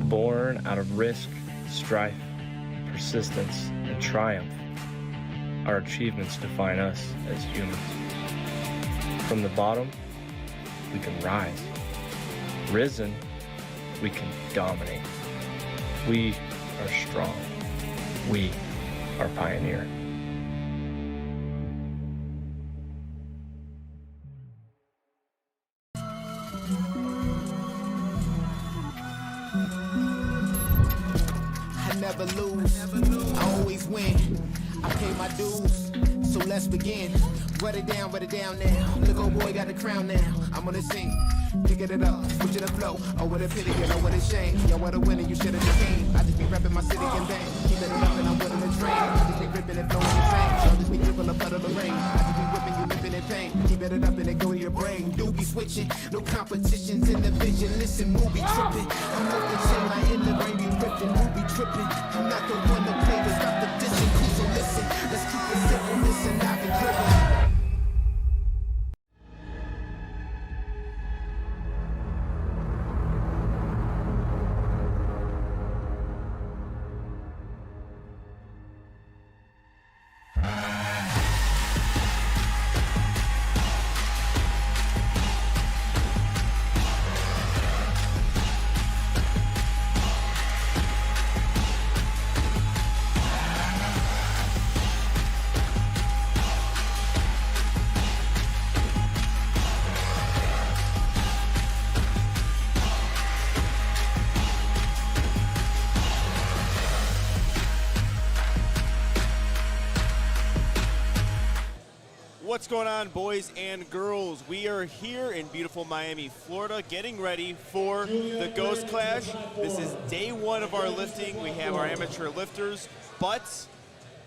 born out of risk, strife, persistence, and triumph. Our achievements define us as humans. From the bottom, we can rise. Risen, we can dominate. We are strong. We are pioneer. I never lose, I always win. I pay my dues, so let's begin. Run it down now. Look, old boy got the crown now. I'm on the scene, picking it up, switching the flow. Oh, what a pity, you know what a shame. Yo, what a winner, you should have came. I just be repping my city in vain. Keeping it up and I'm winning the train. I just be ripping and flowing insane. So just be dripping up out of the rain. I just be whipping you, living in pain. Keeping it up and it go to your brain. Do be switching, no competitions in the vision. Listen, movie tripping. I'm looking till I in the brain be ripping, movie tripping. I'm not the one to play this, stop the dishing. So listen, let's keep it simple. Listen, I've been driven. What's going on, boys and girls? We are here in beautiful Miami, Florida, getting ready for the Ghost Clash. This is day one of our lifting. We have our amateur lifters, but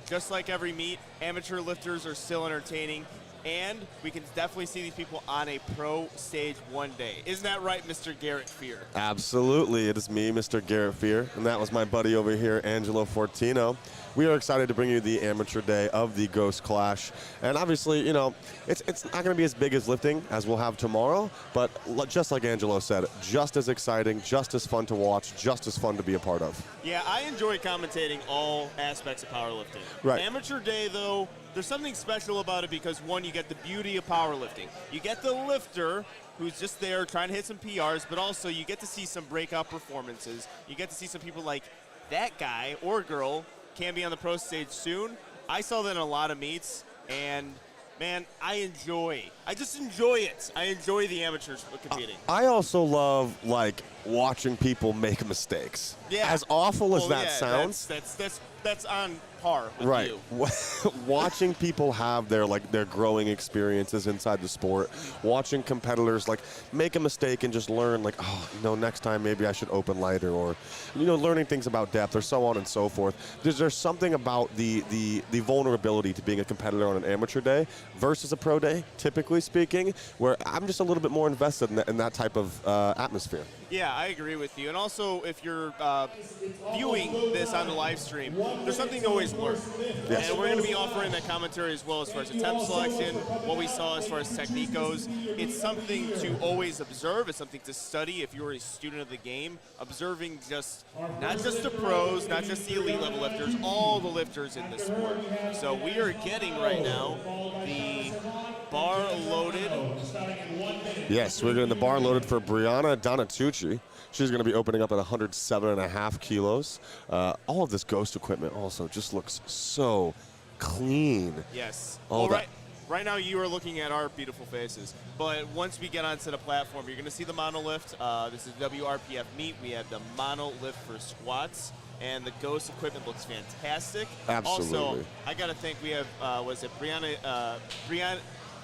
just like every meet, amateur lifters are still entertaining, and we can definitely see these people on a pro stage one day. Isn't that right, Mr. Garrett Fear? Absolutely. It is me, Mr. Garrett Fear, and that was my buddy over here, Angelo Fortino. We are excited to bring you the amateur day of the Ghost Clash. And obviously, you know, it's not going to be as big as lifting as we'll have tomorrow, but just like Angelo said, just as exciting, just as fun to watch, just as fun to be a part of. Yeah, I enjoy commentating all aspects of powerlifting. Right. Amateur day, though, there's something special about it because, one, you get the beauty of powerlifting. You get the lifter who's just there trying to hit some PRs, but also you get to see some breakout performances. You get to see some people like that guy or girl can be on the pro stage soon. I saw that in a lot of meets, and man, I just enjoy it. I enjoy the amateurs competing. I also love, like, watching people make mistakes. Yeah. As awful as that yeah, sounds. That's on par with right. you. Watching people have their growing experiences inside the sport, watching competitors like make a mistake and just learn, like, oh, no, next time maybe I should open lighter, or, you know, learning things about depth or so on and so forth. There's something about the vulnerability to being a competitor on an amateur day versus a pro day, typically speaking, where I'm just a little bit more invested in that type of atmosphere. Yeah, I agree with you. And also, if you're viewing this on the live stream, there's something to always learn. Yes. And we're going to be offering that commentary as well as far as attempt selection, what we saw as far as technique goes. It's something to always observe. It's something to study if you're a student of the game, observing not just the pros, not just the elite level lifters, all the lifters in this sport. So we are getting right now the bar loaded. Yes, we're getting the bar loaded for Brianna Donatucci. She's going to be opening up at 107.5 kilos. All of this Ghost equipment also just looks so clean. Yes. All well, right now you are looking at our beautiful faces, but once we get onto the platform, you're going to see the monolift. This is WRPF meet. We have the monolift for squats, and the Ghost equipment looks fantastic. Absolutely. Also, I got to think we have,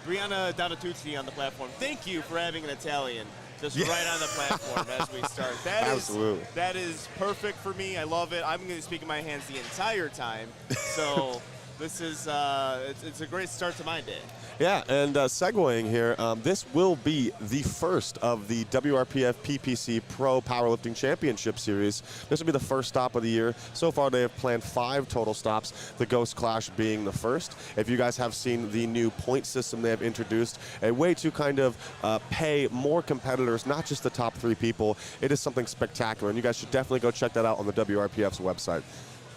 Brianna Donatucci on the platform. Thank you for having an Italian just right on the platform as we start. Absolutely. That is perfect for me. I love it. I'm going to speak in my hands the entire time. So this is it's a great start to my day. Yeah, and segueing here, this will be the first of the WRPF PPC Pro Powerlifting Championship Series. This will be the first stop of the year. So far, they have planned 5 total stops, the Ghost Clash being the first. If you guys have seen the new point system they have introduced, a way to kind of pay more competitors, not just the top 3 people, it is something spectacular, and you guys should definitely go check that out on the WRPF's website.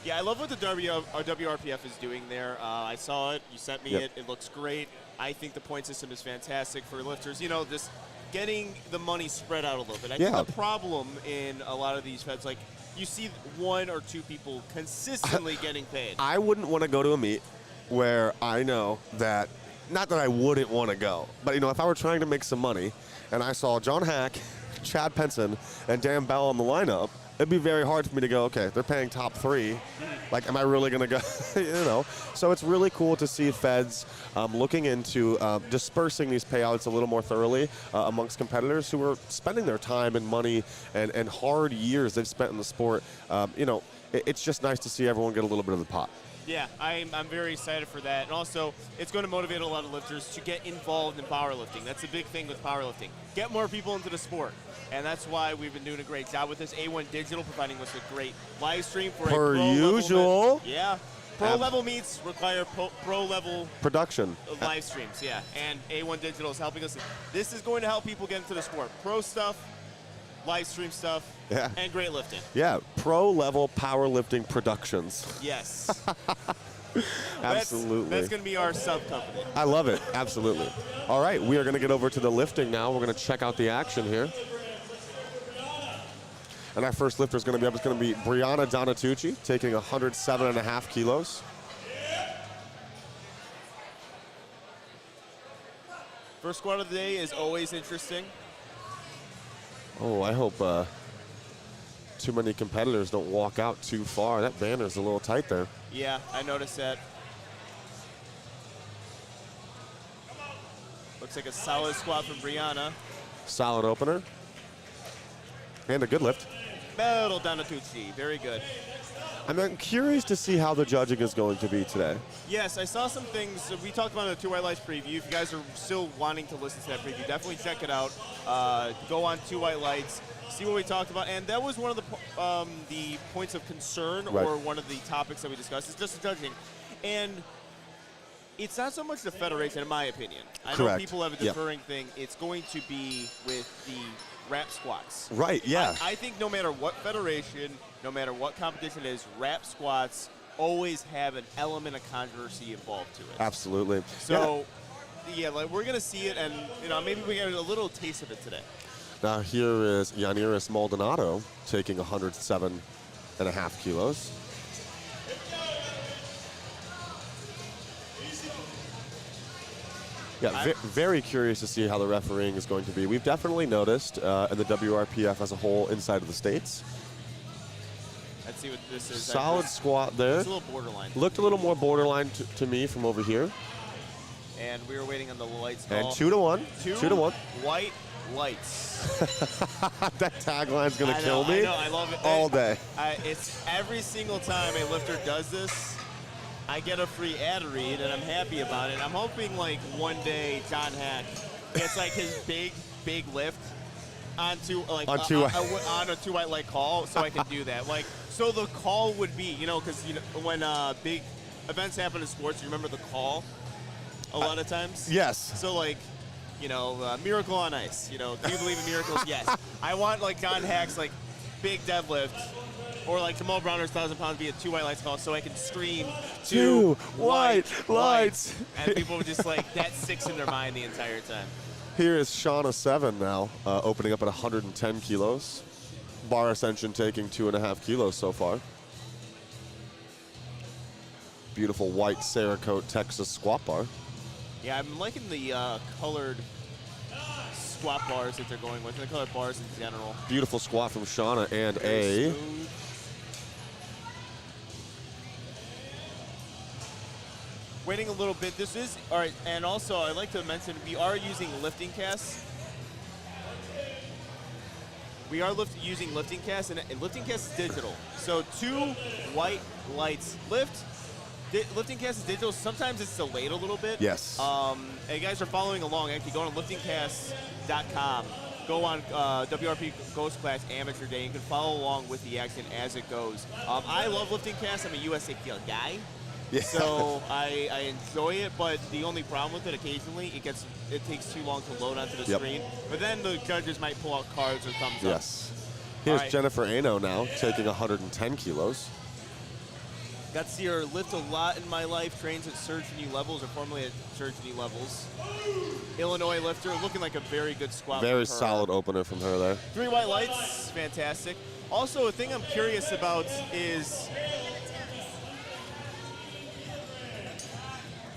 Yeah, I love what the WRPF is doing there. I saw it. You sent me it. It looks great. I think the point system is fantastic for lifters. You know, just getting the money spread out a little bit. I think the problem in a lot of these feds, like, you see 1 or 2 people consistently getting paid. I wouldn't want to go to a meet where I know that, not that I wouldn't want to go, but, you know, if I were trying to make some money and I saw John Hack, Chad Penson, and Dan Bell on the lineup, it'd be very hard for me to go, okay, they're paying top 3. Like, am I really going to go? You know, so it's really cool to see feds looking into dispersing these payouts a little more thoroughly amongst competitors who are spending their time and money and hard years they've spent in the sport. You know, it's just nice to see everyone get a little bit of the pot. Yeah, I'm very excited for that. And also, it's going to motivate a lot of lifters to get involved in powerlifting. That's a big thing with powerlifting. Get more people into the sport. And that's why we've been doing a great job with this. A1 Digital providing us with great live stream for per a pro usual. Level yeah. Pro level meets require pro level production. Live streams, yeah. And A1 Digital is helping us. This is going to help people get into the sport. Pro stuff, live stream stuff, and great lifting. Yeah, pro level powerlifting productions. Yes. Absolutely. That's going to be our sub company. I love it. Absolutely. All right, we are going to get over to the lifting now. We're going to check out the action here. And our first lifter is going to be Brianna Donatucci, taking 107.5 kilos. First squat of the day is always interesting. Oh, I hope too many competitors don't walk out too far. That banner's a little tight there. Yeah, I noticed that. Looks like a solid squat from Brianna. Solid opener. And a good lift. Battle Donatucci, very good. I'm curious to see how the judging is going to be today. Yes, I saw some things. We talked about in the 2 White Lights preview. If you guys are still wanting to listen to that preview, definitely check it out. Go on 2 White Lights, see what we talked about. And that was one of the points of concern, or one of the topics that we discussed, is just the judging. And it's not so much the federation, in my opinion. I know people have a differing thing. It's going to be with the wrap squats. Right, yeah. I think no matter what federation, no matter what competition it is, wrap squats always have an element of controversy involved to it. Absolutely. So, yeah, like we're going to see it, and you know, maybe we get a little taste of it today. Now here is Yaniris Maldonado taking 107.5 kilos. Yeah, very curious to see how the refereeing is going to be. We've definitely noticed in the WRPF as a whole inside of the States. Let's see what this is. Solid squat there. It's a little borderline. Looked a little more borderline to me from over here. And we were waiting on the lights call. And 2 to 1. 2 to 1. White lights. That tagline's going to kill me. I know, I love it. All day. It's every single time a lifter does this, I get a free ad read, and I'm happy about it. I'm hoping, like, one day John Hack gets, like, his big lift onto, like, on a 2 White Light call, so I can do that. Like, so the call would be, you know, because, you know, when big events happen in sports, you remember the call a lot of times? Yes. So, like, you know, Miracle on Ice. You know, do you believe in miracles? Yes. I want, like, John Hack's, like, big deadlift, or like Jamal Browner's 1,000 pounds be a 2 White Lights call, so I can scream 2 White Lights. And people would just like, that sticks in their mind the entire time. Here is Shauna 7 now, opening up at 110 kilos. Bar ascension taking 2.5 kilos so far. Beautiful white Cerakote Texas squat bar. Yeah, I'm liking the colored squat bars that they're going with, the colored bars in general. Beautiful squat from Shauna and Very a... smooth. Waiting a little bit. This is, all right, and also I'd like to mention we are using lifting casts. We are using lifting casts, and lifting cast is digital. So 2 White Lights lift, Lifting Cast is digital. Sometimes it's delayed a little bit. Yes. And you guys are following along. Actually, go on liftingcast.com. Go on WRP Ghost Class Amateur Day. You can follow along with the action as it goes. I love Lifting Cast. I'm a USA Field guy. Yeah. So I enjoy it, but the only problem with it, occasionally, it takes too long to load onto the screen. But then the judges might pull out cards or thumbs up. Yes. Here's right. Jennifer Ano now, taking 110 kilos. Got to see her lift a lot in my life. Trains at Surge New levels, or formerly at Surge New levels. Illinois lifter, looking like a very good squat. Very from her. solid opener from her there. 3 white lights, fantastic. Also, a thing I'm curious about is,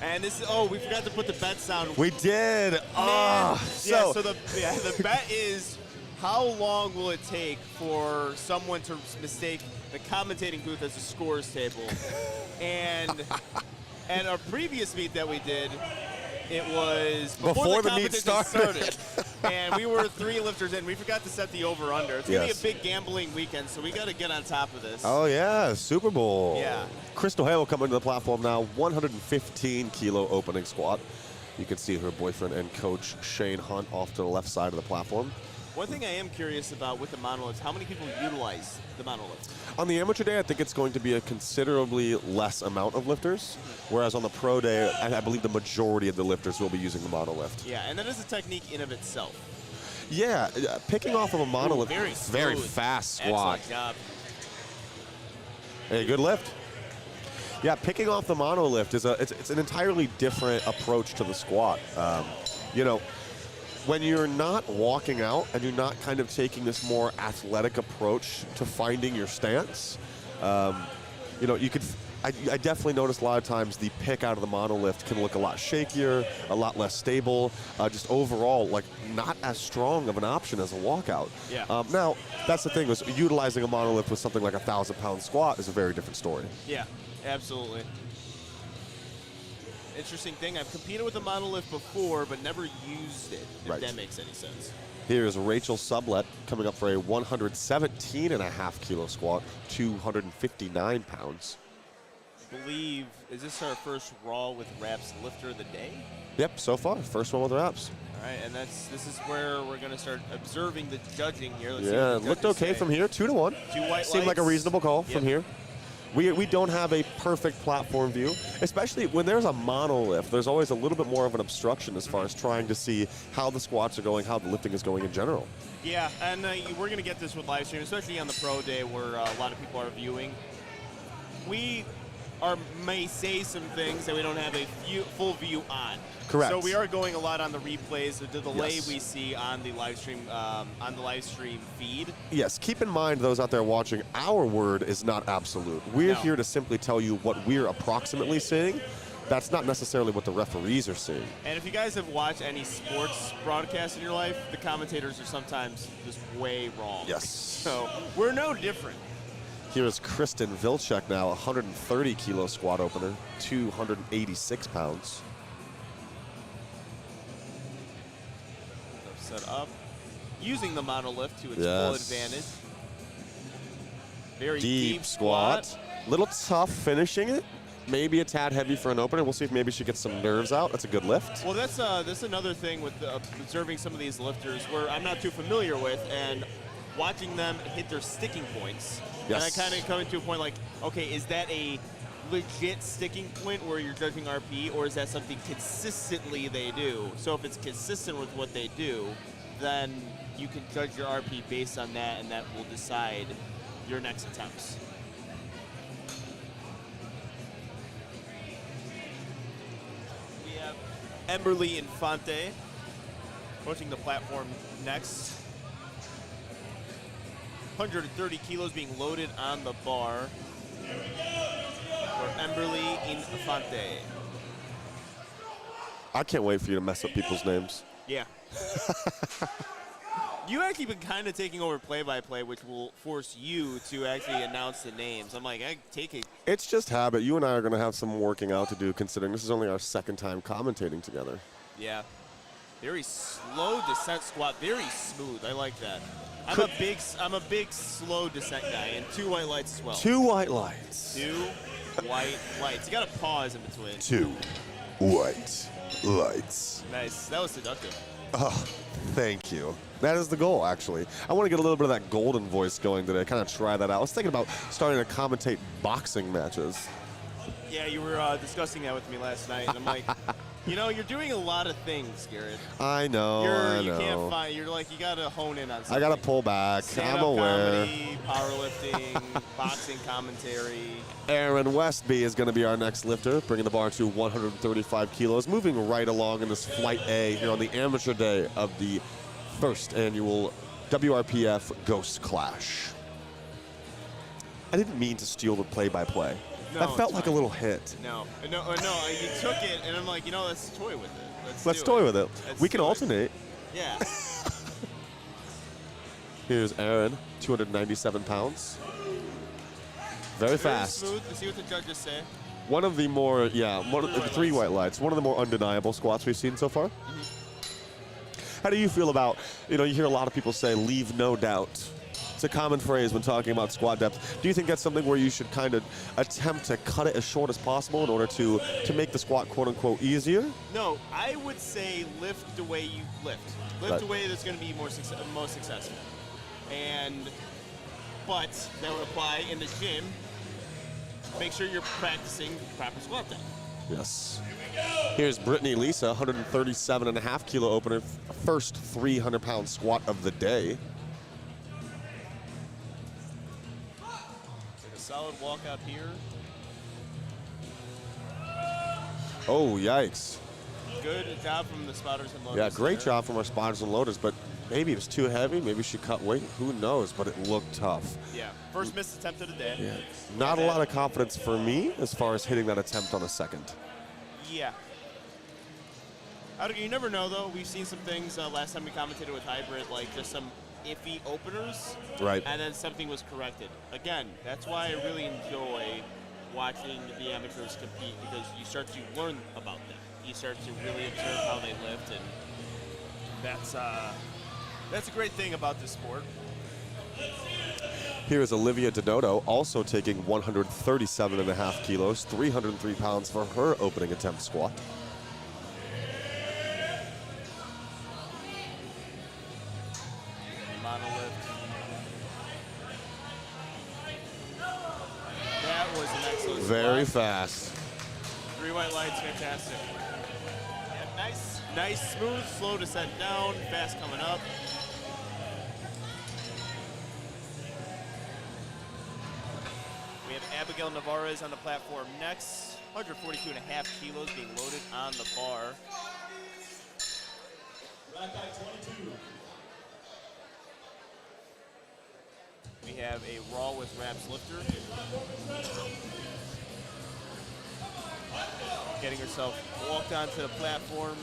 and this is, oh, we forgot to put the bet sound. We did. Man. So The bet is, how long will it take for someone to mistake the commentating booth as a scores table? And at our previous meet that we did, it was before the meet started. And we were 3 lifters in. We forgot to set the over-under. It's going to be a big gambling weekend, so we got to get on top of this. Oh, yeah, Super Bowl. Yeah. Crystal Hale coming to the platform now, 115 kilo opening squat. You can see her boyfriend and coach Shane Hunt off to the left side of the platform. One thing I am curious about with the monoliths, how many people utilize the monoliths? On the amateur day, I think it's going to be a considerably less amount of lifters, whereas on the pro day, I believe the majority of the lifters will be using the monolift. Yeah, and that is a technique in of itself. Yeah, picking off of a monolift, very smooth. fast squat. Excellent job. Hey, good lift. Yeah, picking off the monolift is it's an entirely different approach to the squat. You know, when you're not walking out and you're not kind of taking this more athletic approach to finding your stance, you know, I definitely notice a lot of times the pick out of the monolift can look a lot shakier, a lot less stable, just overall like not as strong of an option as a walkout. Yeah. Now, that's the thing, was utilizing a monolift with something like a 1,000-pound squat is a very different story. Yeah, absolutely. Interesting thing, I've competed with a monolith before, but never used it, if that makes any sense. Here's Rachel Sublett coming up for a 117.5 kilo squat, 259 pounds. I believe, is this our first Raw with Wraps lifter of the day? Yep, so far, first one with wraps. All right, and this is where we're going to start observing the judging here. Let's see Yeah, what the looked judges okay say. from here, 2-1. 2 white Seemed like a lights. reasonable call Yep. from here. We don't have a perfect platform view, especially when there's a monolift. There's always a little bit more of an obstruction as far as trying to see how the squats are going, how the lifting is going in general. Yeah, and we're going to get this with live stream, especially on the pro day where a lot of people are viewing. We may say some things that we don't have a full view on. Correct. So we are going a lot on the replays, the delay Yes. we see on the live stream feed. Yes, keep in mind, those out there watching, our word is not absolute. We're No. here to simply tell you what we're approximately seeing. That's not necessarily what the referees are seeing. And if you guys have watched any sports broadcast in your life, the commentators are sometimes just way wrong. Yes. So we're no different. Here's Kristen Vilcek now, 130 kilo squat opener, 286 pounds. Set up, using the monolift to its full Yes. advantage. Very Deep squat. Little tough finishing it. Maybe a tad heavy for an opener. We'll see if maybe she gets some nerves out. That's a good lift. Well, that's another thing with observing some of these lifters where I'm not too familiar with, and watching them hit their sticking points. Yes. And I kind of coming to a point like, okay, is that a legit sticking point where you're judging RP, or is that something consistently they do? So if it's consistent with what they do, then you can judge your RP based on that, and that will decide your next attempts. We have Emberly Infante approaching the platform next. 130 kilos being loaded on the bar for Emberly Infante. I can't wait for you to mess up people's names. Yeah. You actually been kind of taking over play-by-play, which will force you to actually announce the names. I'm like, I take it. It's just habit. You and I are going to have some working out to do, considering this is only our second time commentating together. Yeah. Very slow descent squat, very smooth. I like that. I'm a big slow descent guy, and 2 white lights as well. 2 white lights. 2 white lights. You got to pause in between. 2 white lights. Nice. That was seductive. Oh, thank you. That is the goal, actually. I want to get a little bit of that golden voice going today, kind of try that out. I was thinking about starting to commentate boxing matches. Yeah, you were discussing that with me last night, and I'm like, you know, you're doing a lot of things, Garrett. I know, You can't find, you're like, you got to hone in on something. I got to pull back. Stand-up I'm aware. comedy, powerlifting, boxing commentary. Aaron Westby is going to be our next lifter, bringing the bar to 135 kilos, moving right along in this Flight A here on the amateur day of the first annual WRPF Ghost Clash. I didn't mean to steal the play-by-play. No, that felt it's like a fine. little hit. No, you took it, and I'm like, you know, let's toy with it. Let's toy with it. Let's We can do it. alternate. Yeah. Here's Aaron, 297 pounds. Very fast. Very smooth. Let's see what the judges say. One of the more, three white lights. One of the more undeniable squats we've seen so far. How do you feel about, you hear a lot of people say, leave no doubt. It's a common phrase when talking about squat depth. Do you think that's something where you should kind of attempt to cut it as short as possible in order to make the squat, quote unquote, easier? No, I would say lift the way you lift. Lift the way that's going to be most successful. But that would apply in the gym. Make sure you're practicing proper squat depth. Yes. Here's Brittany Lisa, 137.5 kilo opener, first 300-pound squat of the day. Take a solid walkout here. Oh, yikes. Good job from the spotters and loaders. Yeah, great there. job from our spotters and loaders, but maybe it was too heavy. Maybe she cut weight. Who knows? But it looked tough. Yeah, first missed attempt of the day. Yeah. Not a lot of confidence for me as far as hitting that attempt on a second. Yeah. You never know, though. We've seen some things last time we commentated with hybrid, like just some iffy openers. Right. And then something was corrected. Again, that's why I really enjoy watching the amateurs compete, because you start to learn about them. You start to really observe how they lift, and that's a great thing about this sport. Here is Olivia Donato, also taking 137.5 kilos, 303 pounds for her opening attempt squat. Monolift. That was an excellent Very squat. fast. 3 white lights, fantastic. Yeah, nice, smooth, slow to set down, fast coming up. We have Abigail Navarez on the platform next. 142.5 kilos being loaded on the bar. We have a raw with wraps lifter. Getting herself walked onto the platform.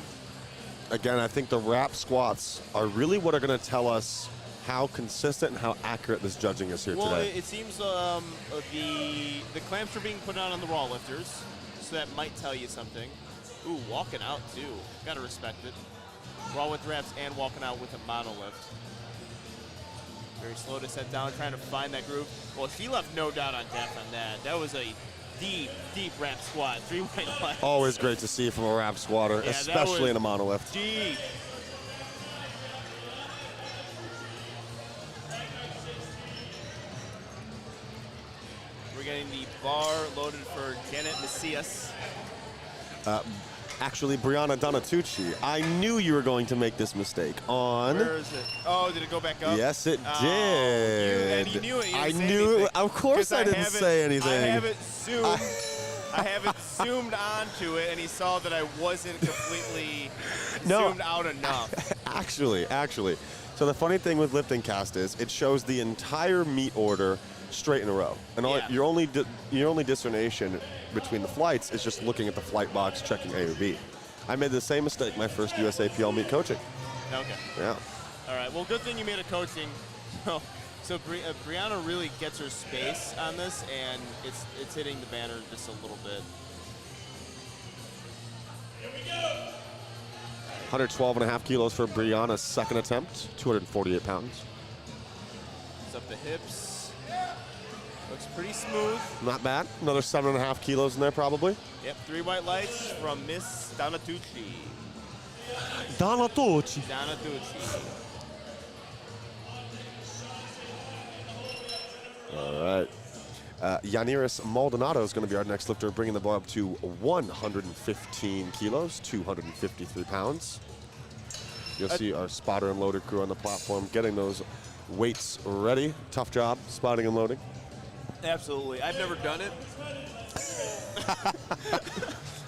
Again, I think the wrap squats are really what are going to tell us how consistent and how accurate this judging is here Well, today. it seems the clamps are being put on the raw lifters, so that might tell you something. Ooh, walking out too. Gotta respect it. Raw with reps and walking out with a monolift. Very slow to set down, trying to find that groove. Well, she left no doubt on depth on that. That was a deep wrap squat. 3 white lights. Always great to see from a wrap squatter, Yeah, that especially was in a monolift. Deep. We're getting the bar loaded for Janet Macias. Actually, Brianna Donatucci, I knew you were going to make this mistake on... Where is it? Oh, did it go back up? Yes, it Oh, did. and you knew it. You I didn't say knew anything. it. Of course 'Cause I didn't say anything. I have it zoomed. I have it zoomed onto it, and he saw that I wasn't completely zoomed out enough. Actually. So the funny thing with lifting cast is it shows the entire meet order straight in a row. And Yeah. your only discernation between the flights is just looking at the flight box, checking A or B. I made the same mistake my first USAPL meet coaching. Okay. Yeah. All right. Well, good thing you made a coaching. So Brianna really gets her space on this, and it's hitting the banner just a little bit. 112.5 kilos for Brianna's second attempt, 248 pounds. It's up the hips. Looks pretty smooth. Not bad. Another 7.5 kilos in there, probably. Yep, 3 white lights from Miss Donatucci. Donatucci. Donatucci. All right. Yaniris Maldonado is going to be our next lifter, bringing the bar up to 115 kilos, 253 pounds. You'll see our spotter and loader crew on the platform getting those weights ready. Tough job, spotting and loading. Absolutely. I've never done it.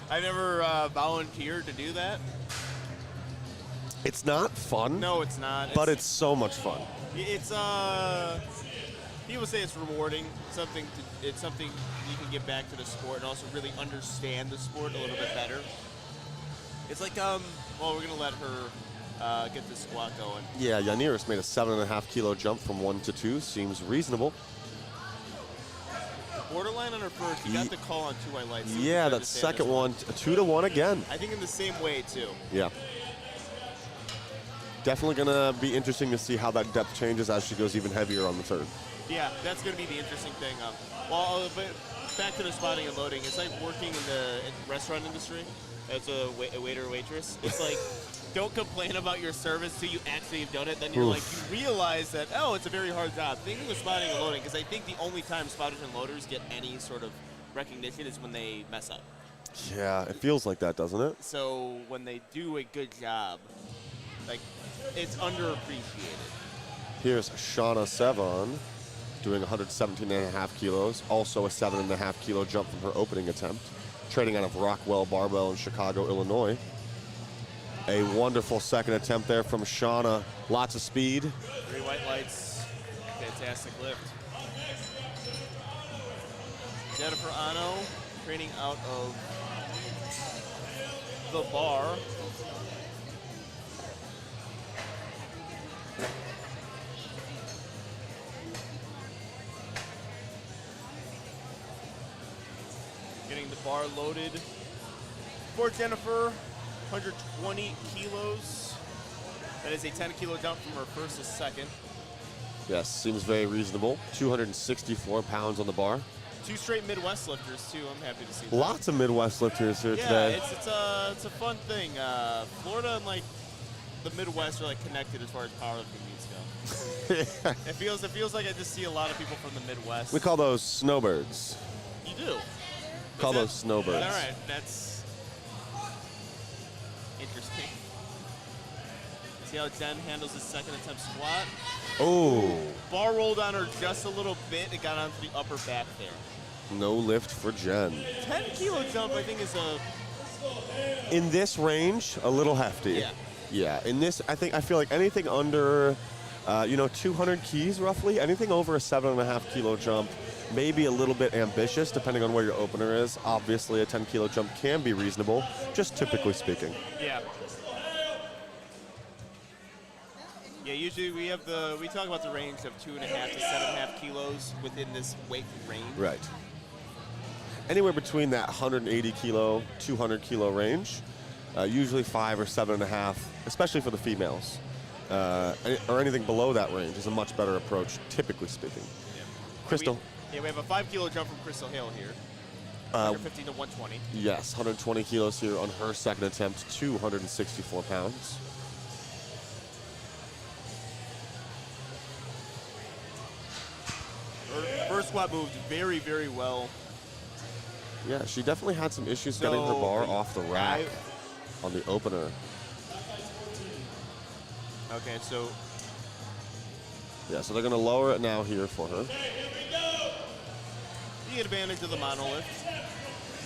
I never volunteered to do that. It's not fun. No, it's not. But it's so much fun. It's people say it's rewarding. It's something you can get back to the sport and also really understand the sport a little bit better. It's like well, we're gonna let her get the squat going. Yeah, Yaniris made a 7.5 kilo jump from 1 to 2. Seems reasonable. Borderline on her first. You got the call on 2 white lights. Yeah, that second one, 2 to 1 again. I think in the same way too. Yeah. Definitely gonna be interesting to see how that depth changes as she goes even heavier on the third. Yeah, that's going to be the interesting thing. Well, but back to the spotting and loading. It's like working in the restaurant industry as a waiter or waitress. It's like, don't complain about your service till you actually have done it. Then you're like, you realize that, oh, it's a very hard job. Thinking of spotting and loading, because I think the only time spotters and loaders get any sort of recognition is when they mess up. Yeah, it feels like that, doesn't it? So when they do a good job, like, it's underappreciated. Here's Shauna Sevon doing 117.5 kilos, also a 7.5 kilo jump from her opening attempt, training out of Rockwell Barbell in Chicago, Illinois. A wonderful second attempt there from Shauna. Lots of speed. 3 white lights. Fantastic lift. Jennifer Ano training out of the bar. Getting the bar loaded for Jennifer, 120 kilos. That is a 10 kilo jump from her first to second. Yes, seems very reasonable. 264 pounds on the bar. 2 straight Midwest lifters too. I'm happy to see that. Lots of Midwest lifters here today. Yeah, it's a fun thing. Florida and like the Midwest are like connected as far as powerlifting meets go. It feels like I just see a lot of people from the Midwest. We call those snowbirds. You do. Call those snowbirds. All right, that's interesting. See how Jen handles his second attempt squat. Oh. Bar rolled on her just a little bit. It got onto the upper back there. No lift for Jen. 10 kilo jump, I think, is a... In this range, a little hefty. Yeah. Yeah, in this, I feel like anything under, 200 keys roughly, anything over a 7.5 kilo jump, maybe a little bit ambitious depending on where your opener is. Obviously, a 10 kilo jump can be reasonable, just typically speaking. Yeah. Yeah, usually we talk about the range of 2.5 to 7.5 kilos within this weight range. Right. Anywhere between that 180 kilo, 200 kilo range, usually 5 or 7.5, especially for the females, or anything below that range is a much better approach, typically speaking. Yeah. Crystal. We have a 5 kilo jump from Crystal Hale here. 115 to 120. Yes, 120 kilos here on her second attempt, 264 pounds. Her first squat moved very, very well. Yeah, she definitely had some issues getting her bar off the rack on the opener. Okay, so... Yeah, so they're going to lower it now here for her. The advantage of the monolift.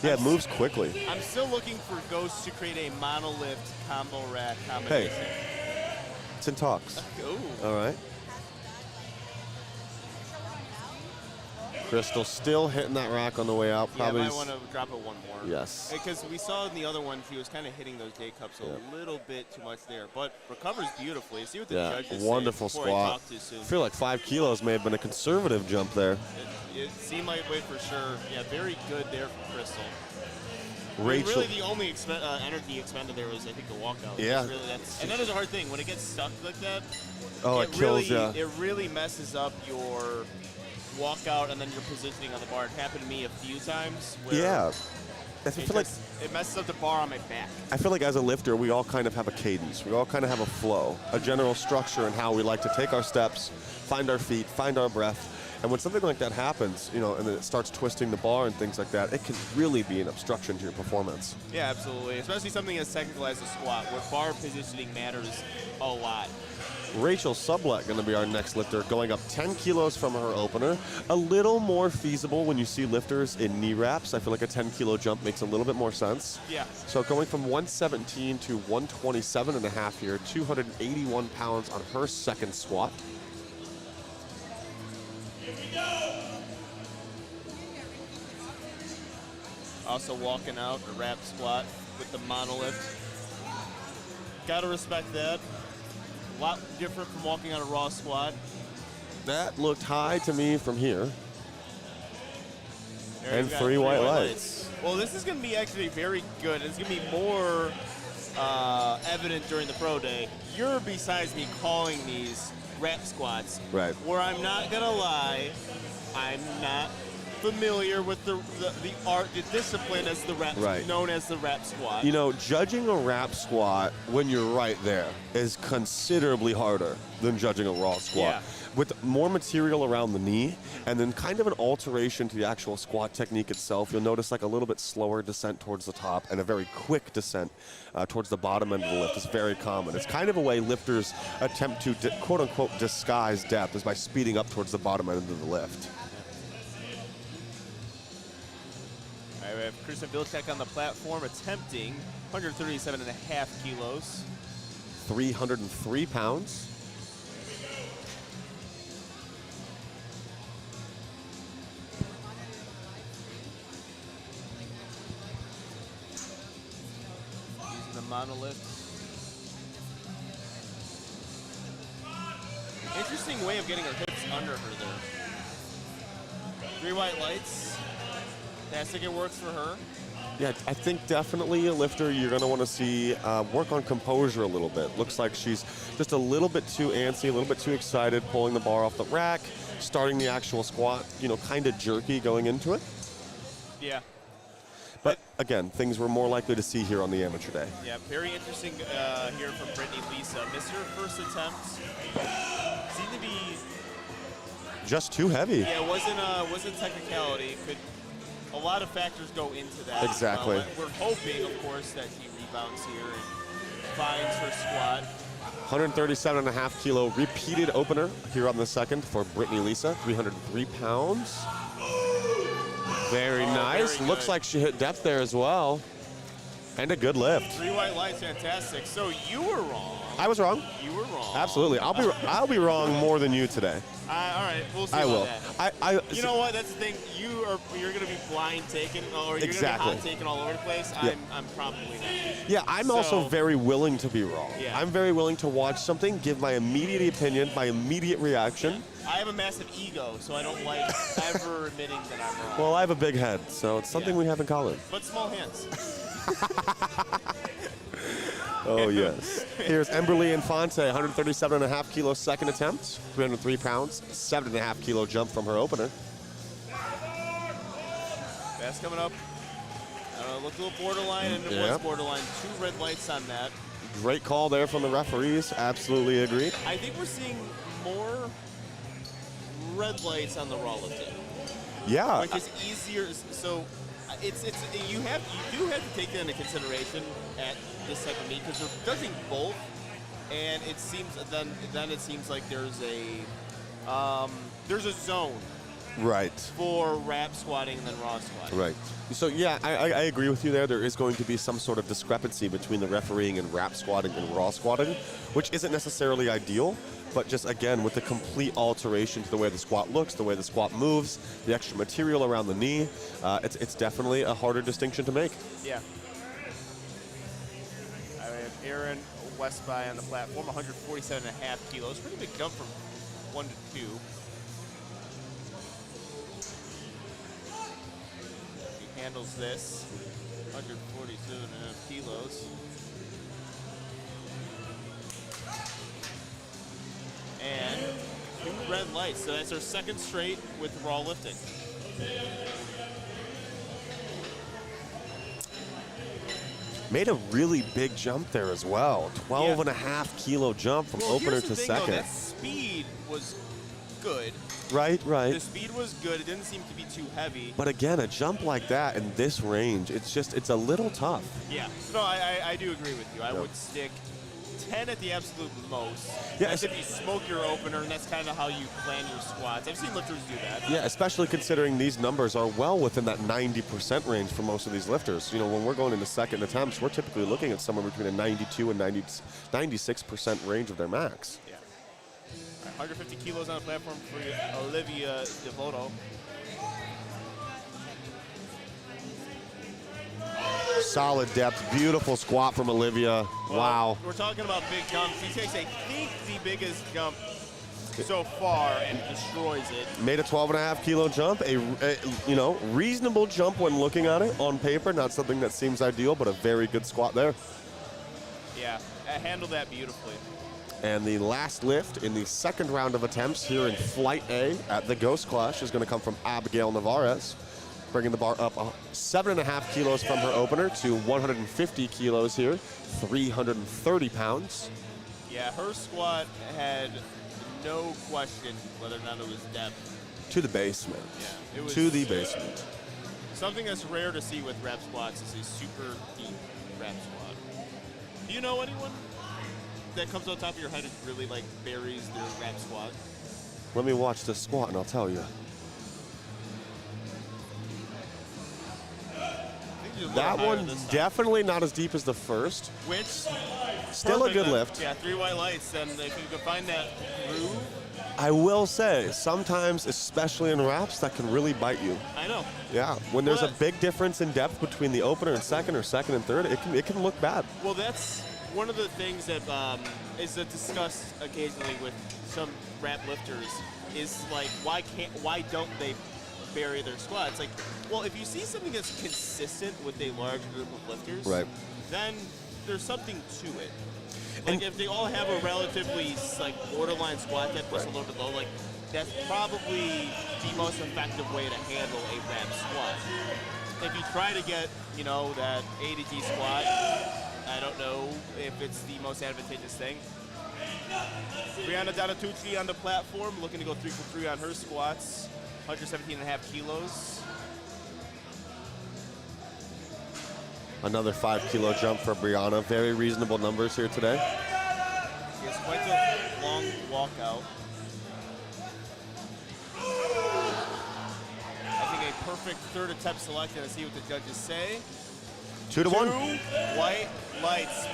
Yeah, it moves quickly. I'm still looking for Ghost to create a monolift combo rack combination. Hey, it's in talks. Ooh. All right. Crystal still hitting that rack on the way out. Probably. Yeah, might want to drop it one more. Yes. Because we saw in the other one, she was kind of hitting those day cups a little bit too much there, but recovers beautifully. See what the judges wonderful say before I squat. talk too soon. I feel like 5 kilos may have been a conservative jump there. It seemed like weight for sure. Yeah, very good there from Crystal. Rachel. Really, the only energy expended there was, I think, the walkout. Yeah. And that is a hard thing. When it gets stuck like that, Oh, it kills you. It really messes up your walk out and then you're positioning on the bar. It happened to me a few times. Where Yeah. I it, feel like it messes up the bar on my back. I feel like as a lifter, we all kind of have a cadence. We all kind of have a flow, a general structure in how we like to take our steps, find our feet, find our breath. And when something like that happens, you know, and then it starts twisting the bar and things like that, it can really be an obstruction to your performance. Yeah, absolutely. Especially something as technical as a squat, where bar positioning matters a lot. Rachel Sublett going to be our next lifter, going up 10 kilos from her opener. A little more feasible when you see lifters in knee wraps. I feel like a 10-kilo jump makes a little bit more sense. Yeah. So going from 117 to 127.5 here, 281 pounds on her second squat. Also walking out a wrap squat with the monolift. Gotta respect that. A lot different from walking on a raw squat. That looked high to me from here. There And you've got 3 white lights. Well, this is going to be actually very good. It's going to be more evident during the pro day. You're besides me calling these wrap squats. Right. Where I'm not going to lie, I'm not familiar with the art, the discipline as the wrap, Right. known as the wrap squat. You know, judging a wrap squat when you're right there is considerably harder than judging a raw squat. Yeah. With more material around the knee and then kind of an alteration to the actual squat technique itself, you'll notice like a little bit slower descent towards the top and a very quick descent towards the bottom end of the lift. It's very common. It's kind of a way lifters attempt to quote unquote disguise depth is by speeding up towards the bottom end of the lift. All right, we have Kristen Vilcek on the platform attempting 137.5 kilos. 303 pounds. Using the monolift. Interesting way of getting her hips under her there. 3 white lights. Fantastic, it works for her. Yeah, I think definitely a lifter you're going to want to see work on composure a little bit. Looks like she's just a little bit too antsy, a little bit too excited, pulling the bar off the rack, starting the actual squat, you know, kind of jerky going into it. Yeah. But again, things we're more likely to see here on the amateur day. Yeah, very interesting here from Brittany Lisa. Missed her first attempt. Seemed to be, Just too heavy. yeah, wasn't technicality. A lot of factors go into that. Exactly. We're hoping, of course, that she rebounds here and finds her squat. 137.5 kilo repeated opener here on the second for Brittany Lisa, 303 pounds. Very nice. very Looks good. like she hit depth there as well. And a good lift. 3 white lights, fantastic. So you were wrong. I was wrong. You were wrong. Absolutely. I'll be wrong more than you today. All right, we'll see I about will. that. You know what? That's the thing. You're going to be blind taking, or you're Exactly. going to be hot taking all over the place. Yeah. I'm probably not. Yeah, I'm also So- very willing to be wrong. Yeah. I'm very willing to watch something, give my immediate opinion, my immediate reaction. I have a massive ego, so I don't like ever admitting that I'm wrong. Well, I have a big head, so it's something Yeah. we have in common. But small hands. Oh, yes. Here's Emberly Infante, 137.5 kilo second attempt, 303 pounds, 7.5 kilo jump from her opener. That's coming up. Looked a little borderline, and it Yeah. was borderline. 2 red lights on that. Great call there from the referees. Absolutely agree. I think we're seeing more red lights on the raw lifting, Yeah. which is easier. So you do have to take that into consideration at this type of meet because they're judging both, and it seems then it seems like there's a zone Right. for wrap squatting and then raw squatting. Right. So, yeah, I agree with you there. There is going to be some sort of discrepancy between the refereeing and wrap squatting and raw squatting, which isn't necessarily ideal, but just, again, with the complete alteration to the way the squat looks, the way the squat moves, the extra material around the knee, it's definitely a harder distinction to make. Yeah. I have Aaron Westby on the platform, 147.5 kilos. Pretty big jump from 1 to 2. He handles this, 142.5 kilos. And 2 red lights. So that's our second straight with raw lifting. Made a really big jump there as well. 12.5 kilo jump from opener here's to the thing, second. Though, that speed was good. Right. The speed was good. It didn't seem to be too heavy. But again, a jump like that in this range, it's a little tough. Yeah. No, I do agree with you. I would stick 10 at the absolute most. Yeah, That's if you smoke your opener, and that's kind of how you plan your squats. I've seen lifters do that. Yeah, especially considering these numbers are well within that 90% range for most of these lifters. You know, when we're going into second attempts, we're typically looking at somewhere between a 92 and 96% range of their max. Yeah. All right, 150 kilos on the platform for Olivia Devoto. Solid depth, beautiful squat from Olivia. Well, wow. We're talking about big jumps. She takes, I think, the biggest jump so far and destroys it. Made a 12.5 kilo jump, a reasonable jump when looking at it on paper. Not something that seems ideal, but a very good squat there. Yeah, I handled that beautifully. And the last lift in the second round of attempts here in Flight A at the Ghost Clash is going to come from Abigail Navarez, bringing the bar up 7.5 kilos from her opener to 150 kilos here, 330 pounds. Yeah, her squat had no question whether or not it was depth. To the basement. Yeah, it was to the basement. Something that's rare to see with rep squats is a super deep rep squat. Do you know anyone that comes on top of your head and really like buries their rep squat? Let me watch this squat and I'll tell you. That one definitely not as deep as the first. Which still a good then. lift. Yeah, 3 white lights, and if you can find that groove. I will say, sometimes, especially in reps, that can really bite you. I know. Yeah, when there's a big difference in depth between the opener and second, or second and third, it can look bad. Well, that's one of the things that is discussed occasionally with some rep lifters is like, why don't they bury their squats? Like, well, if you see something that's consistent with a large group of lifters, right, then there's something to it. Like, if they all have a relatively like borderline squat depth that's a little bit low, like that's probably the most effective way to handle a rep squat. If you try to get, that A to D squat, I don't know if it's the most advantageous thing. Brianna Donatucci on the platform, looking to go 3 for 3 on her squats, 117.5 kilos. Another 5 kilo jump for Brianna. Very reasonable numbers here today. She has quite a long walkout. I think a perfect third attempt selected. Let's see what the judges say. 2 to 1. 2 white lights.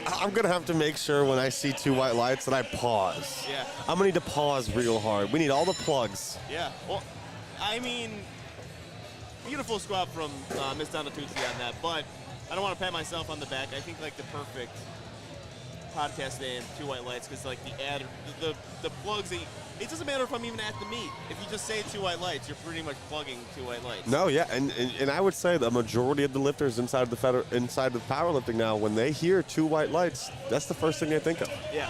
I'm going to have to make sure when I see 2 white lights that I pause. Yeah. I'm going to need to pause real hard. We need all the plugs. Yeah. Well, I mean, beautiful squat from Miss Donatucci on that, but I don't want to pat myself on the back. I think like the perfect podcast name, 2 white lights, because like the plugs, it doesn't matter if I'm even at the meet. If you just say 2 white lights, you're pretty much plugging 2 white lights. No, yeah, and I would say the majority of the lifters inside of powerlifting now, when they hear 2 white lights, that's the first thing they think of. Yeah.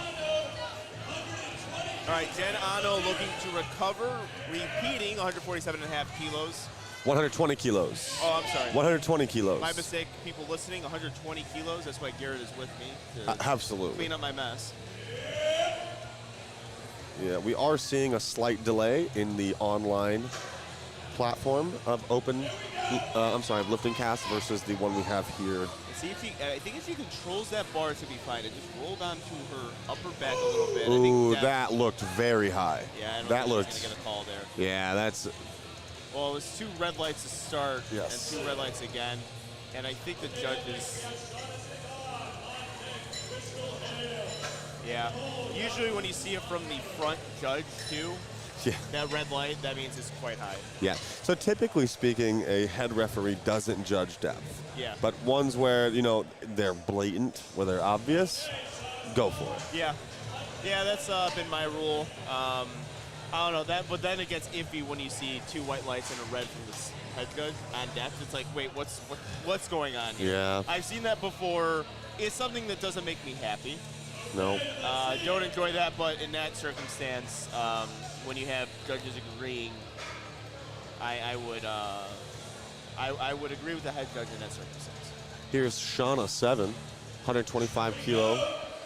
All right, Jen Ano looking to recover, repeating 147.5 kilos. 120 kilos. Oh, I'm sorry. 120 kilos. My mistake, people listening, 120 kilos. That's why Garrett is with me to absolutely clean up my mess. Yeah, we are seeing a slight delay in the online platform of lifting cast versus the one we have here. See if I think if she controls that bar, to be fine. It just rolled onto her upper back a little bit. Ooh, that looked very high. Yeah, I don't that think looked. she's gonna get a call there. Yeah, that's. Well, it was 2 red lights to start, yes, and 2 red lights again, and I think the judges. Yeah, usually when you see it from the front judge too, yeah, that red light, that means it's quite high. Yeah. So typically speaking, a head referee doesn't judge depth. Yeah. But ones where they're blatant, where they're obvious, go for it. Yeah. Yeah, that's been my rule. I don't know that, but then it gets iffy when you see 2 white lights and a red from the head judge on depth. It's like, wait, what's going on here? Yeah. I've seen that before. It's something that doesn't make me happy. No. Don't enjoy that, but in that circumstance, when you have judges agreeing, I would agree with the head judge in that circumstance. Here's Shauna 7, 125 kilo,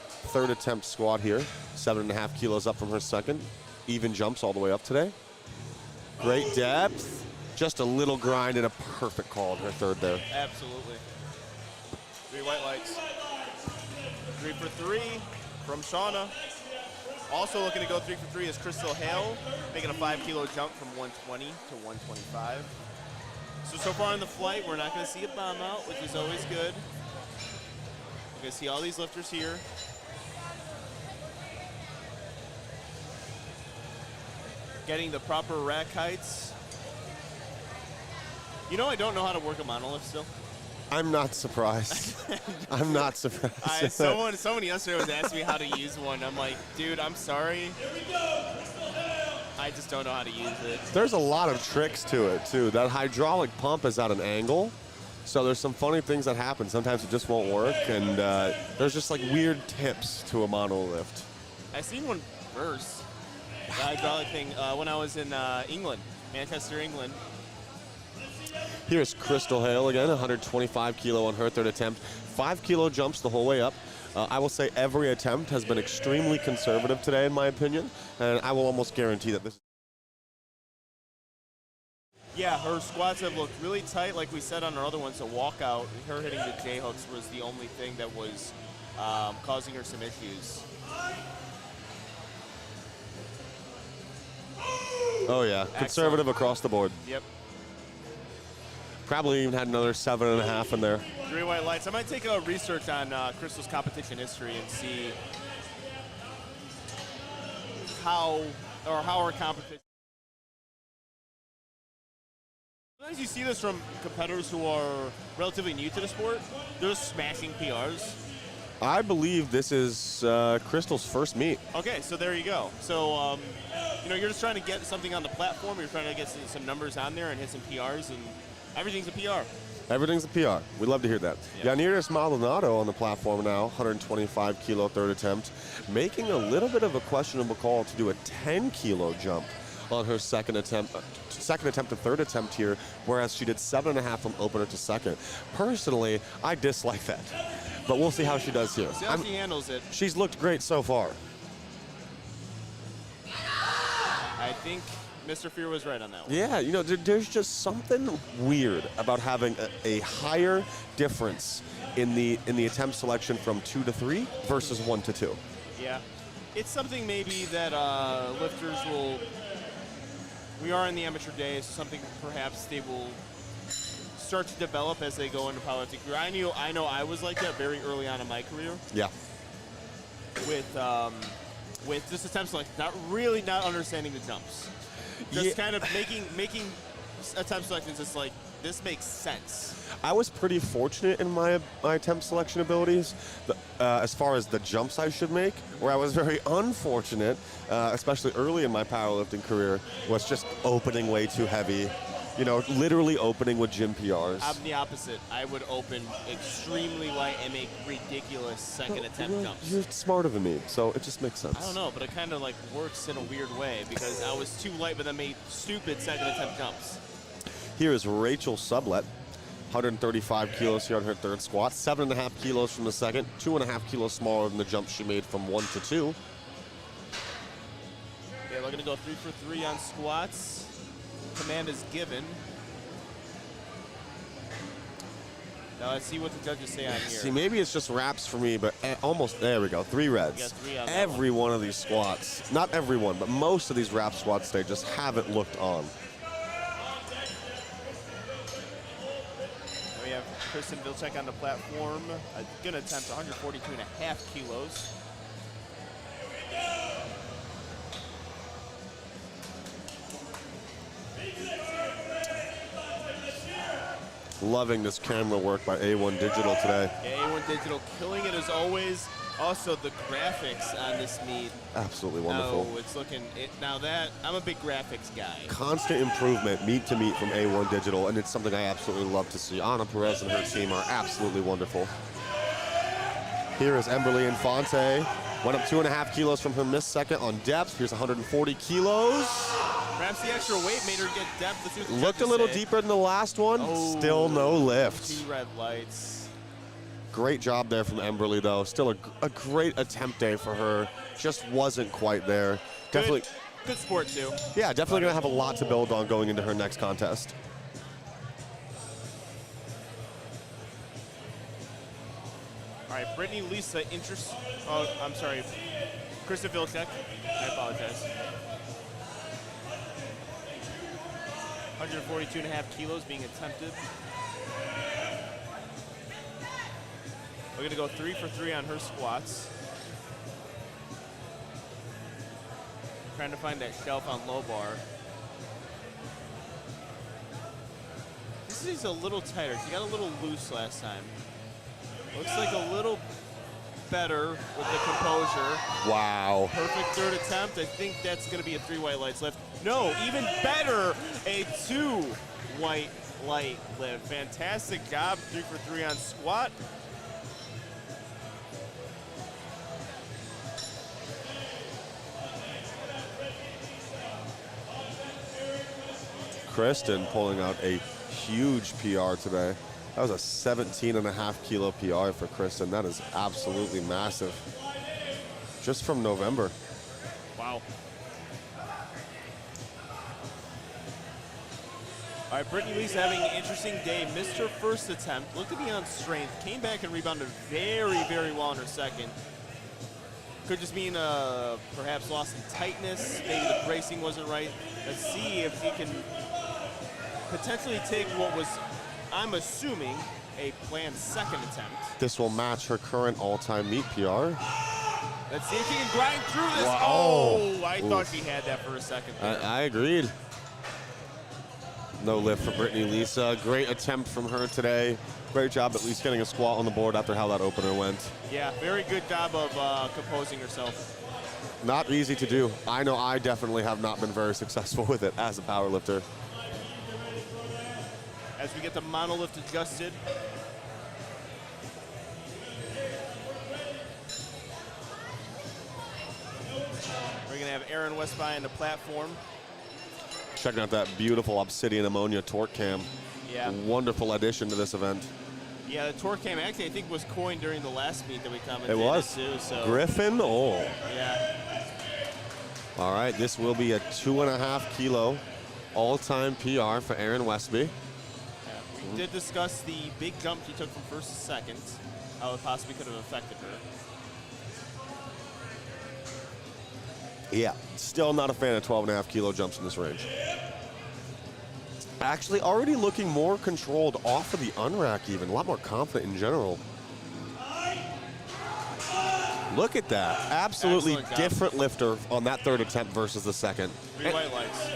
third attempt squat here. 7.5 kilos up from her second. Even jumps all the way up today. Great depth. Just a little grind and a perfect call at her third there. Absolutely. 3 white lights. 3 for 3 from Shauna. Also looking to go 3 for 3 is Crystal Hale, making a 5 kilo jump from 120 to 125. So far in the flight, we're not going to see a bomb out, which is always good. You're going to see all these lifters here. Getting the proper rack heights. You know, I don't know how to work a monolift still. I'm not surprised. I'm not surprised. Someone yesterday was asking me how to use one. I'm like, dude, I'm sorry. I just don't know how to use it. There's a lot of tricks to it, too. That hydraulic pump is at an angle, so there's some funny things that happen. Sometimes it just won't work, and there's just like weird tips to a monolift. I seen one burst, the hydraulic thing, when I was in England, Manchester, England. Here's Crystal Hale again, 125 kilo on her third attempt. 5 kilo jumps the whole way up. I will say every attempt has been extremely conservative today, in my opinion, and I will almost guarantee that this. Yeah, her squats have looked really tight, like we said on our other ones. A walkout, her hitting the J hooks was the only thing that was causing her some issues. Oh yeah, conservative across the board. Yep. Probably even had another 7.5 in there. 3 white lights. I might take a research on Crystal's competition history and see how her competition. Sometimes you see this from competitors who are relatively new to the sport. They're just smashing PRs. I believe this is Crystal's first meet. Okay, so there you go. So, you know, you're just trying to get something on the platform. You're trying to get some numbers on there and hit some PRs, and everything's a PR. Everything's a PR. We'd love to hear that. Yeah. Yanniris Maldonado on the platform now, 125 kilo third attempt, making a little bit of a questionable call to do a 10 kilo jump on her second attempt and third attempt here, whereas she did 7.5 from opener to second. Personally, I dislike that, but we'll see how she does here. See how she handles it. She's looked great so far. I think Mr. Fear was right on that one. Yeah, you know, there's just something weird about having a higher difference in the attempt selection from 2 to 3 versus 1 to 2. Yeah. It's something maybe that lifters will, we are in the amateur days, something perhaps they will start to develop as they go into powerlifting career. I know I was like that very early on in my career. Yeah. With just attempt selection, not understanding the jumps. Just kind of making attempt selections just like, this makes sense. I was pretty fortunate in my attempt selection abilities as far as the jumps I should make, where I was very unfortunate, especially early in my powerlifting career, was just opening way too heavy. You know, literally opening with gym PRs. I'm the opposite. I would open extremely light and make ridiculous second attempt jumps. You're smarter than me, so it just makes sense. I don't know, but it kind of like works in a weird way because I was too light, but then made stupid second attempt jumps. Here is Rachel Sublett, 135 kilos here on her third squat, 7.5 kilos from the second, 2.5 kilos smaller than the jump she made from 1 to 2. Okay, we're gonna go 3 for 3 on squats. Command is given. Now let's see what the judges say on here. See, maybe it's just wraps for me, but almost, there we go, 3 reds. You got 3 on that every one of these squats, not every one, but most of these wrap squats today just haven't looked on. We have Kristen Vilcek on the platform. Gonna attempt 142.5 kilos. Loving this camera work by A1 Digital today. Yeah, A1 Digital killing it as always. Also, the graphics on this meet. Absolutely wonderful. Oh, it's looking, now that, I'm a big graphics guy. Constant improvement, meet to meet from A1 Digital, and it's something I absolutely love to see. Ana Perez and her team are absolutely wonderful. Here is Emberly Infante, Went up 2.5 kilos from her missed second on depth. Here's 140 kilos. Perhaps the extra weight made her get depth. Let's see what the Looked a judges little say. deeper than the last one. Still no lift. 2 red lights. Great job there from Emberly, though. Still a great attempt day for her. Just wasn't quite there. Definitely. Good sport, too. Yeah, definitely going to have a lot to build on going into her next contest. All right, Brittany, Lisa, oh, I'm sorry. Krista Vilcek. I apologize. 142.5 kilos being attempted. We're going to go 3 for 3 on her squats. Trying to find that shelf on low bar. This is a little tighter. She got a little loose last time. Looks like a little better with the composure. Wow. Perfect third attempt. I think that's going to be a 3 white lights lift. No, even better, a 2 white light lift. Fantastic job, 3 for 3 on squat. Kristen pulling out a huge PR today. That was a 17.5 kilo PR for Kristen. That is absolutely massive. Just from November. Wow. All right, Brittany Lee's having an interesting day. Missed her first attempt. Looked to be on strength. Came back and rebounded very, very well in her second. Could just mean perhaps lost in tightness. Maybe the bracing wasn't right. Let's see if she can potentially take what was, I'm assuming, a planned second attempt. This will match her current all-time meet PR. Let's see if she can grind through this. Wow. Oh, I thought she had that for a second there. I agreed. No lift for Brittany Lisa. Great attempt from her today. Great job at least getting a squat on the board after how that opener went. Yeah, very good job of composing herself. Not easy to do. I know I definitely have not been very successful with it as a powerlifter. As we get the monolift adjusted. We're gonna have Aaron Westby on the platform. Checking out that beautiful Obsidian Ammonia torque cam. Yeah. Wonderful addition to this event. Yeah, the torque cam actually I think was coined during the last meet that we commented. It was. Too, so. Griffin, oh. Yeah. All right, this will be a 2.5 kilo all-time PR for Aaron Westby. We did discuss the big jump she took from first to second, how it possibly could have affected her. Yeah, still not a fan of 12.5 kilo jumps in this range. Actually, already looking more controlled off of the unrack even, a lot more confident in general. Look at that. Absolutely different lifter on that third attempt versus the second. 3 white lights.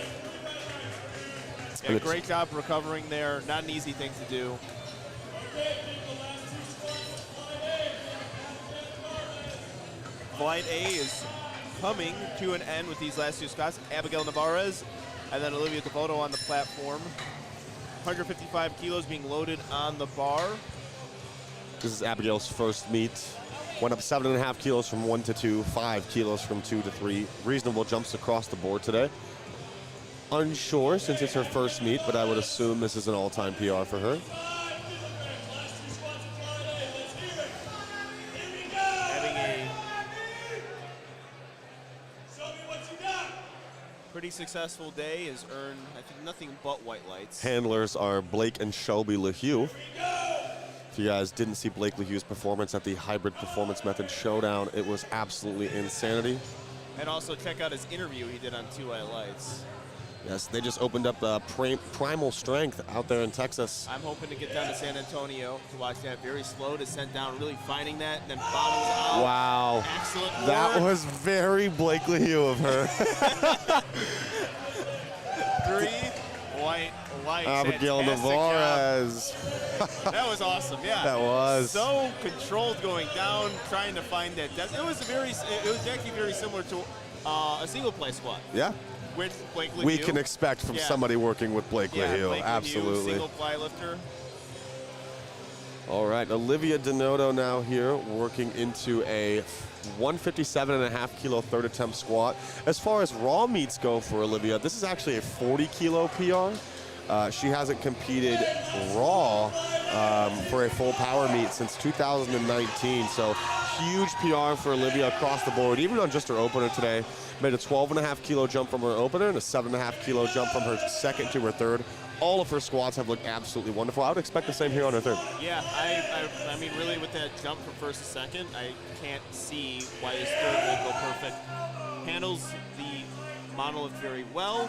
Yeah, great job recovering there. Not an easy thing to do. Flight A is coming to an end with these last 2 squats. Abigail Navarez and then Olivia Devoto on the platform. 155 kilos being loaded on the bar. This is Abigail's first meet. Went up 7.5 kilos from 1 to 2, 5 kilos from 2 to 3. Reasonable jumps across the board today. Unsure since it's her first meet, but I would assume this is an all-time PR for her. Having a pretty successful day, has earned, I think, nothing but white lights. Handlers are Blake and Shelby LeHue. If you guys didn't see Blake LeHue's performance at the Hybrid Performance Method Showdown, it was absolutely insanity. And also check out his interview he did on 2 White Lights. Yes, they just opened up Primal Strength out there in Texas. I'm hoping to get down to San Antonio to watch that very slow descent down, really finding that, and then bottoms out. Wow. Excellent work. That was very Blake LeHue of her. 3 white lights. Abigail Navarez. That was awesome, yeah. That was. So controlled going down, trying to find that depth. It was actually very similar to a single play squat. Yeah. With Blake LeHue. We can expect from somebody working with Blake LeHue. Blake Absolutely. LeHue, single ply lifter. All right, Olivia Donato now here working into a 157.5 kilo third attempt squat. As far as raw meets go for Olivia, this is actually a 40 kilo PR. She hasn't competed raw for a full power meet since 2019. So huge PR for Olivia across the board, even on just her opener today. Made a 12.5 kilo jump from her opener and a 7.5 kilo jump from her second to her third. All of her squats have looked absolutely wonderful. I would expect the same here on her third. Yeah, I mean, really, with that jump from first to second, I can't see why his third won't go perfect. Handles the monolith very well.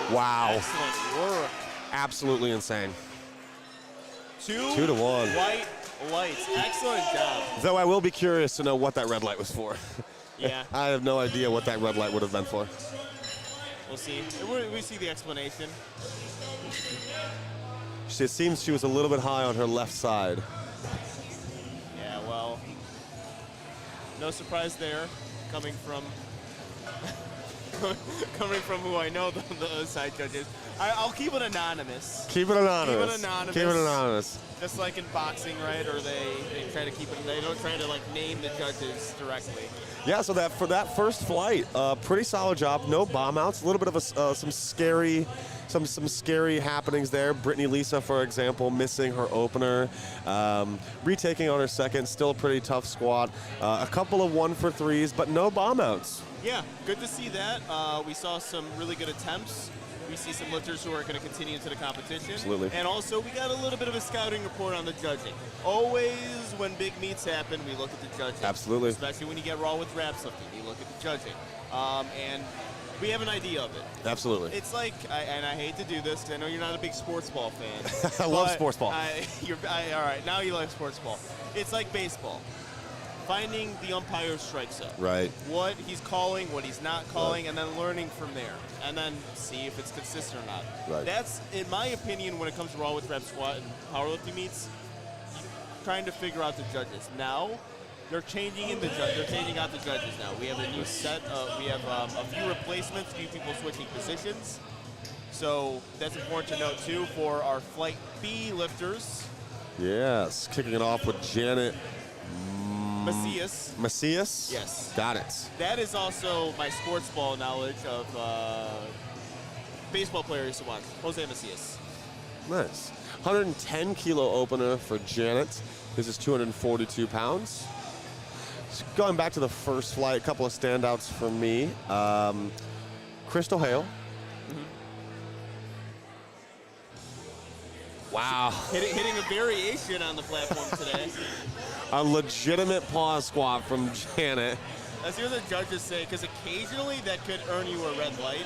Wow. Excellent work. Absolutely insane. 2 to 1. White lights. Excellent job. Though I will be curious to know what that red light was for. Yeah. I have no idea what that red light would have been for. We'll see. We see the explanation. It seems she was a little bit high on her left side. Yeah, well, no surprise there, coming from who I know the side judges. I'll keep it anonymous. Keep it anonymous. Keep it anonymous. Keep it anonymous. Just like in boxing, right? Or they try to keep it. They don't try to like name the judges directly. Yeah, so that for that first flight, pretty solid job. No bomb outs. A little bit of some scary happenings there. Brittany Lisa, for example, missing her opener, retaking on her second. Still a pretty tough squat. A couple of 1-for-3s, but no bomb outs. Yeah, good to see that. We saw some really good attempts. We see some lifters who are going to continue into the competition. Absolutely. And also, we got a little bit of a scouting report on the judging. Always when big meets happen, we look at the judging. Absolutely. Especially when you get raw with wraps lifting, you look at the judging. And we have an idea of it. Absolutely. It's like, and I hate to do this because I know you're not a big sports ball fan. I love sports ball. All right, now you like sports ball. It's like baseball. Finding the umpire's strike zone. Right. What he's calling, what he's not calling, and then learning from there. And then see if it's consistent or not. Right. That's, in my opinion, when it comes to raw with rep squat and powerlifting meets, trying to figure out the judges. Now, they're changing out the judges now. We have a new set. We have a few replacements, a few people switching positions. So that's important to note, too, for our Flight B lifters. Yes, kicking it off with Janet Macias. Macias? Yes. Got it. That is also my sports ball knowledge of baseball player I used to watch, Jose Macias. Nice. 110 kilo opener for Janet. This is 242 pounds. So going back to the first flight, a couple of standouts for me. Crystal Hale. Wow. Hitting a variation on the platform today. A legitimate pause squat from Janet. Let's hear the judges say, because occasionally that could earn you a red light.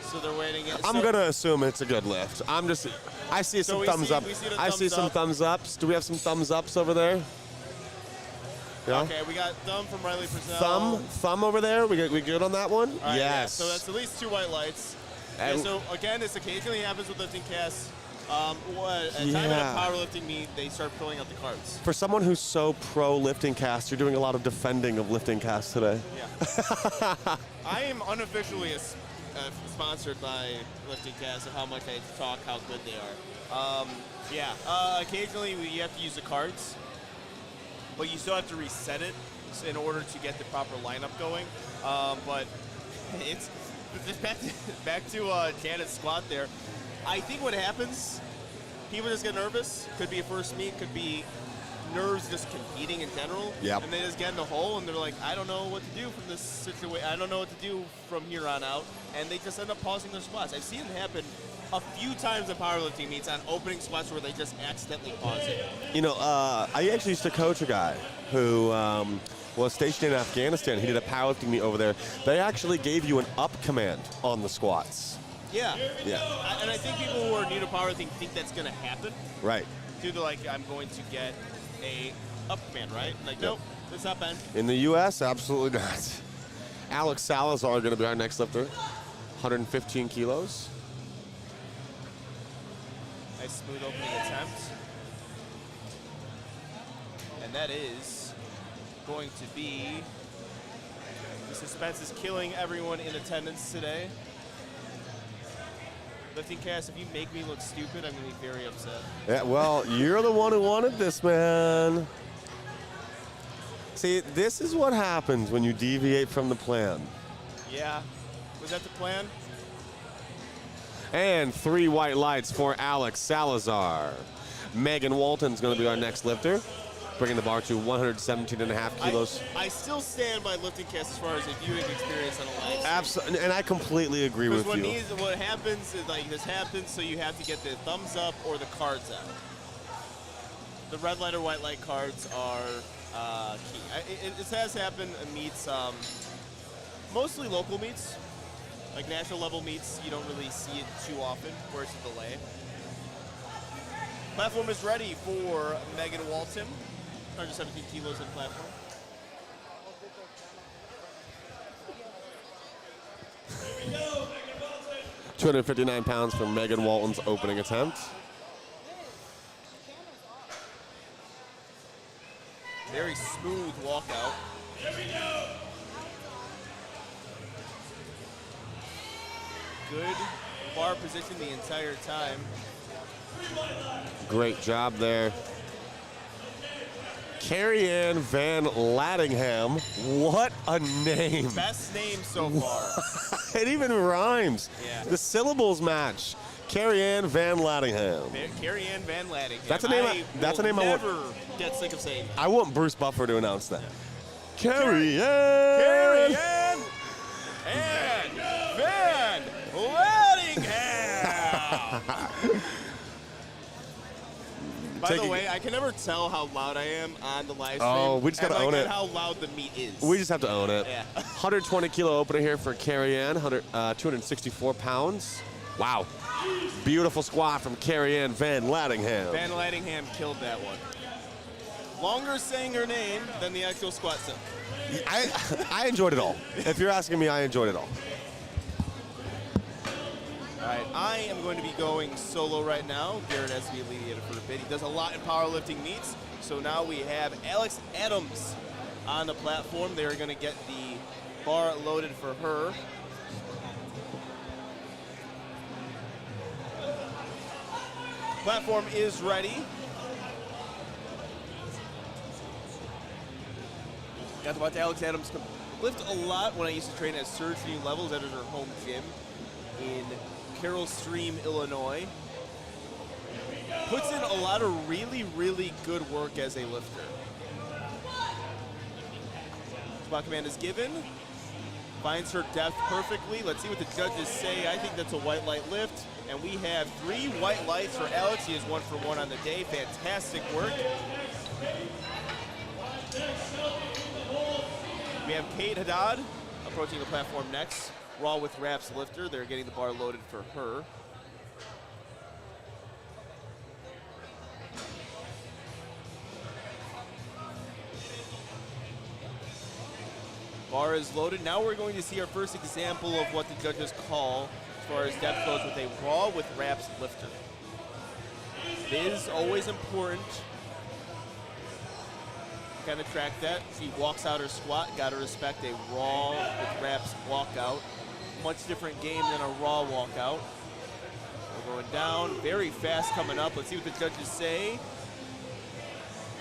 So they're waiting. I'm going to assume it's a good lift. I see some thumbs up. I see some thumbs ups. Do we have some thumbs ups over there? Yeah. Okay, we got thumb from Riley Purcell. Thumb over there. We good on that one? Right, yes. Yeah, so that's at least 2 white lights. And so again, this occasionally happens with lifting casts. At time at a powerlifting meet, they start filling out the cards. For someone who's so pro lifting casts, you're doing a lot of defending of lifting casts today. Yeah. I am unofficially sponsored by Lifting Cast of how much I talk, how good they are. Occasionally you have to use the cards, but you still have to reset it in order to get the proper lineup going. But it's back to Janet's squat there. I think what happens, people just get nervous. Could be a first meet, could be nerves just competing in general. Yep. And they just get in the hole and they're like, I don't know what to do from this situation. I don't know what to do from here on out. And they just end up pausing their squats. I've seen it happen a few times in powerlifting meets on opening squats where they just accidentally pause it. You know, I actually used to coach a guy who was stationed in Afghanistan. He did a powerlifting meet over there. They actually gave you an up command on the squats. Yeah. Yeah. And I think people who are new to powerlifting think that's going to happen. Right. Due to like, I'm going to get a up command, right? Like, nope, that's not Ben. In the U.S., absolutely not. Alex Salazar going to be our next lifter. 115 kilos. Nice smooth opening attempt. And that is going to be, the suspense is killing everyone in attendance today. Lifting cast, if you make me look stupid, I'm going to be very upset. Yeah, well, you're the one who wanted this, man. See, this is what happens when you deviate from the plan. Yeah. Was that the plan? And 3 white lights for Alex Salazar. Megan Walton's going to be our next lifter, bringing the bar to 117.5 kilos. I still stand by lifting cast as far as a viewing experience on a live stream. Absolutely, and I completely agree with you. What happens is, like, this happens, so you have to get the thumbs up or the cards out. The red light or white light cards are key. It has happened at meets, mostly local meets. Like national level meets, you don't really see it too often, where it's a delay. Platform is ready for Megan Walton. 117 kilos in platform. Here we go, 259 pounds for Megan Walton's opening attempt. Very smooth walkout. Here we go. Good bar position the entire time. Great job there. Carrie Ann Van Lattingham. What a name. Best name so far. It even rhymes. Yeah. The syllables match. Carrie Ann Van Lattingham. Carrie Ann Van Lattingham. That's a name. That's a name I never want. get sick of saying. I want Bruce Buffer to announce that. Yeah. Carrie Ann. Carrie Ann Van Lattingham. By the way, I can never tell how loud I am on the live stream. Oh, we just gotta own it. And how loud the meat is. We just have to own it. Yeah. 120 kilo opener here for Carrie Ann. 264 pounds. Wow. Beautiful squat from Carrie Ann Van Lattingham. Van Lattingham killed that one. Longer saying her name than the actual squat set. I enjoyed it all. If you're asking me, I enjoyed it all. All right, I am going to be going solo right now. Garrett has to be leading it for a bit. He does a lot in powerlifting meets. So now we have Alex Adams on the platform. They're going to get the bar loaded for her. Platform is ready. Got to watch Alex Adams lift a lot when I used to train at Surge New Levels at her home gym in Carroll Stream, Illinois. Puts in a lot of really, really good work as a lifter. Spot command is given. Finds her depth perfectly. Let's see what the judges say. I think that's a white light lift. And we have 3 white lights for Alex. He is 1 for 1 on the day. Fantastic work. We have Kate Haddad approaching the platform next. Raw with Wraps lifter. They're getting the bar loaded for her. Bar is loaded. Now we're going to see our first example of what the judges call as far as depth goes with a Raw with Wraps lifter. It is always important to kind of track that. She walks out her squat. Got to respect a Raw with Wraps walkout. Much different game than a Raw walkout. We're going down very fast coming up. Let's see what the judges say.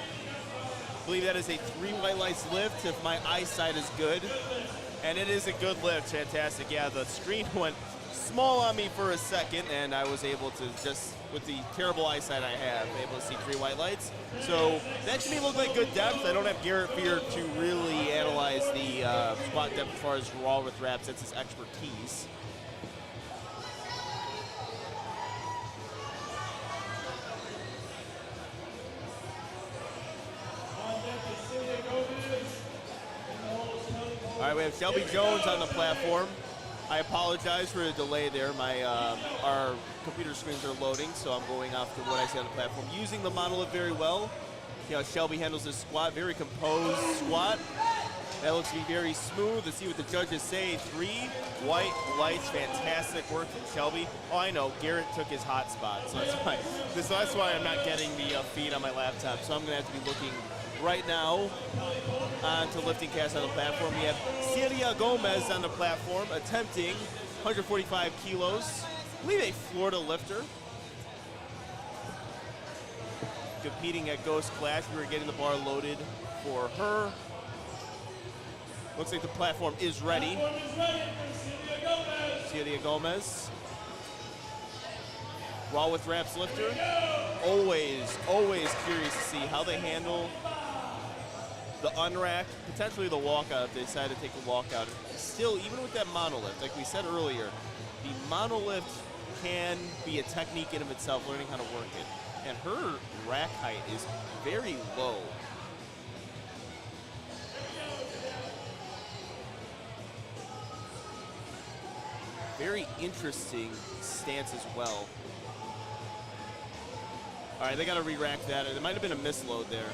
I believe that is a 3 white lights lift if my eyesight is good. And it is a good lift, fantastic. Yeah, the screen went small on me for a second and I was able to just, with the terrible eyesight I have, able to see 3 white lights. So that to me looked like good depth. I don't have Garrett Fear to really analyze the squat depth as far as Raw with Wraps. That's his expertise. All right, we have Shelby Jones on the platform. I apologize for the delay there. Our computer screens are loading, so I'm going off what I see on the platform. Using the monolith very well. You know, Shelby handles this squat, very composed squat. That looks to be very smooth. Let's see what the judges say. 3 white lights, fantastic work from Shelby. Oh, I know, Garrett took his hot spot, so that's why I'm not getting the feed on my laptop. So I'm gonna have to be looking right now onto lifting cast on the platform. We have Celia Gomez on the platform attempting 145 kilos. believe a Florida lifter. Competing at Ghost Clash. We were getting the bar loaded for her. Looks like the platform is ready. Celia Gomez. Raw with Wraps lifter. Always curious to see how they handle the unrack, potentially the walkout if they decide to take a walkout. Still, even with that monolift, like we said earlier, the monolift can be a technique in of itself, learning how to work it. And her rack height is very low. Very interesting stance as well. All right, they got to re-rack that. There might have been a misload there.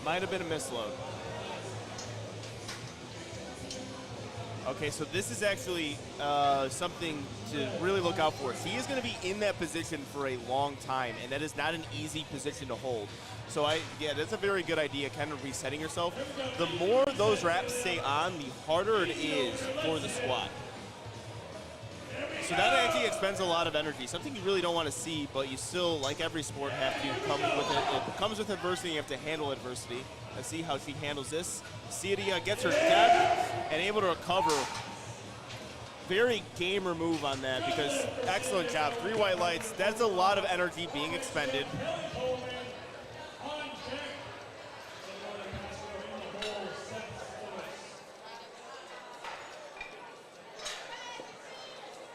Might have been a misload. Okay, so this is actually something to really look out for. She is going to be in that position for a long time, and that is not an easy position to hold. So yeah, that's a very good idea, kind of resetting yourself. The more those wraps stay on, the harder it is for the squat. So that actually expends a lot of energy, something you really don't want to see, but you still, like every sport, have to come with it. It comes with adversity, you have to handle adversity. Let's see how she handles this. Celia gets her depth and able to recover. Very gamer move on that because excellent job. 3 white lights, that's a lot of energy being expended.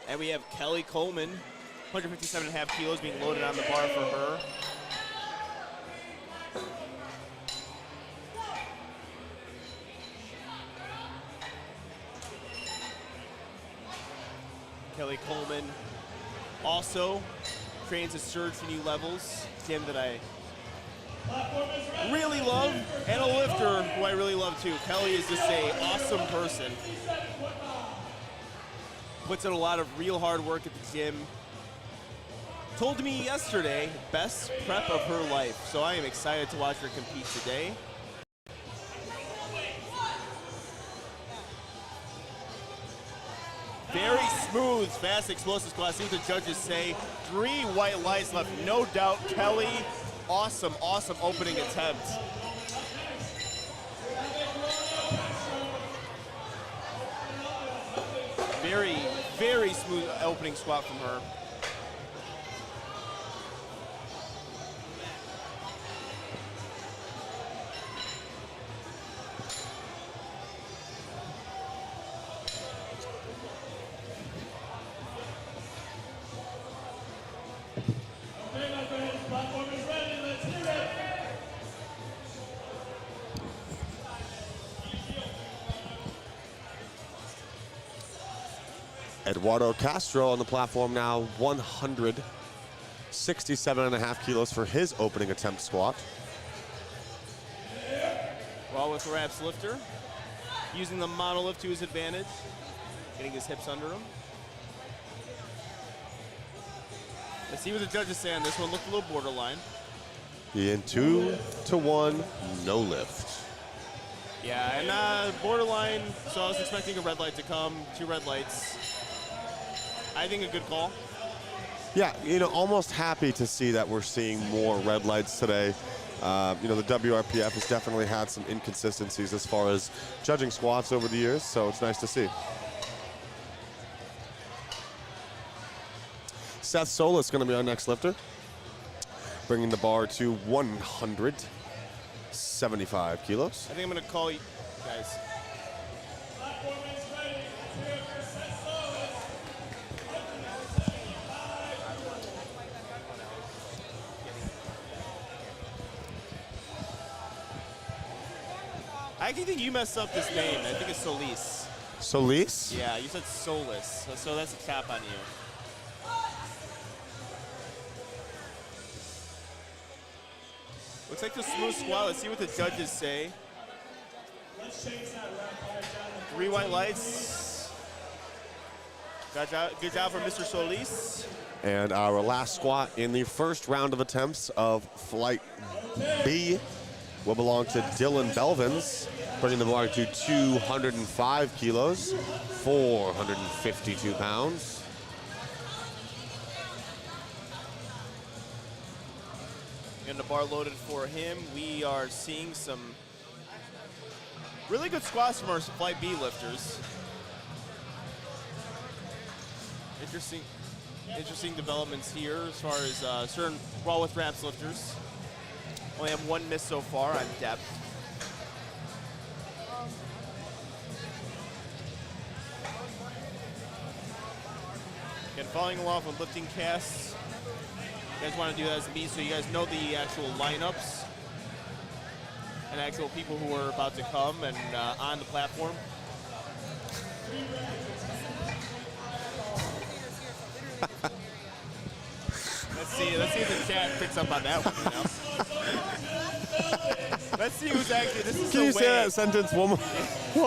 And we have Kelly Coleman, 157.5 kilos being loaded on the bar for her. Kelly Coleman also trains a surge for new levels, gym that I really love, and a lifter who I really love too. Kelly is just an awesome person. Puts in a lot of real hard work at the gym. Told me yesterday, best prep of her life. So I am excited to watch her compete today. Very smooth, fast, explosive squat. See what the judges say. 3 white lights left, no doubt. Kelly, awesome opening attempt. Very smooth opening squat from her. Okay, my friends, platform is ready. Let's hear it. Eduardo Castro on the platform now, 167.5 kilos for his opening attempt squat. Raw with Wraps lifter, using the monolift to his advantage, getting his hips under him. Let's see what the judges say on this one. Looked a little borderline. In 2-to-1, no lift. Yeah, and borderline, so I was expecting a red light to come, 2 red lights. I think a good call. Yeah, you know, almost happy to see that we're seeing more red lights today. You know, the WRPF has definitely had some inconsistencies as far as judging squats over the years, so it's nice to see. Seth Solis is going to be our next lifter, bringing the bar to 175 kilos. I think I'm going to call you guys. I actually think you messed up this name. I think it's Solis. Solis? Yeah, you said Solis, so that's a tap on you. Looks like the smooth squat. Let's see what the judges say. 3 white lights. Good job from Mr. Solis. And our last squat in the first round of attempts of flight B will belong to Dylan Belvins, bringing the bar to 205 kilos, 452 pounds. Getting the bar loaded for him. We are seeing some really good squats from our Flight B lifters. Interesting developments here as far as certain raw with wraps lifters. Only have one miss so far on depth. Again, following along with lifting casts. You guys want to do that as me so you guys know the actual lineups and actual people who are about to come and on the platform. Let's see if the chat picks up on that one. Let's see who's actually. This is Can you say that sentence one more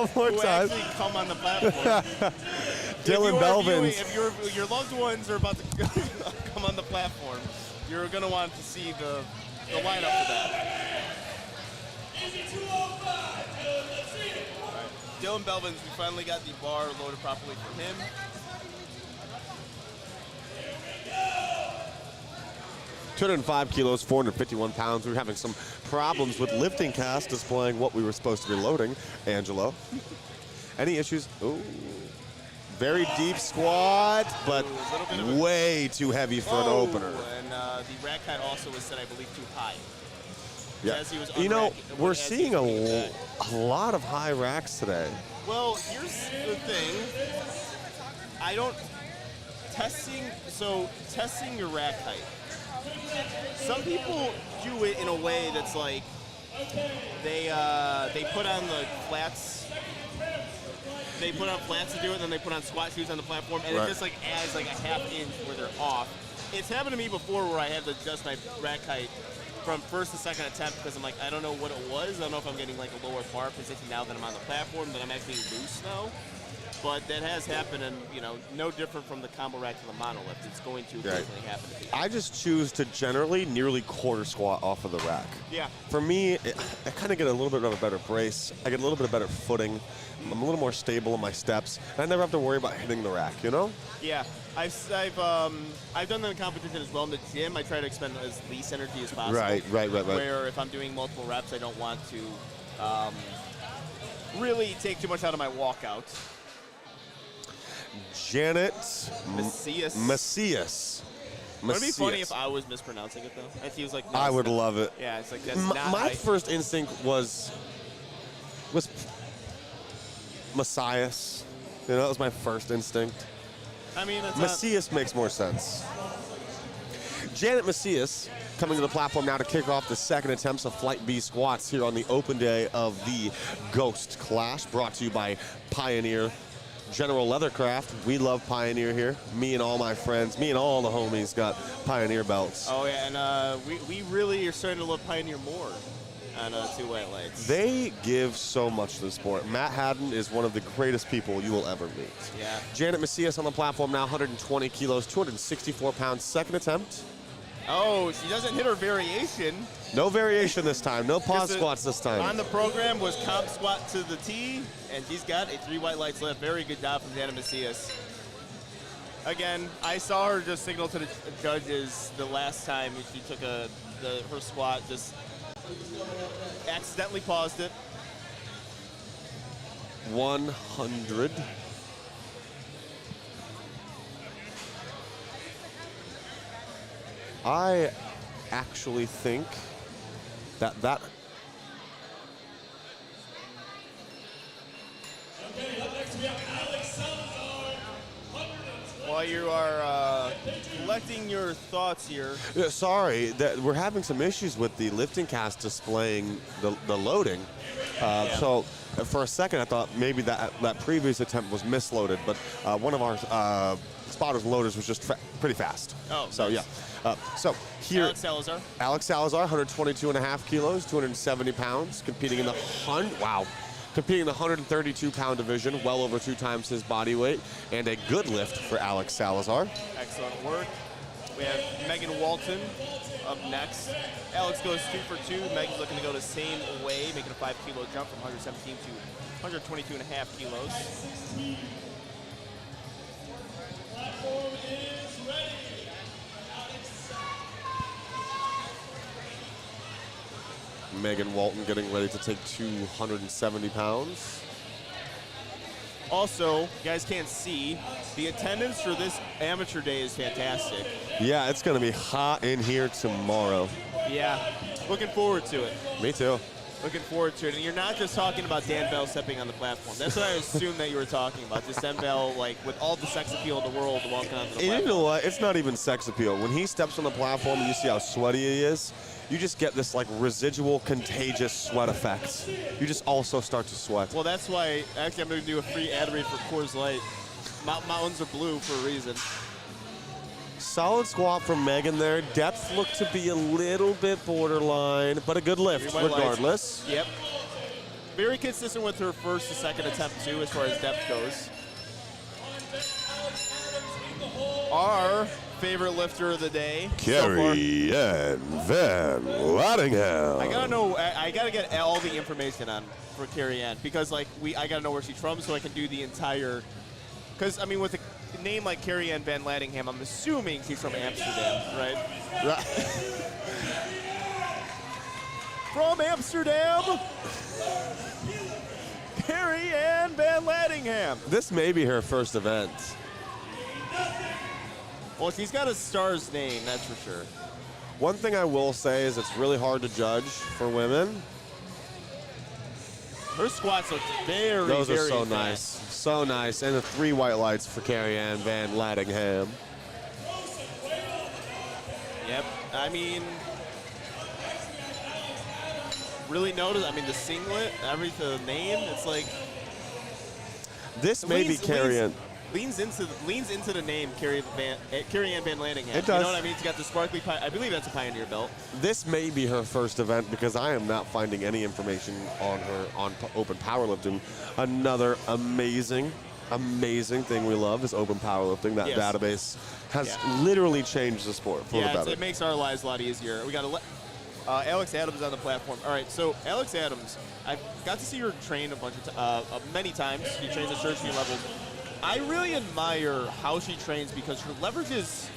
who time? actually come on the platform. Dylan Belvins. If your loved ones are about to come on the platform, you're going to want to see the lineup for that. Right. Dylan Belvins, we finally got the bar loaded properly for him. $205 kilos, 451 pounds. We were having some problems with lifting cast displaying what we were supposed to be loading. Angelo, any issues? Ooh, very deep squat, but way too heavy for an opener. And the rack height also was set, I believe, too high. Yeah, you know, we're seeing a lot of high racks today. Well, here's the thing. Testing your rack height. Some people do it in a way that's like they put on the flats. They put on flats to do it, and then they put on squat shoes on the platform, and it just like adds like a half inch where they're off. It's happened to me before where I had to adjust my rack height from first to second attempt because I'm like, I don't know what it was. I don't know if I'm getting like a lower bar position now that I'm on the platform, that I'm actually loose now. But that has happened, and you know, no different from the combo rack to the monolift. It's going to occasionally happen to people. I just choose to generally nearly quarter squat off of the rack. Yeah. For me, I kind of get a little bit of a better brace. I get a little bit of better footing. I'm a little more stable in my steps, and I never have to worry about hitting the rack, you know? Yeah. I've done that in competition as well. In the gym, I try to expend as least energy as possible. Right. Where if I'm doing multiple reps, I don't want to really take too much out of my walkout. Janet Macias. Would it be funny if I was mispronouncing it, though? If he was like, no, I would love it. Yeah, it's like, that's not my first instinct was Macias. You know, that was my first instinct. I mean, that's Macias makes more sense. Janet Macias coming to the platform now to kick off the second attempts of Flight B squats here on the open day of the Ghost Clash, brought to you by Pioneer General Leathercraft. We love Pioneer here. Me and all my friends, me and all the homies got Pioneer belts. Oh, yeah, and we really are starting to love Pioneer more on Two White Lights. They give so much to the sport. Matt Haddon is one of the greatest people you will ever meet. Yeah. Janet Macias on the platform now, 120 kilos, 264 pounds, second attempt. Oh, she doesn't hit her variation. No variation this time. No pause squats this time. On the program was comp squat to the T, and she's got a 3 white lights left. Very good job from Janet Macias. Again, I saw her just signal to the judges the last time she took her squat, just accidentally paused it. 100. I actually think that Okay, up next we have Alex Salazar. While you are collecting your thoughts here. Sorry, that we're having some issues with the lifting cast displaying the loading. So for a second, I thought maybe that previous attempt was misloaded, but one of our spotters loaders was just pretty fast. Oh, so nice. yeah. So here, Alex Salazar, 122.5 kilos, 270 pounds, competing in the 132-pound division, well over 2 times his body weight, and a good lift for Alex Salazar. Excellent work. We have Megan Walton up next. Alex goes 2 for 2. Megan's looking to go the same way, making a 5-kilo jump from 117 to 122.5 kilos. Platform is ready. Megan Walton getting ready to take 270 pounds. Also, you guys can't see, the attendance for this amateur day is fantastic. Yeah, it's going to be hot in here tomorrow. Yeah, looking forward to it. Me too. Looking forward to it. And you're not just talking about Dan Bell stepping on the platform. That's what I assumed that you were talking about. Just Dan Bell, like, with all the sex appeal in the world, walking onto the And platform. you know what? It's not even sex appeal. When he steps on the platform and you see how sweaty he is, you just get this like residual contagious sweat effect. You just also start to sweat. Well, that's why, actually, I'm going to do a free ad read for Coors Light. Mountains are blue for a reason. Solid squat from Megan there. Depth looked to be a little bit borderline, but a good lift regardless. Yep. Very consistent with her first and second attempt, too, as far as depth goes. Our favorite lifter of the day. Carrie Ann Van Lattingham. I gotta get all the information on for Carrie Ann because like I gotta know where she's from so I can do the entire. Because I mean, with a name like Carrie Ann Van Lattingham, I'm assuming she's from Amsterdam, right? From Amsterdam, Carrie Ann Van Lattingham. This may be her first event. Well, she's got a star's name, that's for sure. One thing I will say is it's really hard to judge for women. Her squats look very, Those very are so fast. nice. So nice. And the 3 white lights for Carrie Ann Van Lattingham. Yep. I mean, really notice. I mean, the singlet, the name. It's like This may be Carrie Ann. Leans into the name Carrie Ann Van Lattingham. It does. You know what I mean? It's got the sparkly. I believe that's a Pioneer belt. This may be her first event because I am not finding any information on her on open powerlifting. Another amazing thing we love is open powerlifting. That Yes. database has literally changed the sport for the better. It makes our lives a lot easier. We got Alex Adams on the platform. All right, so Alex Adams, I got to see her train many times. She trains at Churchill levels. I really admire how she trains because her leverages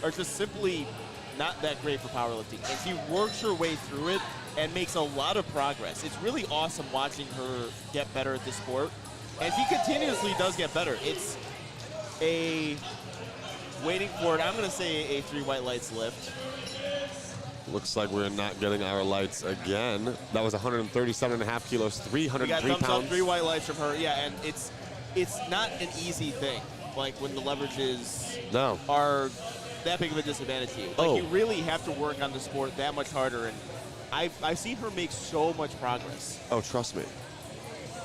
are just simply not that great for powerlifting. And she works her way through it and makes a lot of progress. It's really awesome watching her get better at this sport. And she continuously does get better. It's waiting for it. I'm going to say a 3 white lights lift. Looks like we're not getting our lights again. That was 137.5 kilos, 303 We got thumbs pounds. up, 3 white lights from her. Yeah, and it's not an easy thing. Like when the leverages are that big of a disadvantage to you. Like you really have to work on the sport that much harder. And I've seen her make so much progress. Oh, trust me.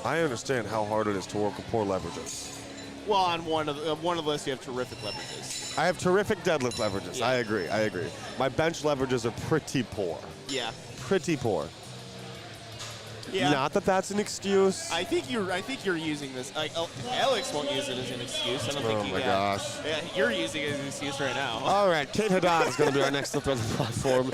I understand how hard it is to work with poor leverages. Well, on one of the list, you have terrific leverages. I have terrific deadlift leverages. Yeah. I agree. My bench leverages are pretty poor. Yeah. Pretty poor. Yeah. Not that that's an excuse. I think you're using this. Like Alex won't use it as an excuse. I don't think Oh my gosh. Yeah, you're using it as an excuse right now. All right, Kate Haddad is going to be our next lifter on the platform.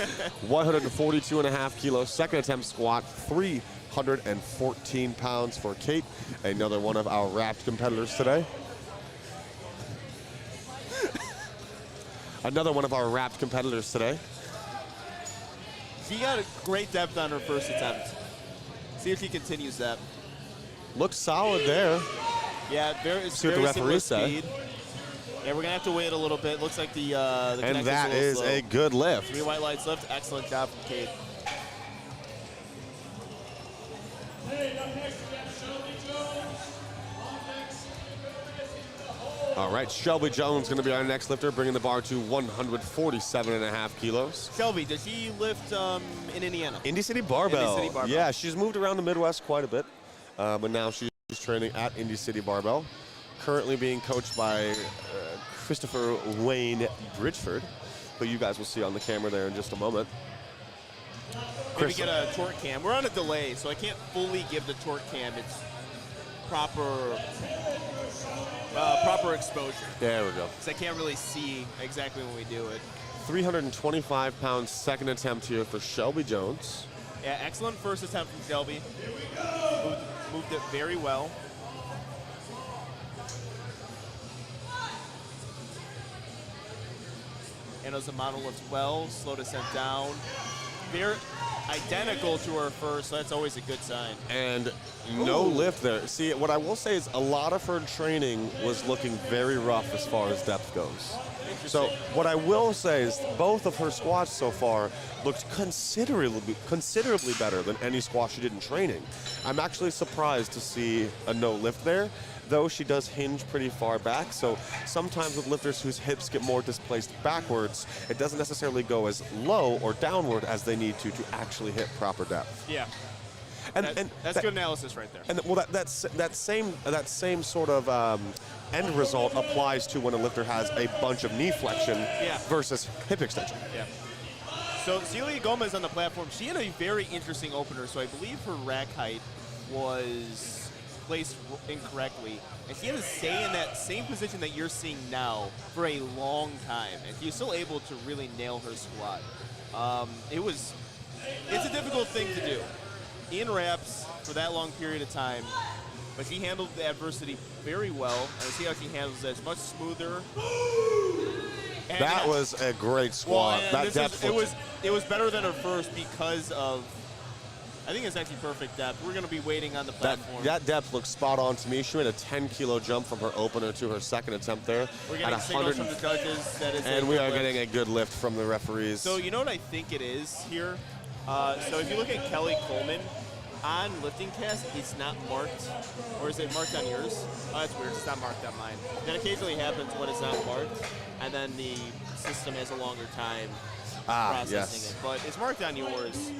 142.5 kilos, second attempt squat, 314 pounds for Kate. Another one of our wrapped competitors today. Another one of our wrapped competitors today. She got a great depth on her first attempt. See if she continues that. Looks solid there. Yeah, it's See what very the similar referees say. speed. Yeah, we're gonna have to wait a little bit. Looks like the And connection's that a little is slow. a good lift. 3 white lights lift. Excellent job from Kate. Hey, up next we got Shelby Jones. On next, All right, Shelby Jones going to be our next lifter, bringing the bar to 147.5 kilos. Shelby, does she lift in Indiana? Indy City Barbell. Indy City Barbell. Yeah, she's moved around the Midwest quite a bit, but now she's training at Indy City Barbell. Currently being coached by Christopher Wayne Bridgeford, who you guys will see on the camera there in just a moment. Maybe get a torque cam. We're on a delay, so I can't fully give the torque cam its proper exposure. There we go. Because I can't really see exactly when we do it. 325-pound second attempt here for Shelby Jones. Yeah, excellent first attempt from Shelby. Moved it very well. And as a model lifts well, slow descent down. identical to her first, so that's always a good sign. And no lift there. See, what I will say is a lot of her training was looking very rough as far as depth goes. So what I will say is both of her squats so far looked considerably better than any squat she did in training. I'm actually surprised to see a no lift there, though she does hinge pretty far back. So sometimes with lifters whose hips get more displaced backwards, it doesn't necessarily go as low or downward as they need to actually hit proper depth. Yeah. And That's good analysis right there. And well, that same sort of end result applies to when a lifter has a bunch of knee flexion versus hip extension. Yeah. So Celia Gomez on the platform, she had a very interesting opener. So I believe her rack height was placed incorrectly, and she had to stay in that same position that you're seeing now for a long time, and she was still able to really nail her squat. It's a difficult thing to do in reps for that long period of time, but she handled the adversity very well, and see how she handles it. It's much smoother. And that was a great squat. Well, that depth it was better than her first because of, I think it's actually perfect depth. We're going to be waiting on the platform. That depth looks spot on to me. She made a 10-kilo jump from her opener to her second attempt there. We're getting signals from the judges that it's and we are getting a good lift from the referees. So you know what I think it is here? So if you look at Kelly Coleman, on lifting cast, it's not marked. Or is it marked on yours? Oh, that's weird. It's not marked on mine. That occasionally happens when it's not marked, and then the system has a longer time processing it. But it's marked on yours.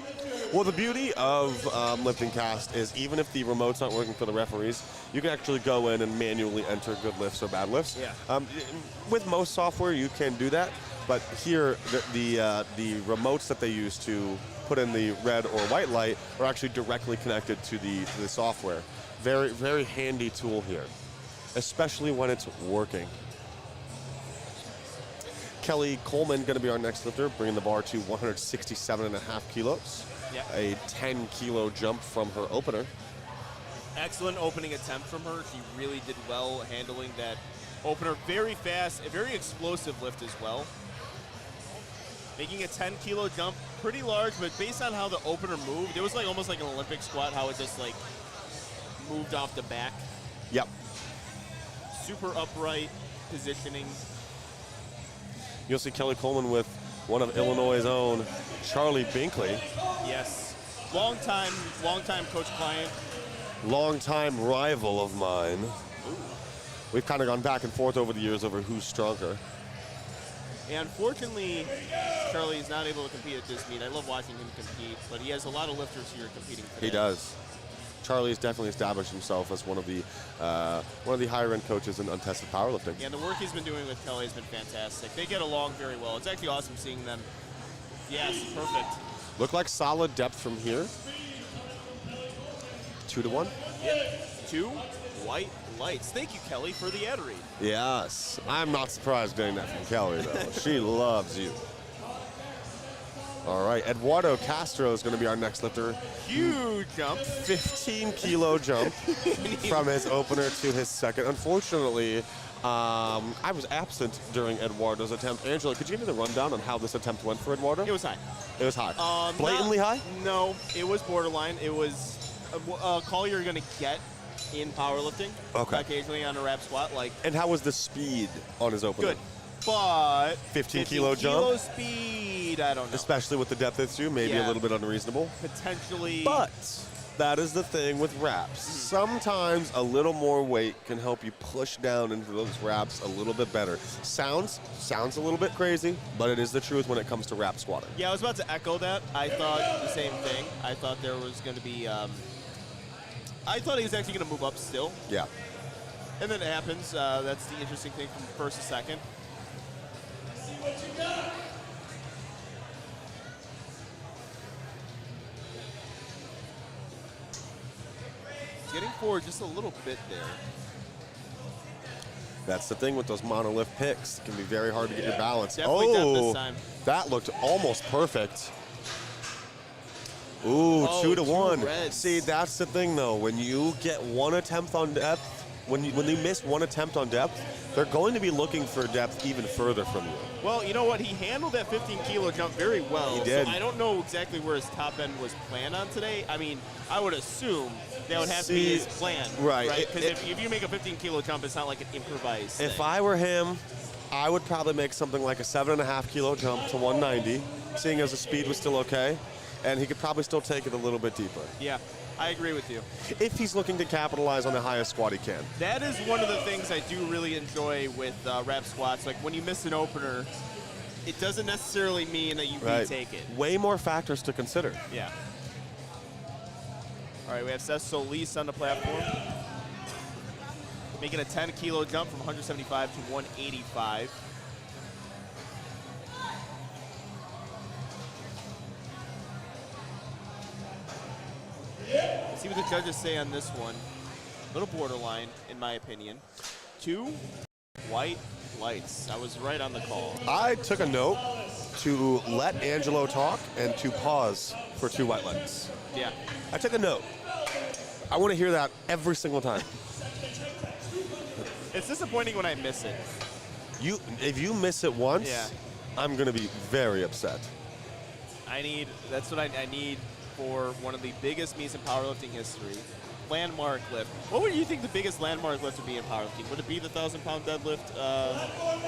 Well, the beauty of lifting cast is even if the remotes aren't working for the referees, you can actually go in and manually enter good lifts or bad lifts. Yeah. With most software, you can do that. But here, the remotes that they use to put in the red or white light are actually directly connected to the software. Very, very handy tool here, especially when it's working. Kelly Coleman going to be our next lifter, bringing the bar to 167.5 kilos. Yep. A 10-kilo jump from her opener. Excellent opening attempt from her. She really did well handling that opener. Very fast, a very explosive lift as well. Making a 10-kilo jump, pretty large, but based on how the opener moved, it was like almost like an Olympic squat, how it just like moved off the back. Yep. Super upright positioning. You'll see Kelly Coleman with one of Illinois' own, Charlie Binkley. Yes. Long time coach-client. Long-time rival of mine. Ooh. We've kind of gone back and forth over the years over who's stronger. And unfortunately, Charlie is not able to compete at this meet. I love watching him compete, but he has a lot of lifters here competing today. He does. Charlie has definitely established himself as one of the higher-end coaches in untested powerlifting. Yeah, and the work he's been doing with Kelly has been fantastic. They get along very well. It's actually awesome seeing them. Yes, perfect. Look like solid depth from here. 2-to-1. Yep. 2 white lights. Thank you, Kelly, for the ad read. Yes. I'm not surprised getting that from Kelly, though. She loves you. All right, Eduardo Castro is going to be our next lifter. Huge jump. 15-kilo jump from his opener to his second. Unfortunately, I was absent during Eduardo's attempt. Angela, could you give me the rundown on how this attempt went for Eduardo? It was high. It was high. Blatantly high? No, it was borderline. It was a call you're going to get in powerlifting. Okay. Occasionally on a rap squat. And how was the speed on his opener? Good. But 15-kilo jump? Kilo speed, I don't know. Especially with the depth issue, maybe a little bit unreasonable. Potentially. But that is the thing with wraps. Sometimes a little more weight can help you push down into those wraps a little bit better. Sounds a little bit crazy, but it is the truth when it comes to wrap squatting. Yeah, I was about to echo that. I thought the same thing. I thought there was going to be, I thought he was actually going to move up still. Yeah. And then it happens. That's the interesting thing from first to second. What you got? Getting forward just a little bit there. That's the thing with those monolift picks. It can be very hard to get your balance. Definitely depth this time. That looked almost perfect. Ooh, 2-to-1. Two reds. See, that's the thing, though. When you get one attempt on depth, when you miss one attempt on depth, they're going to be looking for depth even further from you. Well, you know what? He handled that 15-kilo jump very well. He did. So I don't know exactly where his top end was planned on today. I mean, I would assume that would have to be his plan. Right. Because if you make a 15-kilo jump, it's not like an improvised If thing. I were him, I would probably make something like a 7.5-kilo jump to 190, seeing as the speed was still okay, and he could probably still take it a little bit deeper. Yeah, I agree with you. If he's looking to capitalize on the highest squat he can. That is one of the things I do really enjoy with rep squats. Like when you miss an opener, it doesn't necessarily mean that you retake it. Way more factors to consider. Yeah. All right, we have Seth Solis on the platform, making a 10-kilo jump from 175 to 185. Let's see what the judges say on this one. A little borderline, in my opinion. 2 white lights. I was right on the call. I took a note to let Angelo talk and to pause for 2 white lights. Yeah. I took a note. I want to hear that every single time. It's disappointing when I miss it. If you miss it once, Yeah. I'm going to be very upset. That's what I need for one of the biggest meets in powerlifting history. Landmark lift. What would you think the biggest landmark lift would be in powerlifting? Would it be the 1,000-pound deadlift?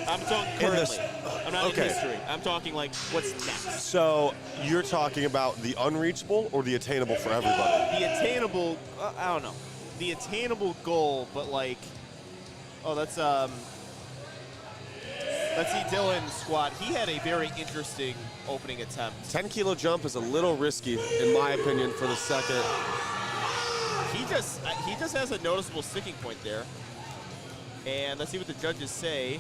I'm talking currently. I'm not in history. I'm talking like what's next. So you're talking about the unreachable or the attainable for everybody? The attainable, I don't know. The attainable goal, but like, let's see Dylan's squat. He had a very interesting opening attempt. 10-kilo jump is a little risky, in my opinion, for the second. He just has a noticeable sticking point there. And let's see what the judges say.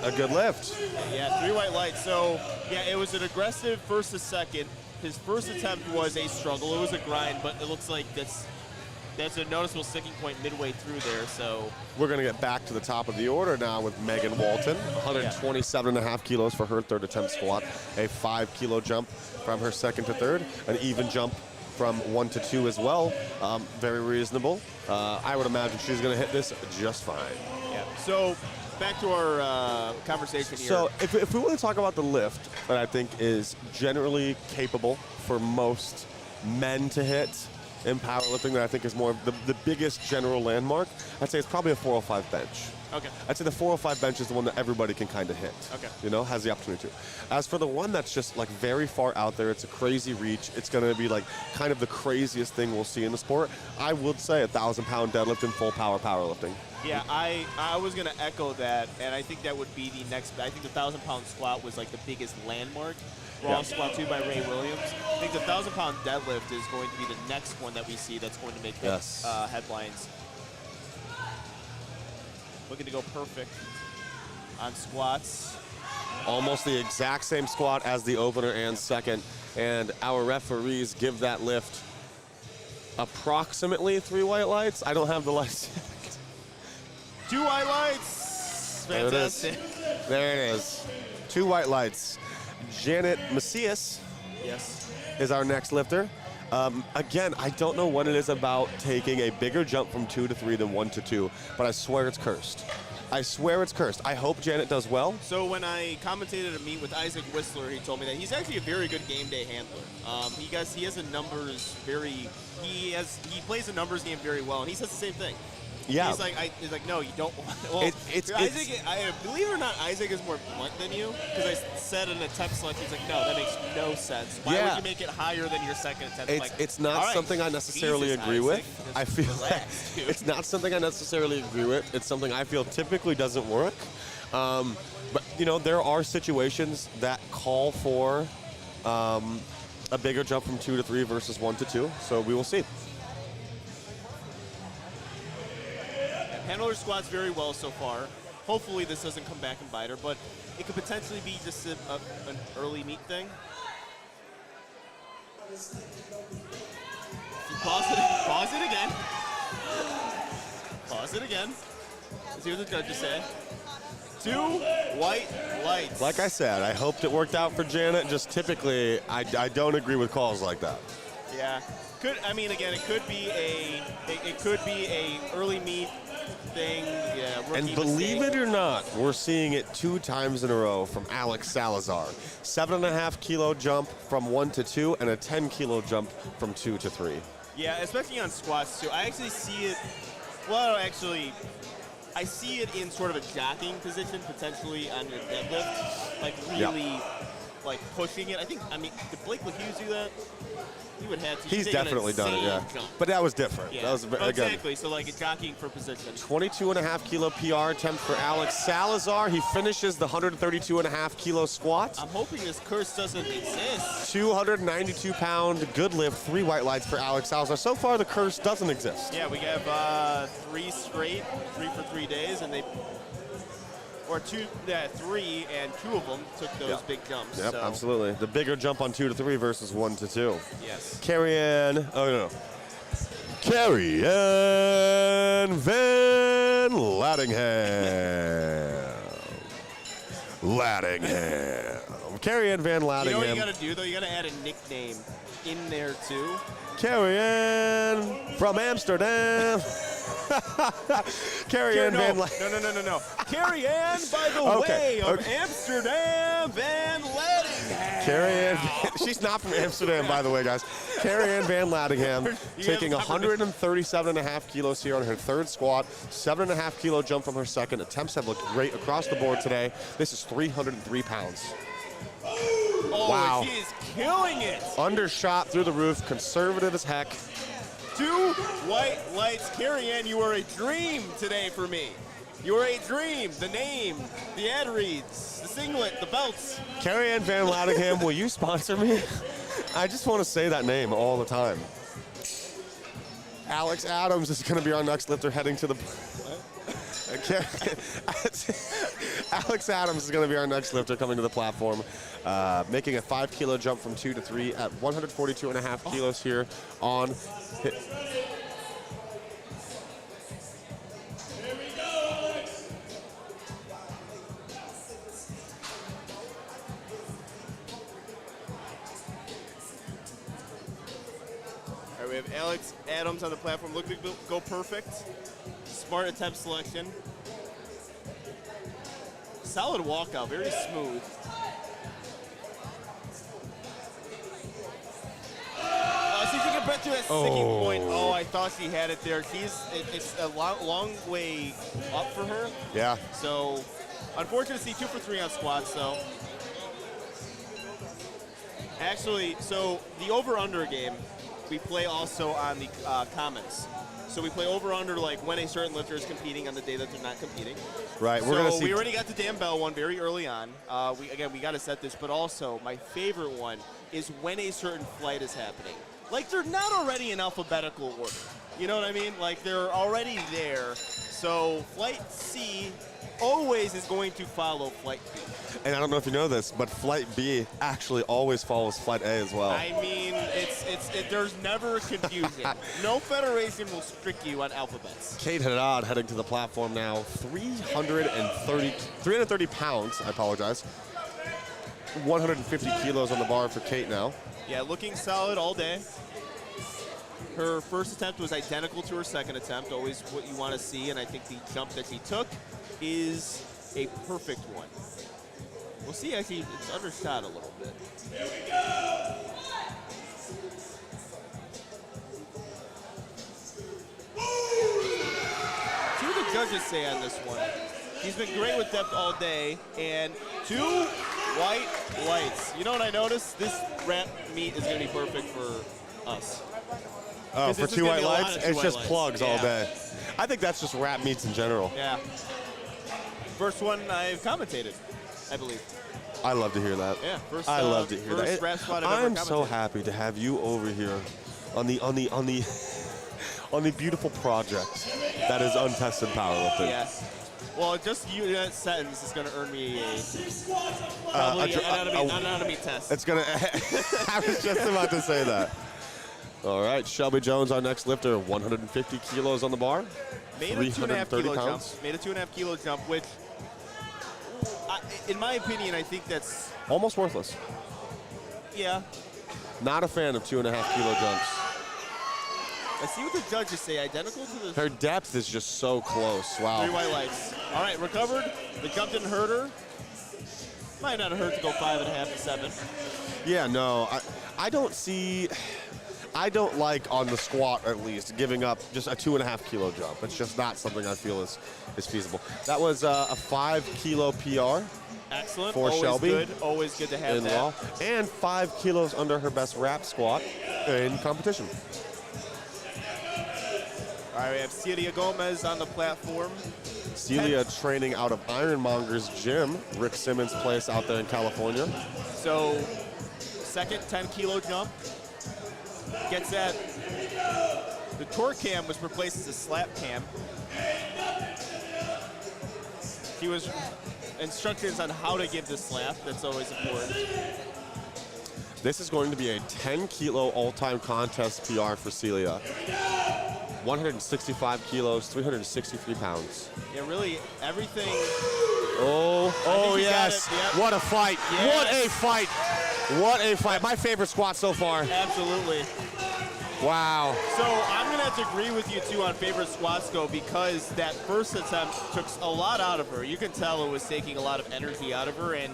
A good lift. Yeah, 3 white lights. So, yeah, it was an aggressive first to second. His first attempt was a struggle. It was a grind, but it looks like that's a noticeable sticking point midway through there. So we're going to get back to the top of the order now with Megan Walton. 127.5 kilos for her third attempt squat. A 5-kilo jump from her second to third. An even jump from 1 to 2 as well. Very reasonable. I would imagine she's going to hit this just fine. Yeah. So back to our conversation here. So if we want to talk about the lift that I think is generally capable for most men to hit in powerlifting, that I think is more the biggest general landmark, I'd say it's probably a 405 bench. Okay. I'd say the 405 bench is the one that everybody can kind of hit. Okay. You know, has the opportunity to. As for the one that's just like very far out there, it's a crazy reach. It's going to be like kind of the craziest thing we'll see in the sport. I would say 1,000-pound deadlift in full power powerlifting. Yeah, I was going to echo that, and I think that would be the next. I think the 1,000-pound squat was like the biggest landmark. Raw squat 2 by Ray Williams. I think the 1,000-pound deadlift is going to be the next one that we see that's going to make headlines. Looking to go perfect on squats. Almost the exact same squat as the opener and second, and our referees give that lift approximately 3 white lights. I don't have the lights. 2 white lights. Fantastic. There it is. 2 white lights. Janet Macias is our next lifter. Again, I don't know what it is about taking a bigger jump from 2 to 3 than 1 to 2, but I swear it's cursed. I swear it's cursed. I hope Janet does well. So when I commentated a meet with Isaac Whistler, he told me that he's actually a very good game day handler. He has a numbers he plays a numbers game very well, and he says the same thing. Yeah. He's like, no, you don't want. Well, Isaac, believe it or not, Isaac is more blunt than you, because I said in a attempt selection, he's like, no, that makes no sense. Why would you make it higher than your second attempt? It's not something I necessarily agree with. I feel like it's not something I necessarily agree with. It's something I feel typically doesn't work. But you know, there are situations that call for a bigger jump from 2 to 3 versus 1 to 2. So we will see. Handler squats very well so far. Hopefully this doesn't come back and bite her, but it could potentially be just an early meet thing. Pause it again. Pause it again. Let's see what the judges say. 2 white lights. Like I said, I hoped it worked out for Janet. Just typically, I don't agree with calls like that. Yeah. It could be a early meet thing. Yeah, rookie And believe mistake. it or not, we're seeing it 2 times in a row from Alex Salazar. 7.5 kilo jump from 1 to 2 and a 10 kilo jump from 2 to 3. Yeah, especially on squats too. I actually see it, well, actually, I see it in sort of a jockeying position, potentially on your deadlift, like really like pushing it. I mean, did Blake Hughes do that? He would have to. He's definitely done it, yeah. Jump. But that was different. Yeah, That was, again, exactly. So like a jockeying for position. 22.5 kilo PR attempt for Alex Salazar. He finishes the 132.5 kilo squat. I'm hoping this curse doesn't exist. 292 pound good lift, 3 white lights for Alex Salazar. So far, the curse doesn't exist. Yeah, we have 3 straight, 3 for 3 days, and 3, and 2 of them took those big jumps. Yep, so. absolutely. The bigger jump on 2 to 3 versus 1 to 2. Yes. Carrie-Ann Van Lattingham. Carrie-Ann Van You know Lattingham. what you got to do, though? You got to add a nickname in there, too. Carrie-Ann from Amsterdam. Carrie-Ann Van Lattingham. No. Carrie-Ann, by the way, of Amsterdam Van Lattingham. Carrie-Ann, she's not from Amsterdam, by the way, guys. Carrie-Ann Van Lattingham taking 137.5 kilos here on her 3rd squat, 7.5 kilo jump from her 2nd. Attempts have looked great across the board today. This is 303 pounds. Oh, Wow. she is killing it. Undershot through the roof, conservative as heck. 2 white lights. Carrie-Ann, you are a dream today for me. You are a dream. The name, the ad reads, the singlet, the belts. Carrie-Ann Van Lattingham, will you sponsor me? I just want to say that name all the time. Alex Adams is going to be our next lifter heading to the... Alex Adams is going to be our next lifter coming to the platform, making a 5 kilo jump from 2 to 3 at 142.5 kilos here on... All right, we have Alex Adams on the platform. Look to go perfect. Smart attempt selection. Solid walkout, very smooth. See if you can bet to that sticking point. Oh, I thought she had it there. It's a long way up for her. Yeah. So, unfortunate to see 2 for 3 on squats, though. Actually, so the over-under game, we play also on the comments. So we play over-under like when a certain lifter is competing on the day that they're not competing. Right, So we're going to see... we already got the Dan Bell one very early on. We got to set this, but also my favorite one is when a certain flight is happening. Like they're not already in alphabetical order. You know what I mean? Like they're already there. So flight C always is going to follow flight B. And I don't know if you know this, but Flight B actually always follows Flight A as well. I mean, there's never confusion. No federation will trick you on alphabets. Kate Haddad heading to the platform now. 330 pounds, I apologize. 150 kilos on the bar for Kate now. Yeah, looking solid all day. Her first attempt was identical to her second attempt, always what you want to see, and I think the jump that she took is a perfect one. We'll see, actually, it's undershot a little bit. Here we go. See what the judges say on this one. He's been great with depth all day, and 2 white lights. You know what I noticed? This wrap meet is going to be perfect for us. Oh, for 2 white lights? It's just plugs all Yeah. day. I think that's just wrap meets in general. Yeah. First one I've commentated, I believe. I love to hear that. Yeah, first, I love to hear first that. rap squad I've ever I'm so commentated. happy to have you over here on the on the beautiful project that is untested powerlifting. Yes. Well, just you that sentence is going to earn me probably an anatomy test. It's gonna. I was just about to say that. All right, Shelby Jones, our next lifter, 150 kilos on the bar. Made a 2.5 kilo pounds. jump. Made a 2.5 kilo jump, which, in my opinion, I think that's Almost worthless. yeah. Not a fan of 2.5 kilo jumps. Let's see what the judges say. Identical to the Her depth is just so close. Wow. 3 white lights. All right, recovered. The jump didn't hurt her. Might not have hurt to go 5.5 to 7. Yeah, no, I don't like, on the squat at least, giving up just a 2.5 kilo jump. It's just not something I feel is feasible. That was a 5 kilo PR. Excellent. For always Shelby. Good. Always good to have In that. law, and 5 kilos under her best wrap squat in competition. All right, we have Celia Gomez on the platform. Celia training out of Ironmonger's gym, Rick Simmons' place out there in California. So, second 10 kilo jump. Gets that. The torque cam was replaced as a slap cam. He was instructions on how to give the slap. That's always important. This is going to be a 10 kilo all-time contest PR for Celia. 165 kilos, 363 pounds. Yeah, really, everything. Oh he got yes. it, yep. What a fight. Yes. What a fight. What a fight. My favorite squat so far. Absolutely. Wow. So I'm going to have to agree with you, too, on favorite squats go, because that first attempt took a lot out of her. You can tell it was taking a lot of energy out of her, and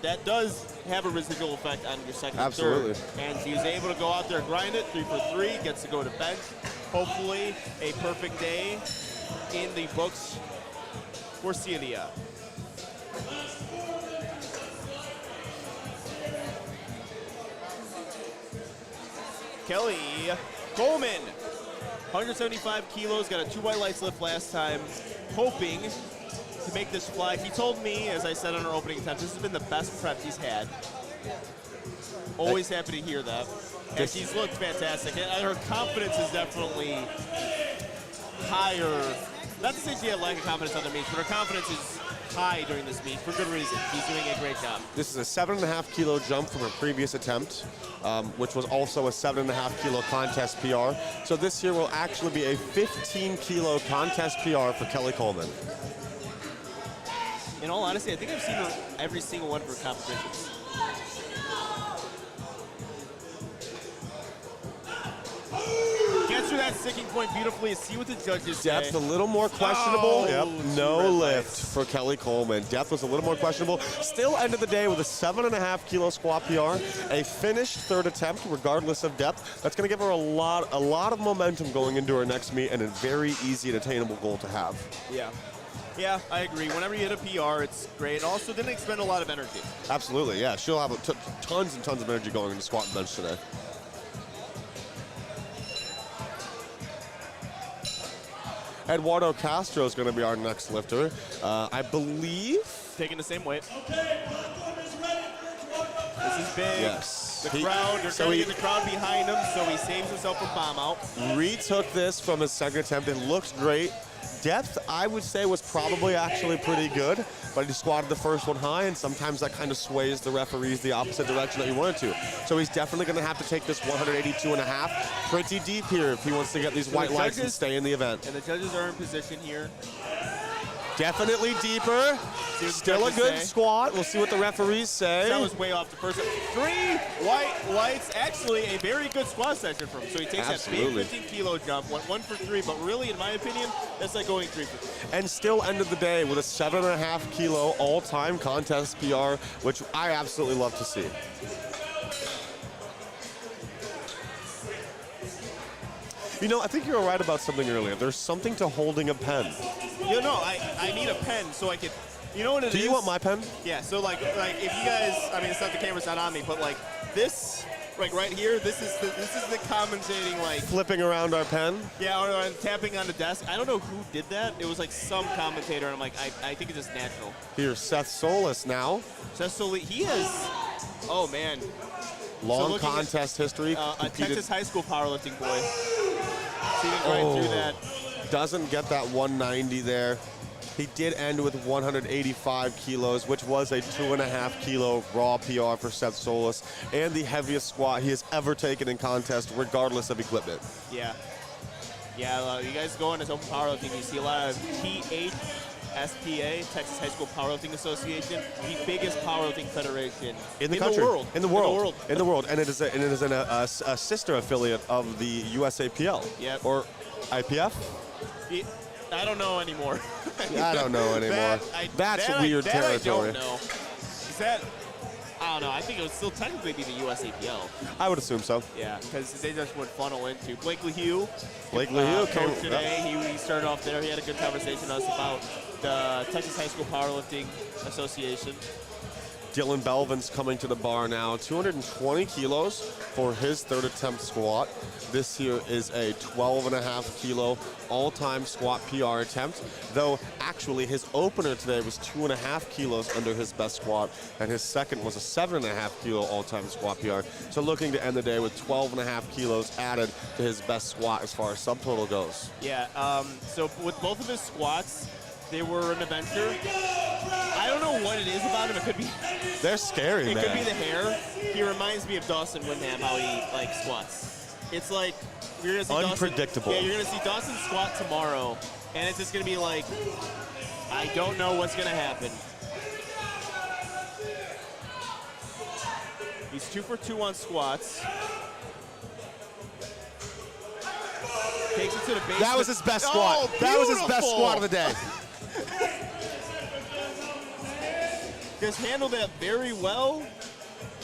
that does have a residual effect on your second Absolutely. and third. And she was able to go out there, grind it, 3 for 3, gets to go to bench. Hopefully a perfect day in the books for Celia. Kelly Coleman, 175 kilos, got a 2 white lights lift last time, hoping to make this fly. He told me, as I said on our opening attempt, this has been the best prep he's had. Always happy to hear that. And she's looked fantastic. And her confidence is definitely higher. Not to say she had lack of confidence on the meet, but her confidence is high during this meet for good reason. She's doing a great job. This is a 7.5 kilo jump from her previous attempt, which was also a 7.5 kilo contest PR. So this year will actually be a 15 kilo contest PR for Kelly Coleman. In all honesty, I think I've seen her every single one of her competitions. Gets through that sticking point beautifully. Let's see what the judges say. Depth a little more questionable. Oh, Yep, 2 no red lift lights. for Kelly Coleman. Depth was a little more questionable. Still ended the day with a 7.5 kilo squat PR, a finished third attempt regardless of depth. That's going to give her a lot of momentum going into her next meet, and a very easy and attainable goal to have. Yeah. Yeah, I agree. Whenever you hit a PR, it's great. Also, didn't expend a lot of energy. Absolutely, yeah. She'll have tons and tons of energy going into squat and bench today. Eduardo Castro is going to be our next lifter. I believe. Taking the same weight. Okay, platform is ready. This is big. Yes. The crowd, you're so going he to get the crowd behind him, so he saves himself from bomb out. retook this from his second attempt. It looked great. Depth, I would say, was probably actually pretty good, but he squatted the first one high, and sometimes that kind of sways the referees the opposite direction that you want it to. So he's definitely going to have to take this 182.5 pretty deep here if he wants to get these white lights and stay in the event. And the judges are in position here. Definitely deeper. See what the Still a judges good say. squat. We'll see what the referees say. That was way off the first. 3 white lights. Actually, a very good squat session from him. So he takes Absolutely. that big 15 kilo jump, went 1 for 3, but really, in my opinion, that's like going 3 for 3. And still ended the day with a 7.5 kilo all-time contest PR, which I absolutely love to see. You know, I think you were right about something earlier. There's something to holding a pen. You know, I need a pen so I could. You know what it is? Do you want my pen? Yeah. So like if you guys, I mean, it's not the camera's not on me, but like this, like right here, this is the commentating like. Flipping around our pen? Yeah, or tapping on the desk. I don't know who did that. It was like some commentator, and I'm like, I think it's just natural. Here's Seth Solis now. So he has, oh man, Long looking at, contest history. a competed- Texas high school powerlifting boy. See him right through that. Doesn't get that 190 there. He did end with 185 kilos, which was a 2.5 kilo raw PR for Seth Solis, and the heaviest squat he has ever taken in contest, regardless of equipment. Yeah. Yeah, you guys go into open powerlifting, you see a lot of T8 SPA, Texas High School Powerlifting Association, the biggest powerlifting federation in the country, the world. in the world, and it is a sister affiliate of the USAPL. Yep. Or IPF. I don't know anymore. I don't know anymore. That's weird territory. I don't know. Is that? I don't know. I think it would still technically be the USAPL. I would assume so. Yeah, because they just would funnel into Blake LaHue. Came today. He started off there. He had a good conversation with us about the Texas High School Powerlifting Association. Dylan Belvin's coming to the bar now. 220 kilos for his third attempt squat. This here is a 12.5 kilo all-time squat PR attempt, though actually his opener today was 2.5 kilos under his best squat, and his second was a 7.5 kilo all-time squat PR. So looking to end the day with 12.5 kilos added to his best squat as far as subtotal goes. Yeah, so with both of his squats, they were an adventure. I don't know what it is about him. It could be. They're scary, man. It could be the hair. He reminds me of Dawson Windham, how he squats. It's like you're gonna see unpredictable. Dawson, you're gonna see Dawson squat tomorrow, and it's just gonna be like, I don't know what's gonna happen. He's 2 for 2 on squats. Takes it to the base. That was his best squat. Oh, that was his best squat of the day. Just handled that very well,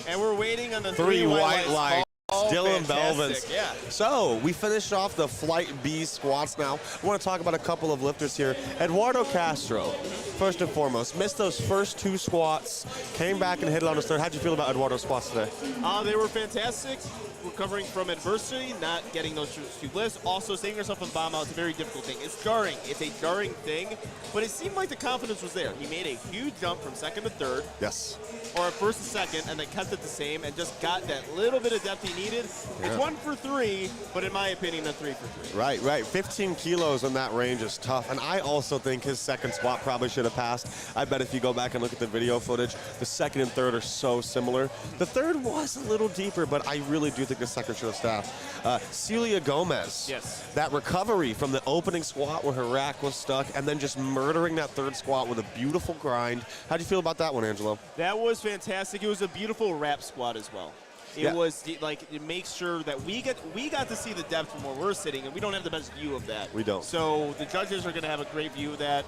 and we're waiting on the 3 white lights. Dylan fantastic. Belvins. Yeah. So we finished off the Flight B squats now. I want to talk about a couple of lifters here. Eduardo Castro, first and foremost, missed those first 2 squats, came back and hit it on his third. How'd you feel about Eduardo's squats today? They were fantastic. Recovering from adversity, not getting those 2 lifts. Also, saving yourself from bomb out is a very difficult thing. It's jarring. It's a jarring thing, but it seemed like the confidence was there. He made a huge jump from second to third. Yes. Or first to second, and then kept it the same and just got that little bit of depth he needed. Yeah. It's 1 for 3, but in my opinion, a 3 for 3. Right. 15 kilos in that range is tough, and I also think his second squat probably should have passed. I bet if you go back and look at the video footage, the second and third are so similar. The third was a little deeper, but I really do think the second should have staffed. Celia Gomez. Yes. That recovery from the opening squat where her rack was stuck, and then just murdering that third squat with a beautiful grind. How'd you feel about that one, Angelo? That was fantastic. It was a beautiful wrap squat as well. It was like, it makes sure that we got to see the depth from where we're sitting, and we don't have the best view of that. We don't. So the judges are going to have a great view of that.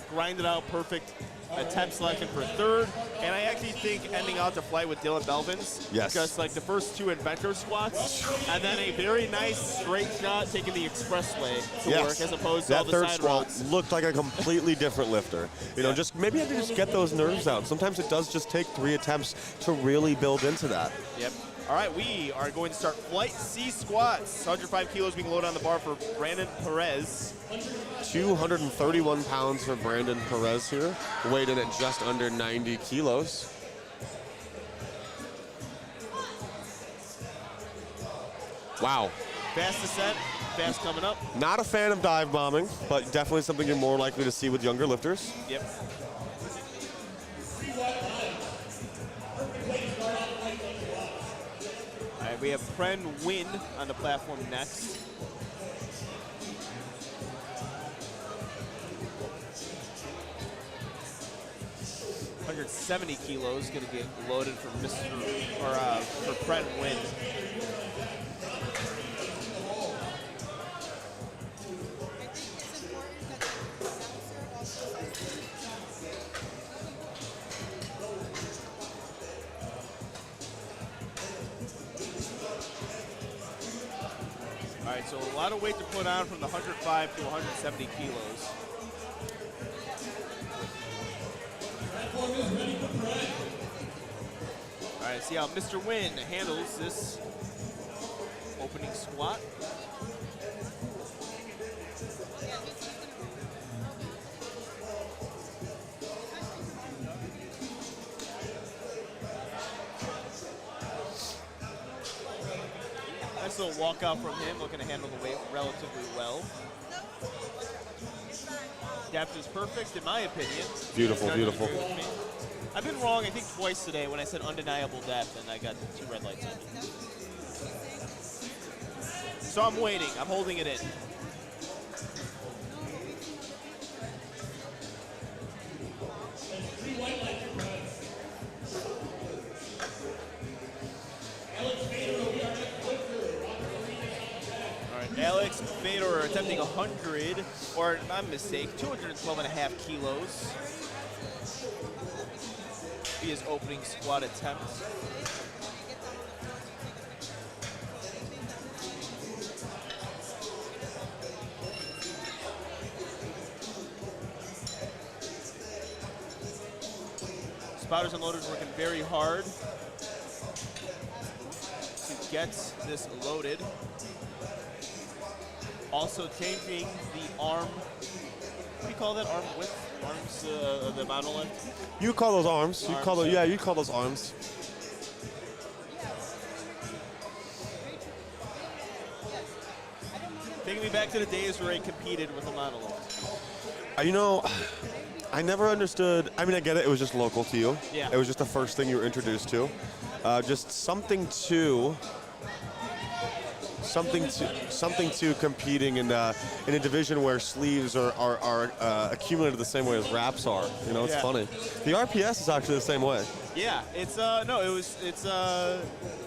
Grinded out perfect attempt selection for third, and I actually think ending out the flight with Dylan Belvins. Yes. Because like the first 2 adventure squats, and then a very nice straight shot taking the expressway to work as opposed to all the that third side squat routes. looked like a completely different lifter. You know, just maybe you have to just get those nerves out. Sometimes it does just take 3 attempts to really build into that. Yep. All right, we are going to start Flight C squats. 105 kilos being loaded on the bar for Brandon Perez. 231 pounds for Brandon Perez here, weighed in at just under 90 kilos. Wow. Fast descent, fast coming up. Not a fan of dive bombing, but definitely something you're more likely to see with younger lifters. Yep. All right, we have Pren Win on the platform next. $170 kilos going to get loaded for for Pren Win. All right, so a lot of weight to put on from the 105 to 170 kilos. All right, see how Mr. Win handles this opening squat. Nice little walkout from him, looking to handle the weight relatively well. Depth is perfect, in my opinion. Beautiful, Judges beautiful. agree with me. I've been wrong, I think, twice today when I said undeniable depth, and I got 2 red lights on me. So I'm waiting. I'm holding it in. attempting 100, or my mistake, 212.5 kilos. Be his opening squat attempt. Spotters and loaders working very hard to get this loaded. Also changing the arm, what do you call that, arm width? Arms, the monolith? You call those arms. You call those, yeah. you call those arms. Taking me back to the days where I competed with a monolith. You know, I never understood. I mean, I get it. It was just local to you. Yeah. It was just the first thing you were introduced to. Just something to competing in a division where sleeves are accumulated the same way as wraps are. You know, it's Yeah. funny. The RPS is actually the same way. Yeah, it's it's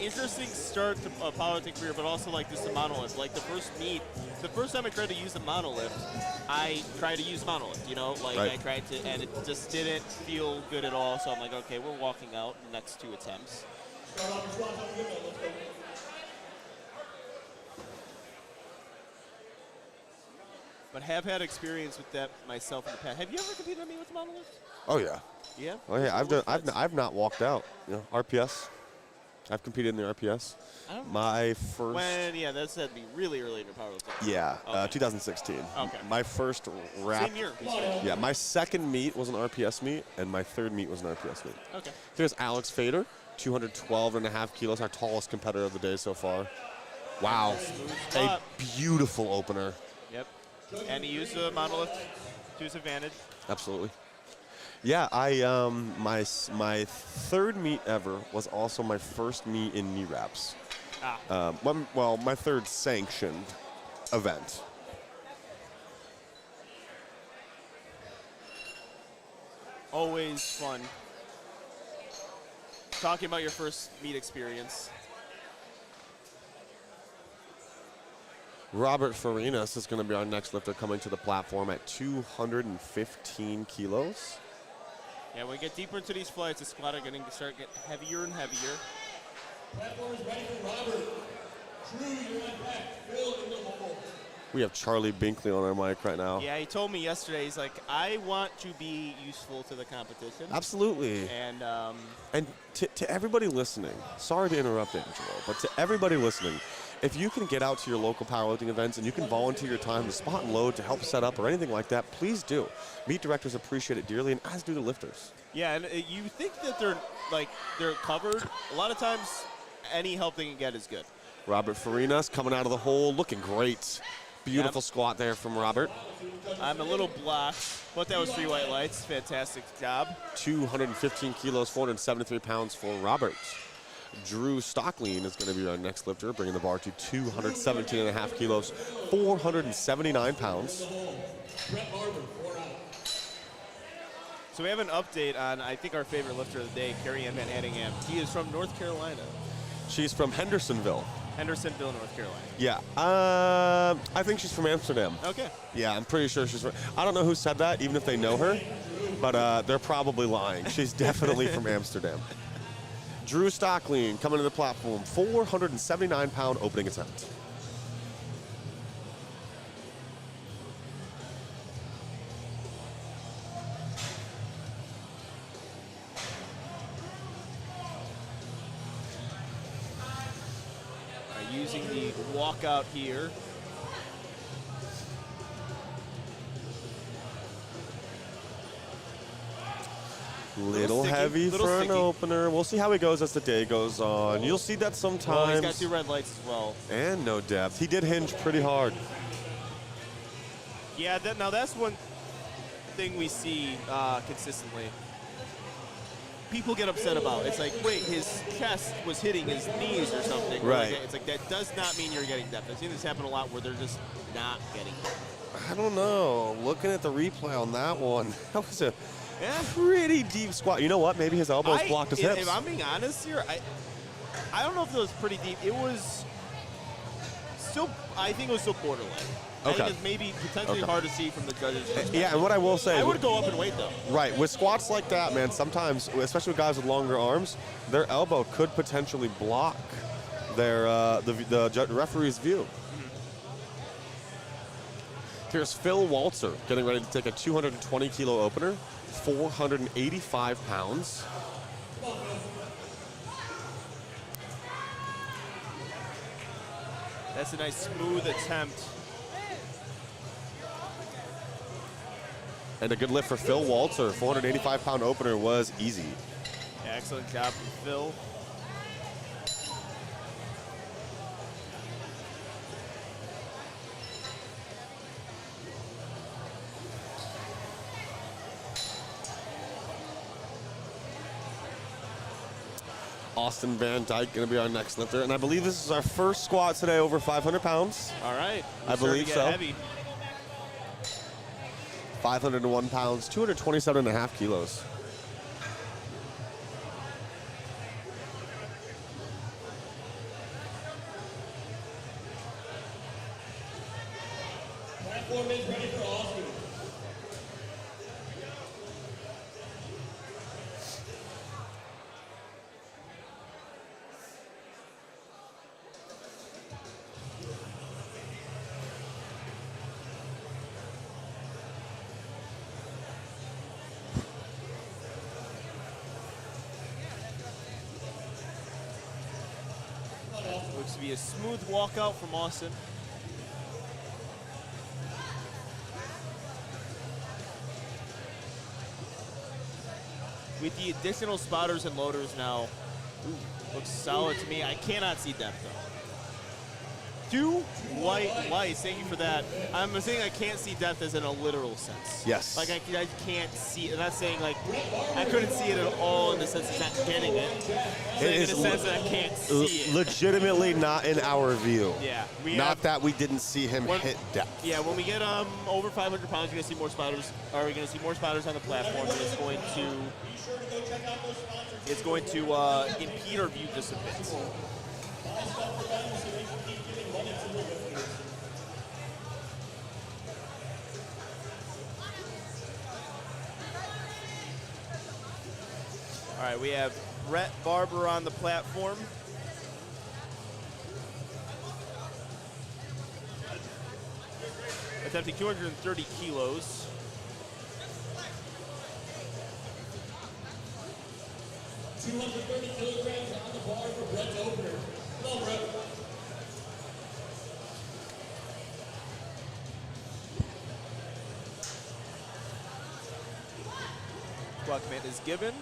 interesting start to a powerlifting career, but also like just the monolith. Like the first time I tried to use the monolith, I tried to use the monolith. You know, like Right. I tried to, and it just didn't feel good at all. So I'm like, okay, we're walking out the next 2 attempts. But have had experience with that myself in the past. Have you ever competed on me with the monolith? Oh yeah. Yeah. Oh yeah. I've not walked out. You know, RPS. I've competed in the RPS. I don't know. My first. Yeah, that's had to be really early in your powerlifting. Yeah, Okay. 2016. Okay. My first wrap. Same year. basically. Yeah, my second meet was an RPS meet, and my third meet was an RPS meet. Okay. Here's Alex Fader, 212.5 kilos, our tallest competitor of the day so far. Wow, Smooth a spot. beautiful opener. Yep. And he used the monolith to his advantage. Absolutely. Yeah, my third meet ever was also my first meet in knee wraps. My third sanctioned event. Always fun. Talking about your first meet experience. Robert Farinas is going to be our next lifter coming to the platform at 215 kilos. Yeah, when we get deeper into these flights, the squat are going to start getting heavier and heavier. Platform is ready for Robert. Drew, you're on back. Phil in the hole. We have Charlie Binkley on our mic right now. Yeah, he told me yesterday, he's like, I want to be useful to the competition. Absolutely. And to everybody listening, sorry to interrupt, Angelo, but to everybody listening, if you can get out to your local powerlifting events and you can volunteer your time to spot and load, to help set up or anything like that, please do. Meet directors appreciate it dearly, and as do the lifters. yeah, and you think that they're covered. A lot of times, any help they can get is good. Robert Farinas coming out of the hole, looking great. Beautiful Yep. squat there from Robert. I'm a little blocked, but that was 3 white lights. Fantastic job. 215 kilos, 473 pounds for Robert. Drew Stocklean is going to be our next lifter, bringing the bar to 217.5 kilos, 479 pounds. So we have an update on, I think, our favorite lifter of the day, Carrie Ann Van Hattingham. He is from North Carolina, She's from Hendersonville. Hendersonville, North Carolina. Yeah, I think she's from Amsterdam. Okay. Yeah, I'm pretty sure she's from. I don't know who said that, even if they know her, but they're probably lying. She's definitely from Amsterdam. Drew Stocklean coming to the platform, 479-pound opening attempt. Using the walkout here. Little sticky, heavy little for sticky. an opener. We'll see how he goes as the day goes on. You'll see that Well, sometimes. he's got 2 red lights as well. And no depth. He did hinge pretty hard. Yeah, now that's one thing we see consistently. People get upset about. It's like, wait, his chest was hitting his knees or something. Right. Like, it's like, that does not mean you're getting depth. I've seen this happen a lot where they're just not getting depth. I don't know. Looking at the replay on that one, that was a Yeah. pretty deep squat. You know what? Maybe his elbows blocked his hips. If I'm being honest here, I don't know if it was pretty deep. It was still, I think it was still borderline. I Okay. think it's maybe potentially Okay. hard to see from the judges. Yeah, and what I will say, I would go up and wait though. right, with squats like that, man, sometimes, especially with guys with longer arms, their elbow could potentially block their the referee's view. Here's Phil Walzer getting ready to take a 220 kilo opener, 485 pounds. That's a nice smooth attempt. And a good lift for Phil Walzer. 485 pound opener was easy. Yeah, excellent job from Phil. Austin Van Dyke going to be our next lifter. And I believe this is our first squat today over 500 pounds. All right. I believe so. Heavy. 501 pounds, 227 and a half kilos. Platform is ready for Austin. Looks to be a smooth walkout from Austin. With the additional spotters and loaders now, looks solid to me. I cannot see depth though. 2 white lights, thank you for that. I'm saying I can't see depth as in a literal sense. Yes. Like I can't see, I'm not saying like, I couldn't see it at all in the sense it's not getting it. Saying in the sense that I can't see it. Legitimately not in our view. Yeah. Not that we didn't see him hit depth. Yeah, when we get over 500 pounds, you're gonna see more spotters. Are we gonna see more spotters on the platform? And it's going to impede our view just a bit. All right, we have Brett Barber on the platform. Attempting 230 kilos. $230 kilograms on the bar for Brett's opener. Come on, Brett. Squat command is given.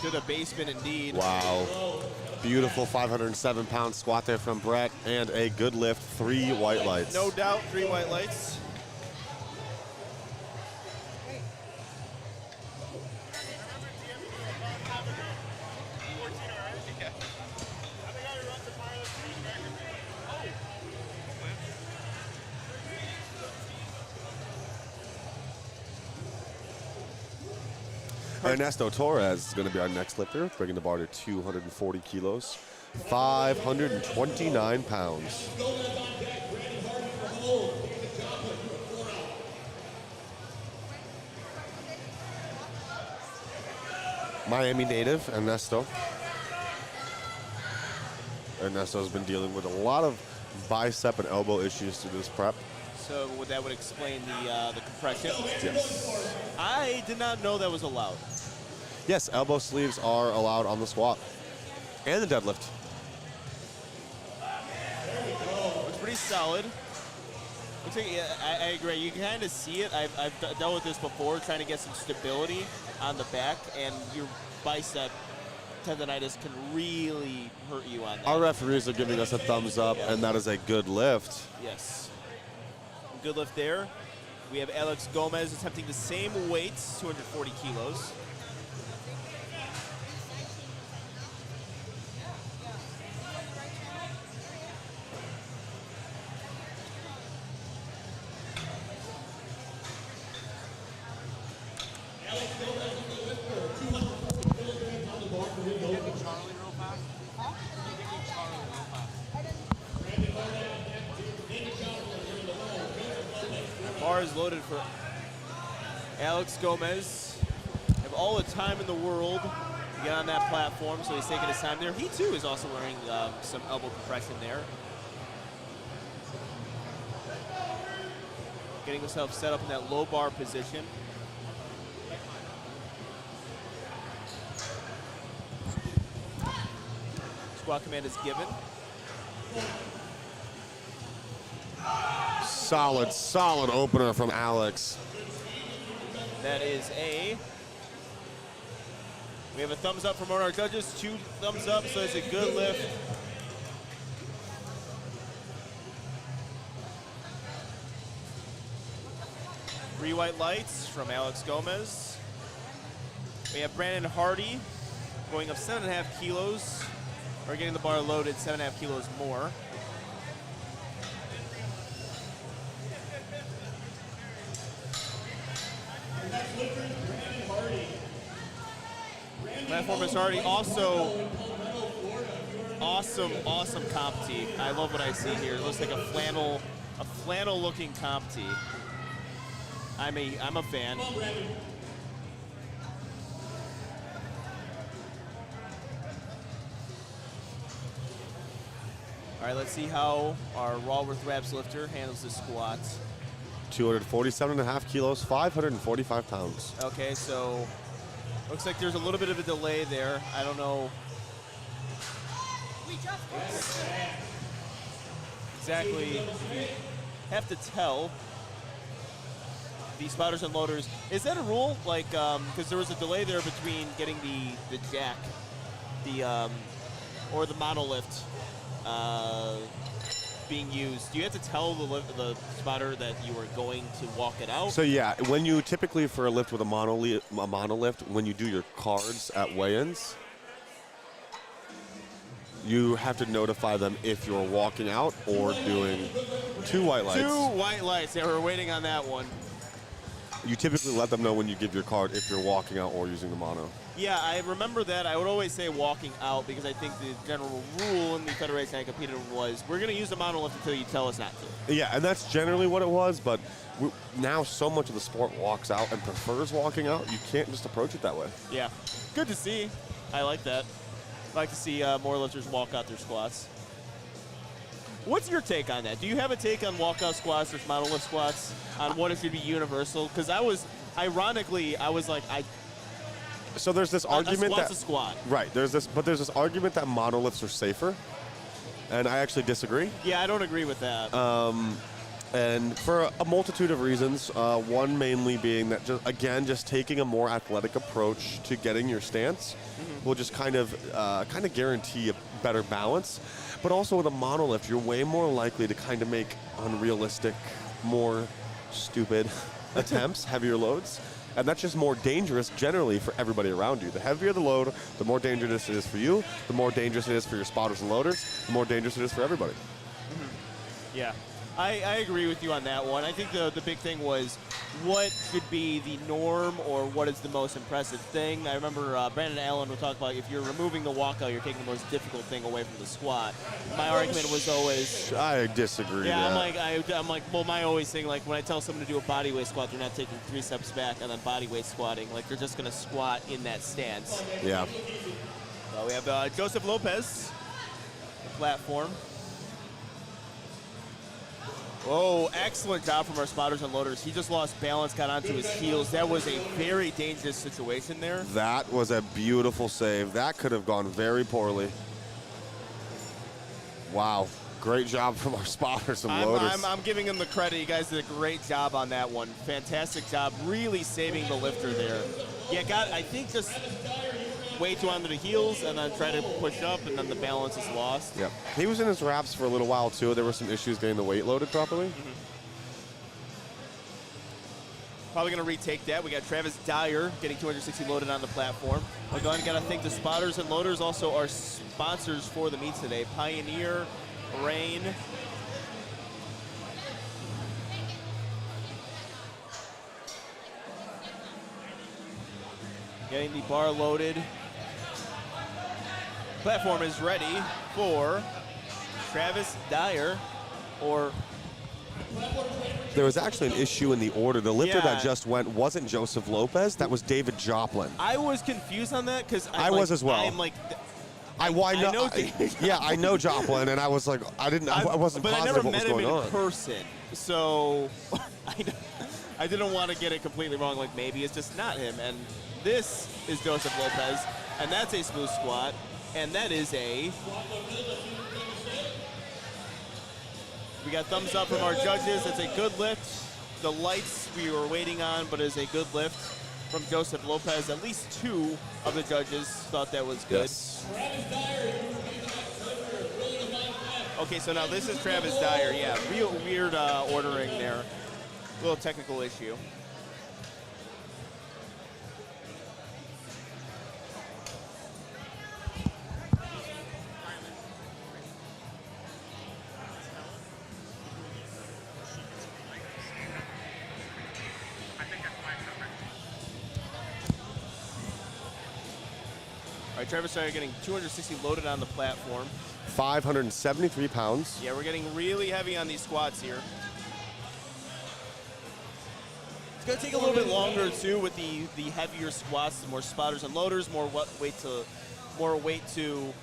To the basement indeed. Wow. Beautiful 507 pound squat there from Brett, and a good lift, 3 white lights. No doubt, 3 white lights. Ernesto Torres is going to be our next lifter, bringing the bar to 240 kilos, 529 pounds. Miami native, Ernesto. Ernesto's been dealing with a lot of bicep and elbow issues through this prep. So that would explain the compression. Yes. I did not know that was allowed. Yes, elbow sleeves are allowed on the squat and the deadlift. Looks pretty solid. Looks like, yeah, I agree. You can kind of see it. I've dealt with this before, trying to get some stability on the back, and your bicep tendonitis can really hurt you on that. Our referees are giving us a thumbs up, and that is a good lift. Yes. Good lift there. We have Alex Gomez attempting the same weights, 240 kilos. bars loaded for Alex Gomez. Have all the time in the world to get on that platform, so he's taking his time there. He too is also wearing some elbow compression there. Getting himself set up in that low bar position. Squat command is given. Solid opener from Alex. That is we have a thumbs up from one of our judges, 2 thumbs up, so it's a good lift. Three white lights from Alex Gomez. We have Brandon Hardy going up 7.5 kilos, or getting the bar loaded 7.5 kilos more. Platform is already also awesome comp tee. I love what I see here. It looks like a flannel looking comp tee. I'm a fan. All right, let's see how our Walworth Raps lifter handles the squats. 247.5 kilos, 545 pounds. Okay, so looks like there's a little bit of a delay there. I don't know exactly. Have to tell the spotters and loaders. Is that a rule? Like, because there was a delay there between getting the jack, or the monolift being used. Do you have to tell the spotter that you are going to walk it out? So yeah, when you typically for a lift with a monolift, when you do your cards at weigh-ins, you have to notify them if you're walking out or doing 2 white lights. 2 white lights. Yeah, we're waiting on that one. You typically let them know when you give your card if you're walking out or using the mono. Yeah, I remember that. I would always say walking out because I think the general rule in the federation I competed in was we're going to use the monolift until you tell us not to. Yeah, and that's generally what it was, but now so much of the sport walks out and prefers walking out, you can't just approach it that way. Yeah, good to see. I like that. I like to see more lifters walk out their squats. What's your take on that? Do you have a take on walkout squats versus monolift squats, on what it should be universal? Because I was like, so there's this argument squat's that a squat. Right, there's this argument that monolifts are safer, and I actually disagree. Yeah, I don't agree with that. And for a multitude of reasons, one mainly being that just taking a more athletic approach to getting your stance will just kind of guarantee a better balance. But also with a monolift, you're way more likely to kind of make unrealistic, more stupid attempts, heavier loads. And that's just more dangerous generally for everybody around you. The heavier the load, the more dangerous it is for you, the more dangerous it is for your spotters and loaders, the more dangerous it is for everybody. Yeah, I agree with you on that one. I think the big thing was what should be the norm or what is the most impressive thing. I remember Brandon Allen would talk about if you're removing the walkout, you're taking the most difficult thing away from the squat. My argument was always... I disagree. Yeah, I'm like, well, my always thing, like when I tell someone to do a body weight squat, they're not taking 3 steps back and then body weight squatting. Like they're just going to squat in that stance. Yeah. So we have Joseph Lopez, platform. Oh, excellent job from our spotters and loaders. He just lost balance, got onto his heels. That was a very dangerous situation there. That was a beautiful save. That could have gone very poorly. Wow. Great job from our spotters and loaders. I'm giving him the credit. You guys did a great job on that one. Fantastic job, really saving the lifter there. Yeah, I think just way too onto the heels and then try to push up, and then the balance is lost. Yep. He was in his wraps for a little while, too. There were some issues getting the weight loaded properly. Probably going to retake that. We got Travis Dyer getting 260 loaded on the platform. Again, got to thank the spotters and loaders, also our sponsors for the meet today. Pioneer, Rain, getting the bar loaded. Platform is ready for Travis Dyer, or there was actually an issue in the order. The lifter Yeah. that just went wasn't Joseph Lopez. That was David Joplin. I was confused on that because I was as well. I'm like, I know David yeah, I know Joplin, and I was like, I wasn't but I positive never what was met him going in on. person, so I didn't want to get it completely wrong. Like maybe it's just not him. And this is Joseph Lopez, and that's a smooth squat, and that is a. We got thumbs up from our judges. It's a good lift. The lights we were waiting on, but it's a good lift from Joseph Lopez. At least 2 of the judges thought that was good. Yes. Okay, so now this is Travis Dyer. Yeah, real weird ordering there. Little technical issue. All right, Travis Dyer getting 260 loaded on the platform. 573 pounds. Yeah, we're getting really heavy on these squats here. It's going to take a little bit longer too with the heavier squats, the more spotters and loaders, more weight to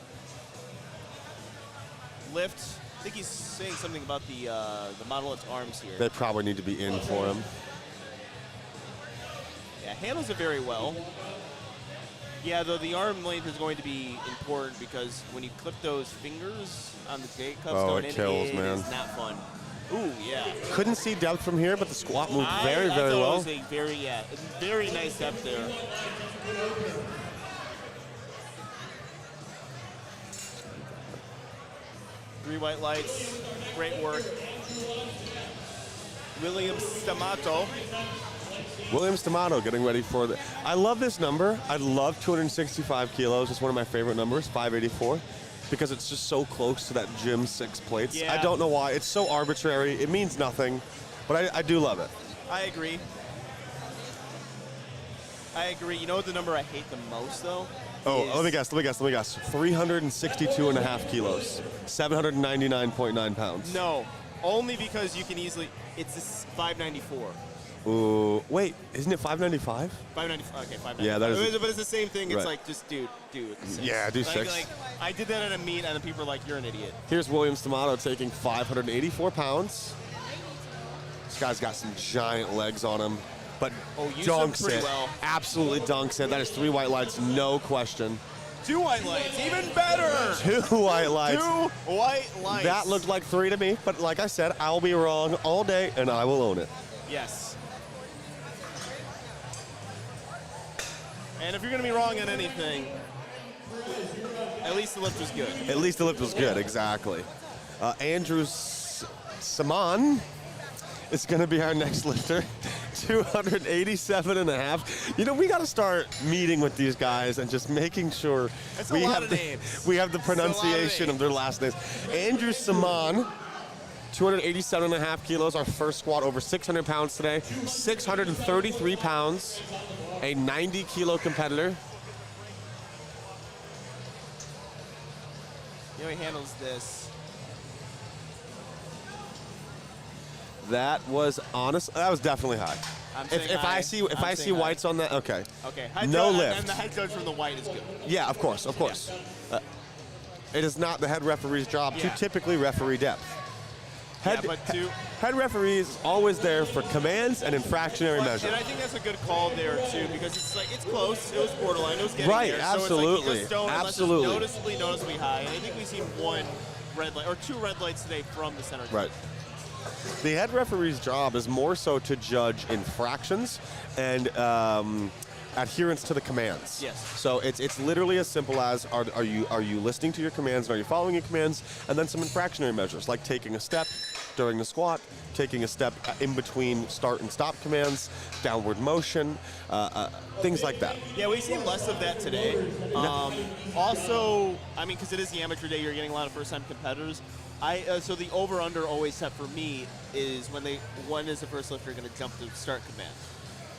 lift. I think he's saying something about the monolith's arms here. They probably need to be in for him. Yeah, handles it very well. Yeah, though the arm length is going to be important because when you clip those fingers on the J cups going it in, kills, man. it's not fun. Ooh, yeah. Couldn't see depth from here, but the squat moved very, I very thought well. It was a very nice depth there. Three white lights, great work. William Stamato. William Stamato getting ready for the. I love this number. I love 265 kilos. It's one of my favorite numbers, 584, because it's just so close to that gym 6 plates. Yeah. I don't know why. It's so arbitrary. It means nothing, but I do love it. I agree. You know what the number I hate the most, though? Oh, is- let me guess. 362.5 kilos, 799.9 pounds. No, only because you can easily. It's this 594. Ooh, wait, isn't it 595? 595. Okay, 595. Yeah, that is- But it's the same thing. It's Right. like just dude. Six. Yeah, do like, 6. Like I did that at a meet, and the people are like, "You're an idiot." Here's William Stamato taking 584 pounds. This guy's got some giant legs on him, but Used them dunks pretty it. well. Absolutely dunks it. That is 3 white lights, no question. 2 white lights, even better. 2 white lights. 2 white lights. That looked like 3 to me, but like I said, I'll be wrong all day, and I will own it. Yes. And if you're going to be wrong on anything, at least the lift was good. At least the lift was good, exactly. Andrew Saman is going to be our next lifter. 287.5. You know, we got to start meeting with these guys and just making sure That's a we lot have of the, names. we have the That's a lot of pronunciation of their last names. Andrew Saman, 287.5 kilos, our first squat over 600 pounds today. 633 pounds, a 90-kilo competitor. You know, he handles this. That was honest. That was definitely high. I'm saying If high. I see I'm saying high. whites on that, okay. Okay. No lift. And the head judge from the white is good. Yeah, of course. It is not the head referee's job to Yeah. typically referee depth. Head, but to- head referee is always there for commands and infractionary And measures. I think that's a good call there too, because it's like it's close. It was borderline. It was getting Right, there. absolutely. So it's like you just don't Absolutely. unless it's noticeably high. And I think we've seen 1 red light or 2 red lights today from the center. Right. The head referee's job is more so to judge infractions and adherence to the commands. Yes. So it's literally as simple as are you listening to your commands and are you following your commands, and then some infractionary measures like taking a step during the squat, taking a step in between start and stop commands, downward motion, things like that. Yeah, we've seen less of that today. Also, I mean, because it is the amateur day, you're getting a lot of first-time competitors. So the over/under always set for me is when is the first lifter going to jump to start command?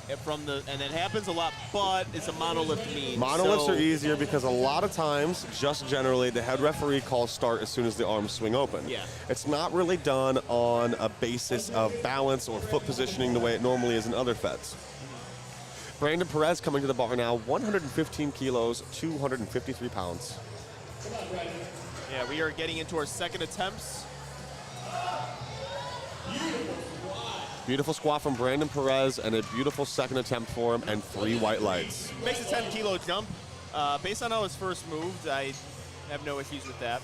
and it happens a lot, but it's a monolift mean. Monoliths so are easier because a lot of times, just generally, the head referee calls start as soon as the arms swing open. Yeah. It's not really done on a basis of balance or foot positioning the way it normally is in other feds. Brandon Perez coming to the bar now, 115 kilos, 253 pounds. Yeah, we are getting into our second attempts. Beautiful squat from Brandon Perez and a beautiful second attempt for him and 3 white lights. Makes a 10-kilo jump. Based on how his first moved, I have no issues with that.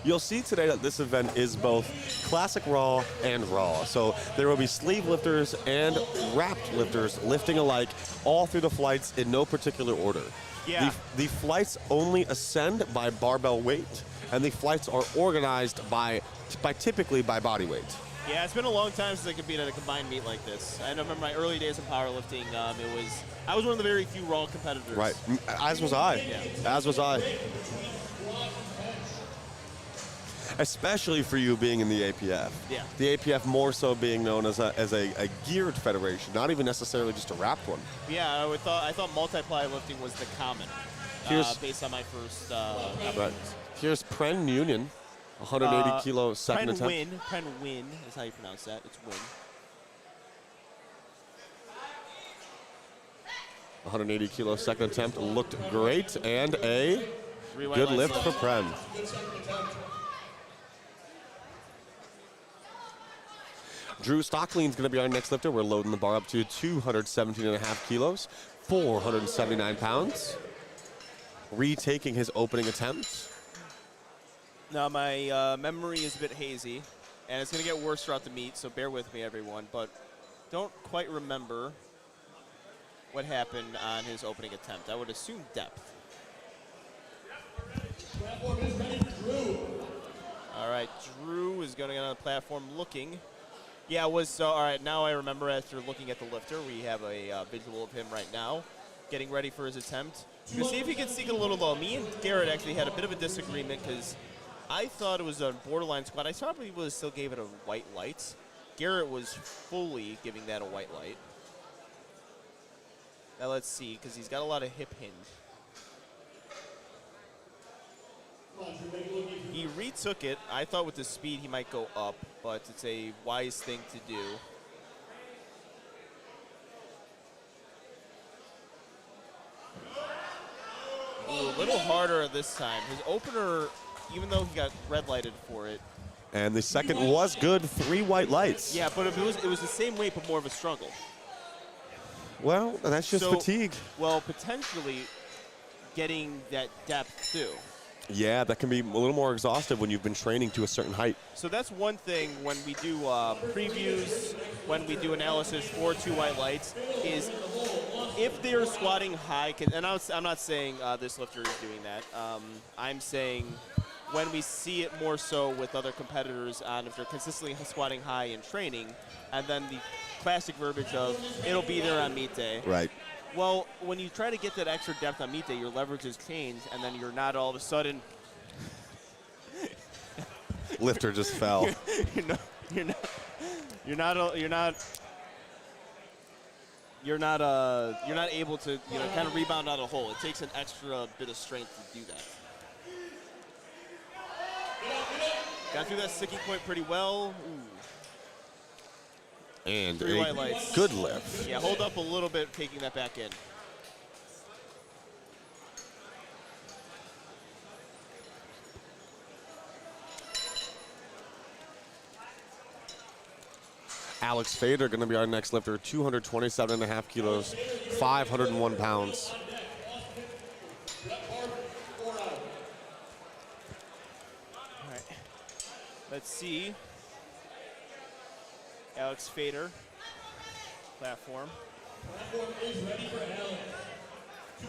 You'll see today that this event is both classic raw and raw. So there will be sleeve lifters and wrapped lifters lifting alike all through the flights in no particular order. Yeah. The flights only ascend by barbell weight, and the flights are organized typically by body weight. Yeah, it's been a long time since I competed at a combined meet like this. I remember my early days in powerlifting. I was one of the very few raw competitors. Right, as was I. Yeah. As was I. Especially for you being in the APF. Yeah. The APF more so being known as a geared federation, not even necessarily just a wrapped one. Yeah, I thought multiply lifting was the common, based on my first Right. efforts. Here's Pren Union, 180 kilo second attempt. Pren Win is how you pronounce that. It's Win. 180 kilo second attempt looked great, and a good lift for Pren. Drew Stocklean's going to be our next lifter. We're loading the bar up to 217.5 kilos, 479 pounds. Retaking his opening attempt. Now, my memory is a bit hazy, and it's going to get worse throughout the meet, so bear with me, everyone. But don't quite remember what happened on his opening attempt. I would assume depth. Platform is ready for Drew. All right, Drew is going to get on the platform looking. Yeah, it was, all right, now I remember after looking at the lifter, we have a visual of him right now getting ready for his attempt. To see if he can sneak it a little low. Me and Garrett actually had a bit of a disagreement because I thought it was a borderline squat. I probably would have still gave it a white light. Garrett was fully giving that a white light. Now let's see, because he's got a lot of hip hinge. He retook it. I thought with the speed he might go up, but it's a wise thing to do. Ooh, a little harder this time. His opener, even though he got red lighted for it. And the second was good, 3 white lights. Yeah, but it was the same weight, but more of a struggle. Well, that's just fatigue. Well, potentially getting that depth too. Yeah, that can be a little more exhaustive when you've been training to a certain height. So that's one thing when we do previews, when we do analysis for 2 white lights, is if they're squatting high, and I'm not saying this lifter is doing that. I'm saying when we see it more so with other competitors on if they're consistently squatting high in training, and then the classic verbiage of it'll be there on meet day. Right. Well, when you try to get that extra depth on meet day, your leverage has changed, and then you're not all of a sudden. Lifter just fell. You're not able to kind of rebound out of the hole. It takes an extra bit of strength to do that. Got through that sticking point pretty well. Ooh. And 3 white lights. Good lift. Yeah, hold up a little bit, taking that back in. Alex Fader going to be our next lifter, 227.5 kilos, 501 pounds. All right. Let's see. Alex Fader, platform. Platform is ready for Alex.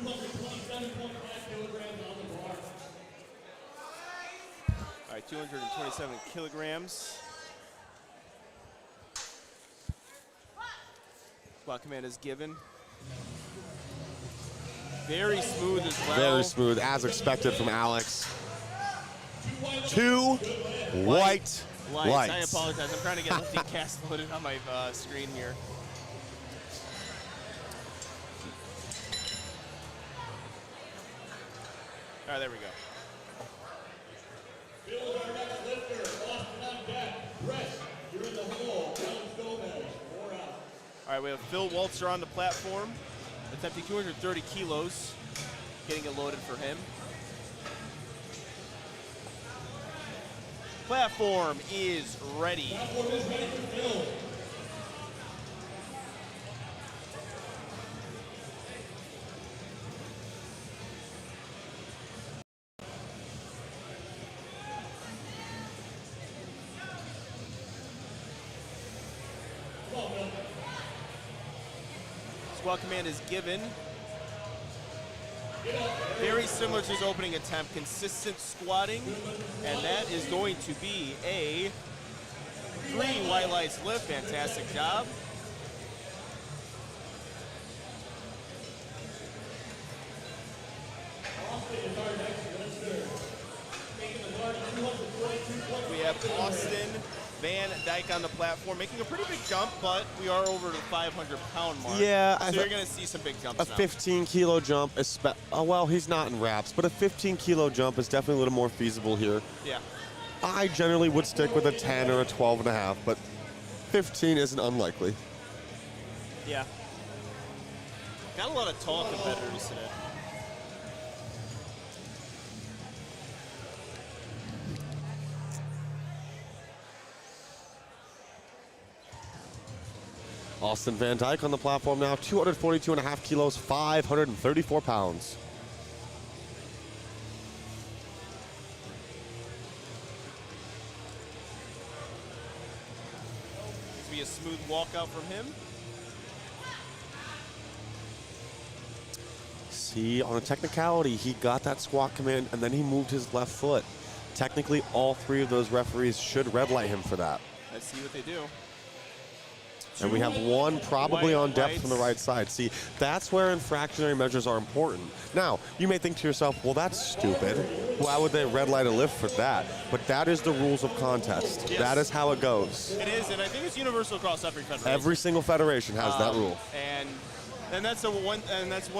227.5 kilograms on the bar. All right, 227 kilograms. Squat command is given. Very smooth as well. Very smooth, as expected from Alex. 2 white lights. I apologize. I'm trying to get lifting cast loaded on my screen here. right, there we go. Phil is our next lifter. Austin on deck. Brett, you're in the hole. Alex Gomez, 4 out. All right, we have Phil Waltzer on the platform, attempting 230 kilos, getting it loaded for him. Platform is ready. Platform is ready for Phil. Squat command is given. Very similar to his opening attempt, consistent squatting, and that is going to be a 3 white lights lift. Fantastic job. We have Austin Van Dyke on the platform, making a pretty big jump, but we are over the 500-pound mark. Yeah, so you're going to see some big jumps a now. 15-kilo jump. Well, he's not in wraps, but a 15-kilo jump is definitely a little more feasible here. Yeah. I generally would stick with a 10 or a 12.5, but 15 isn't unlikely. Yeah. Got a lot of tall competitors today. Austin Van Dyke on the platform now, 242.5 kilos, 534 pounds. It's be a smooth walkout from him. See, on a technicality, he got that squat command and then he moved his left foot. Technically, all 3 of those referees should red light him for that. Let's see what they do. And we have one probably white on depth from the lights. right side. See, that's where infractionary measures are important. Now, you may think to yourself, well, that's stupid. Why would they red light a lift for that? But that is the rules of contest. Yes. That is how it goes. It is, and I think it's universal across every federation. Every single federation has that rule. And that's one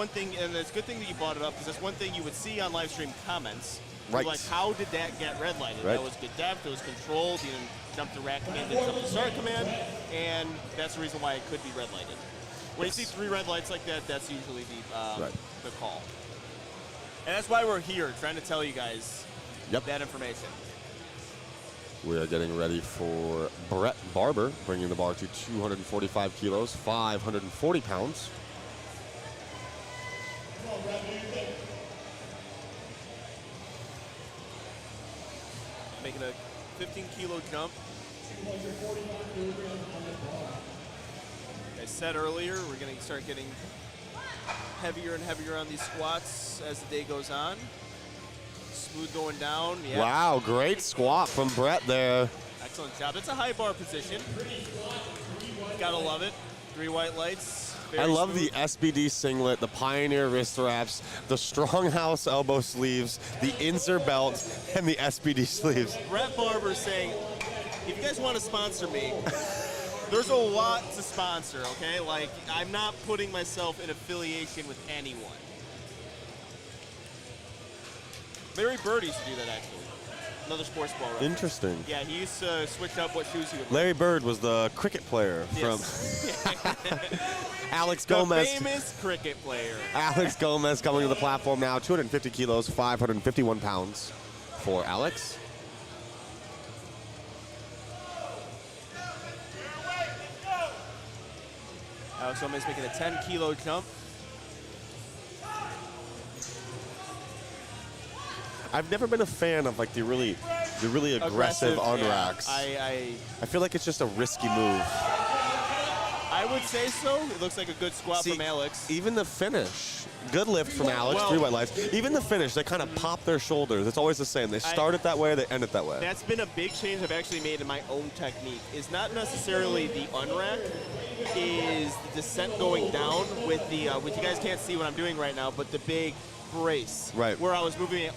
thing, and it's a good thing that you brought it up, because that's one thing you would see on live stream comments. Right. Like, how did that get red lighted? Right. That was good depth, it was controlled, you didn't jump the rack command, didn't jump the start command, and that's the reason why it could be red lighted. When you see 3 red lights like that, that's usually the call. And that's why we're here, trying to tell you guys that information. We are getting ready for Brett Barber, bringing the bar to 245 kilos, 540 pounds. Making a 15-kilo jump. Like I said earlier, we're going to start getting heavier and heavier on these squats as the day goes on. Smooth going down. Yeah. Wow, great squat from Brett there. Excellent job. It's a high bar position. Gotta love it. 3 white lights. I love the SBD singlet, the Pioneer wrist wraps, the Stronghouse elbow sleeves, the Inzer belt, and the SBD sleeves. Brett Barber saying, if you guys want to sponsor me, there's a lot to sponsor, okay? Like, I'm not putting myself in affiliation with anyone. Larry Bird used to do that, actually. Another sports ball reference. Interesting. Yeah, he used to switch up what shoes he would wear. Larry Bird was the cricket player Yes. from Alex The Gomez. famous cricket player. Alex Gomez coming to the platform now, 250 kilos, 551 pounds for Alex. Alex Gomez making a 10-kilo jump. I've never been a fan of like the really aggressive unracks. I feel like it's just a risky move. I would say so. It looks like a good squat See, from Alex. Even the finish, good lift from Alex, Well, 3 white lights. Even the finish, they kind of pop their shoulders. It's always the same. They start it that way, they end it that way. That's been a big change I've actually made in my own technique. Is not necessarily the unrack, is the descent going down with the, which you guys can't see what I'm doing right now, but the big brace. Right. Where I was moving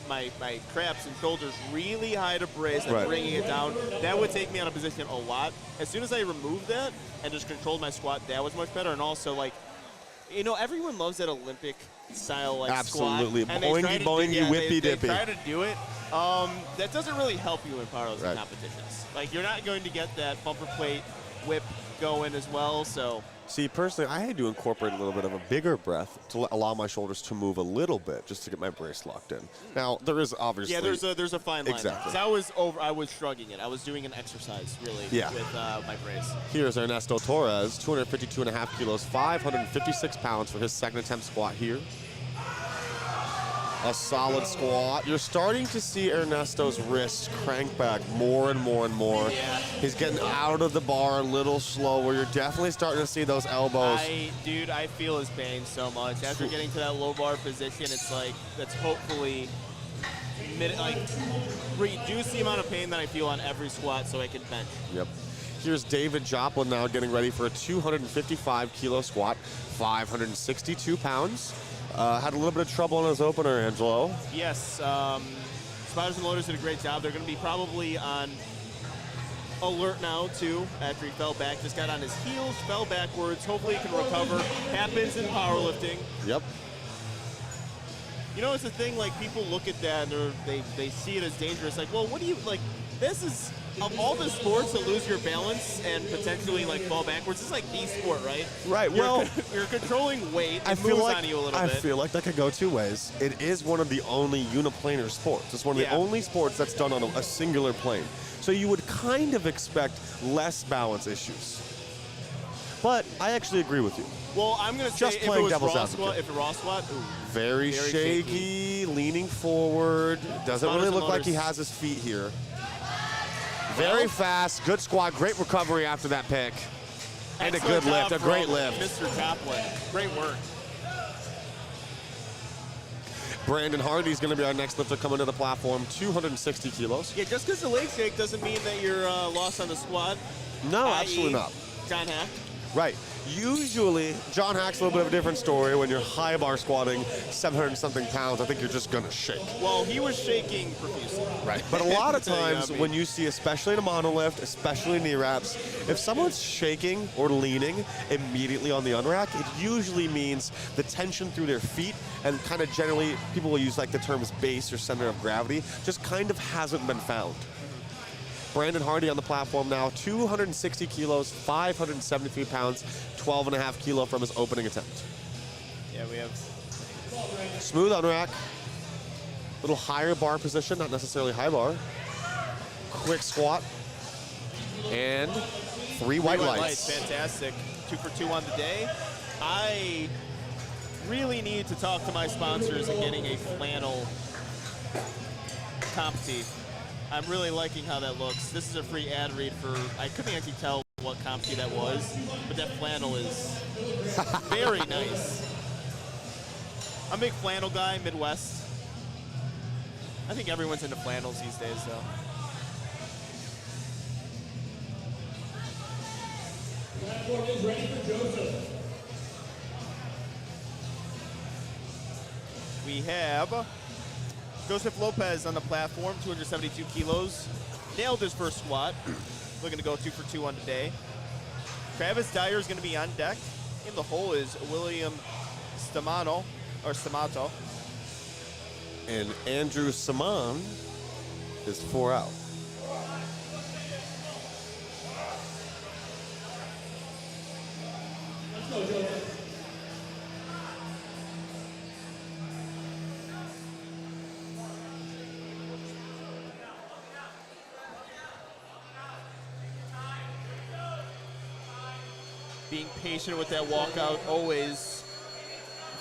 my traps and shoulders really high to brace and Right. bringing it down. That would take me out of position a lot. As soon as I removed that and just controlled my squat, that was much better. And also, like, You know, everyone loves that Olympic style like Absolutely. squat. And they Boingy, try to boingy, do, whippy, they dippy. try to do it. That doesn't really help you in powerlifting Right. competitions. Like, you're not going to get that bumper plate whip going as well, so. See, personally, I had to incorporate a little bit of a bigger breath to allow my shoulders to move a little bit, just to get my brace locked in. Now, there is obviously... Yeah, there's a fine line. Exactly. 'Cause I was shrugging it. I was doing an exercise, really, Yeah. with my brace. Here's Ernesto Torres, 252.5 kilos, 556 pounds for his second attempt squat here. A solid squat. You're starting to see Ernesto's wrists crank back more and more and more. Yeah. He's getting out of the bar a little slower. You're definitely starting to see those elbows. Dude, I feel his pain so much. After getting to that low bar position, it's like, that's hopefully reduce the amount of pain that I feel on every squat so I can bench. Yep. Here's David Joplin now getting ready for a 255 kilo squat, 562 pounds. Had a little bit of trouble on his opener, Angelo. Yes, Spiders and Loaders did a great job. They're going to be probably on alert now, too, after he fell back. Just got on his heels, fell backwards. Hopefully he can recover. Happens in powerlifting. Yep. You know, it's the thing, like, people look at that and they see it as dangerous. Like, well, what do you, like, this is, of all the sports to lose your balance and potentially, like, fall backwards, this is like the sport, right? Right, You're controlling weight. It moves on you a little bit. I feel like that could go two ways. It is one of the only uniplanar sports. It's one of the only sports that's done on a singular plane. So you would kind of expect less balance issues. But I actually agree with you. Well, I'm going to say Just if it playing was devil's raw advocate. squat, if a raw squat, ooh. Very shaky, leaning forward. Doesn't really look like he has his feet here. Very fast, good squat, great recovery after that pick. And a good lift, a great lift. Mr. Joplin, great work. Brandon Hardy's going to be our next lifter coming to the platform, 260 kilos. Yeah, just because the leg shake doesn't mean that you're lost on the squat. No, absolutely not. John Hack. Right. Usually, John Hack's a little bit of a different story. When you're high bar squatting 700-something pounds, I think you're just going to shake. Well, he was shaking profusely. Right. But a lot of times, I mean, when you see, especially in a monolift, especially knee wraps, if someone's shaking or leaning immediately on the unrack, it usually means the tension through their feet and kind of generally, people will use like the terms base or center of gravity, just kind of hasn't been found. Brandon Hardy on the platform now, 260 kilos, 573 pounds, 12.5 kilo from his opening attempt. Yeah, we have. Smooth unrack, little higher bar position, not necessarily high bar. Quick squat, and three white lights. Fantastic. 2 for 2 on the day. I really need to talk to my sponsors and getting a flannel comp tee. I'm really liking how that looks. This is a free ad read for, I couldn't actually tell what comp tee that was, but that flannel is very nice. I'm a big flannel guy, Midwest. I think everyone's into flannels these days, though. Platform is ready for Joseph. We have Joseph Lopez on the platform, 272 kilos. Nailed his first squat. Looking to go 2 for 2 on today. Travis Dyer is going to be on deck. In the hole is William Stamato. And Andrew Saman is 4 out. Let's go, Joseph. Being patient with that walkout, always,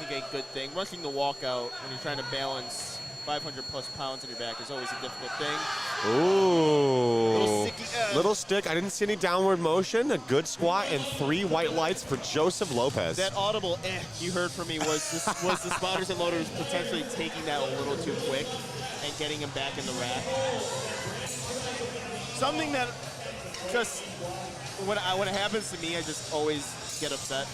I think, a good thing. Rushing the walkout when you're trying to balance 500 plus pounds in your back is always a difficult thing. Ooh. Sticky, Little stick. I didn't see any downward motion. A good squat and 3 white lights for Joseph Lopez. That audible you heard from me was the spotters and loaders potentially taking that a little too quick and getting him back in the rack. Something that just, when it happens to me, I just always get upset.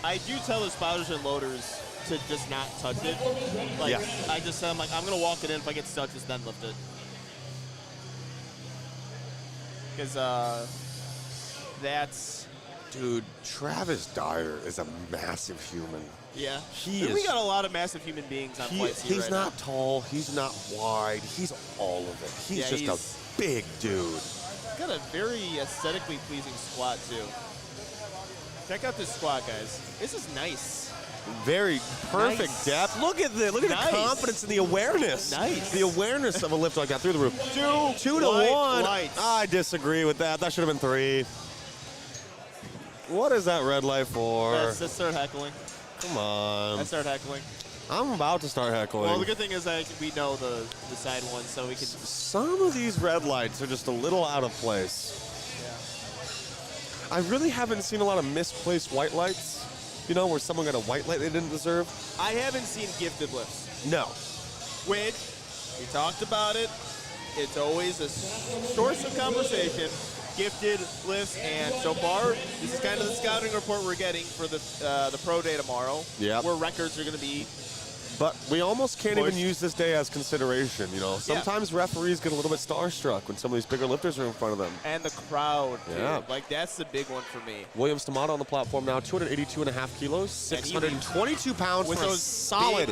I do tell the spotters and loaders to just not touch it. Like, Yeah. I just tell them, like, I'm going to walk it in. If I get stuck, just then lift it. because that's Dude, Travis Dyer is a massive human. yeah. He We is- got a lot of massive human beings on Flight C He's right not tall, he's not wide, he's all of it. He's Yeah, just he's- a big dude. now. Got a very aesthetically pleasing squat too. Check out this squat, guys. This is nice. Very perfect Nice. depth. Look at the Nice. confidence and the awareness. Nice. The awareness of a lift like that through the roof. 2 to white 1. lights. I disagree with that. That should have been 3. What is that red light for? Let's start heckling. Come on. Let's start heckling. I'm about to start heckling. Well, the good thing is that we know the side one, so we can. Some of these red lights are just a little out of place. I really haven't seen a lot of misplaced white lights. You know, where someone got a white light they didn't deserve. I haven't seen gifted lifts, No. which we talked about it. It's always a source of conversation. Gifted lifts, and so far, this is kind of the scouting report we're getting for the pro day tomorrow. Yep. Where records are going to be. But we almost can't even Push. use this day as consideration, you know. Sometimes referees get a little bit starstruck when some of these bigger lifters are in front of them. And the crowd, dude. Yeah. Like, that's the big one for me. William Stamato on the platform now, 282.5 kilos, And he 622 pounds with for a those solid.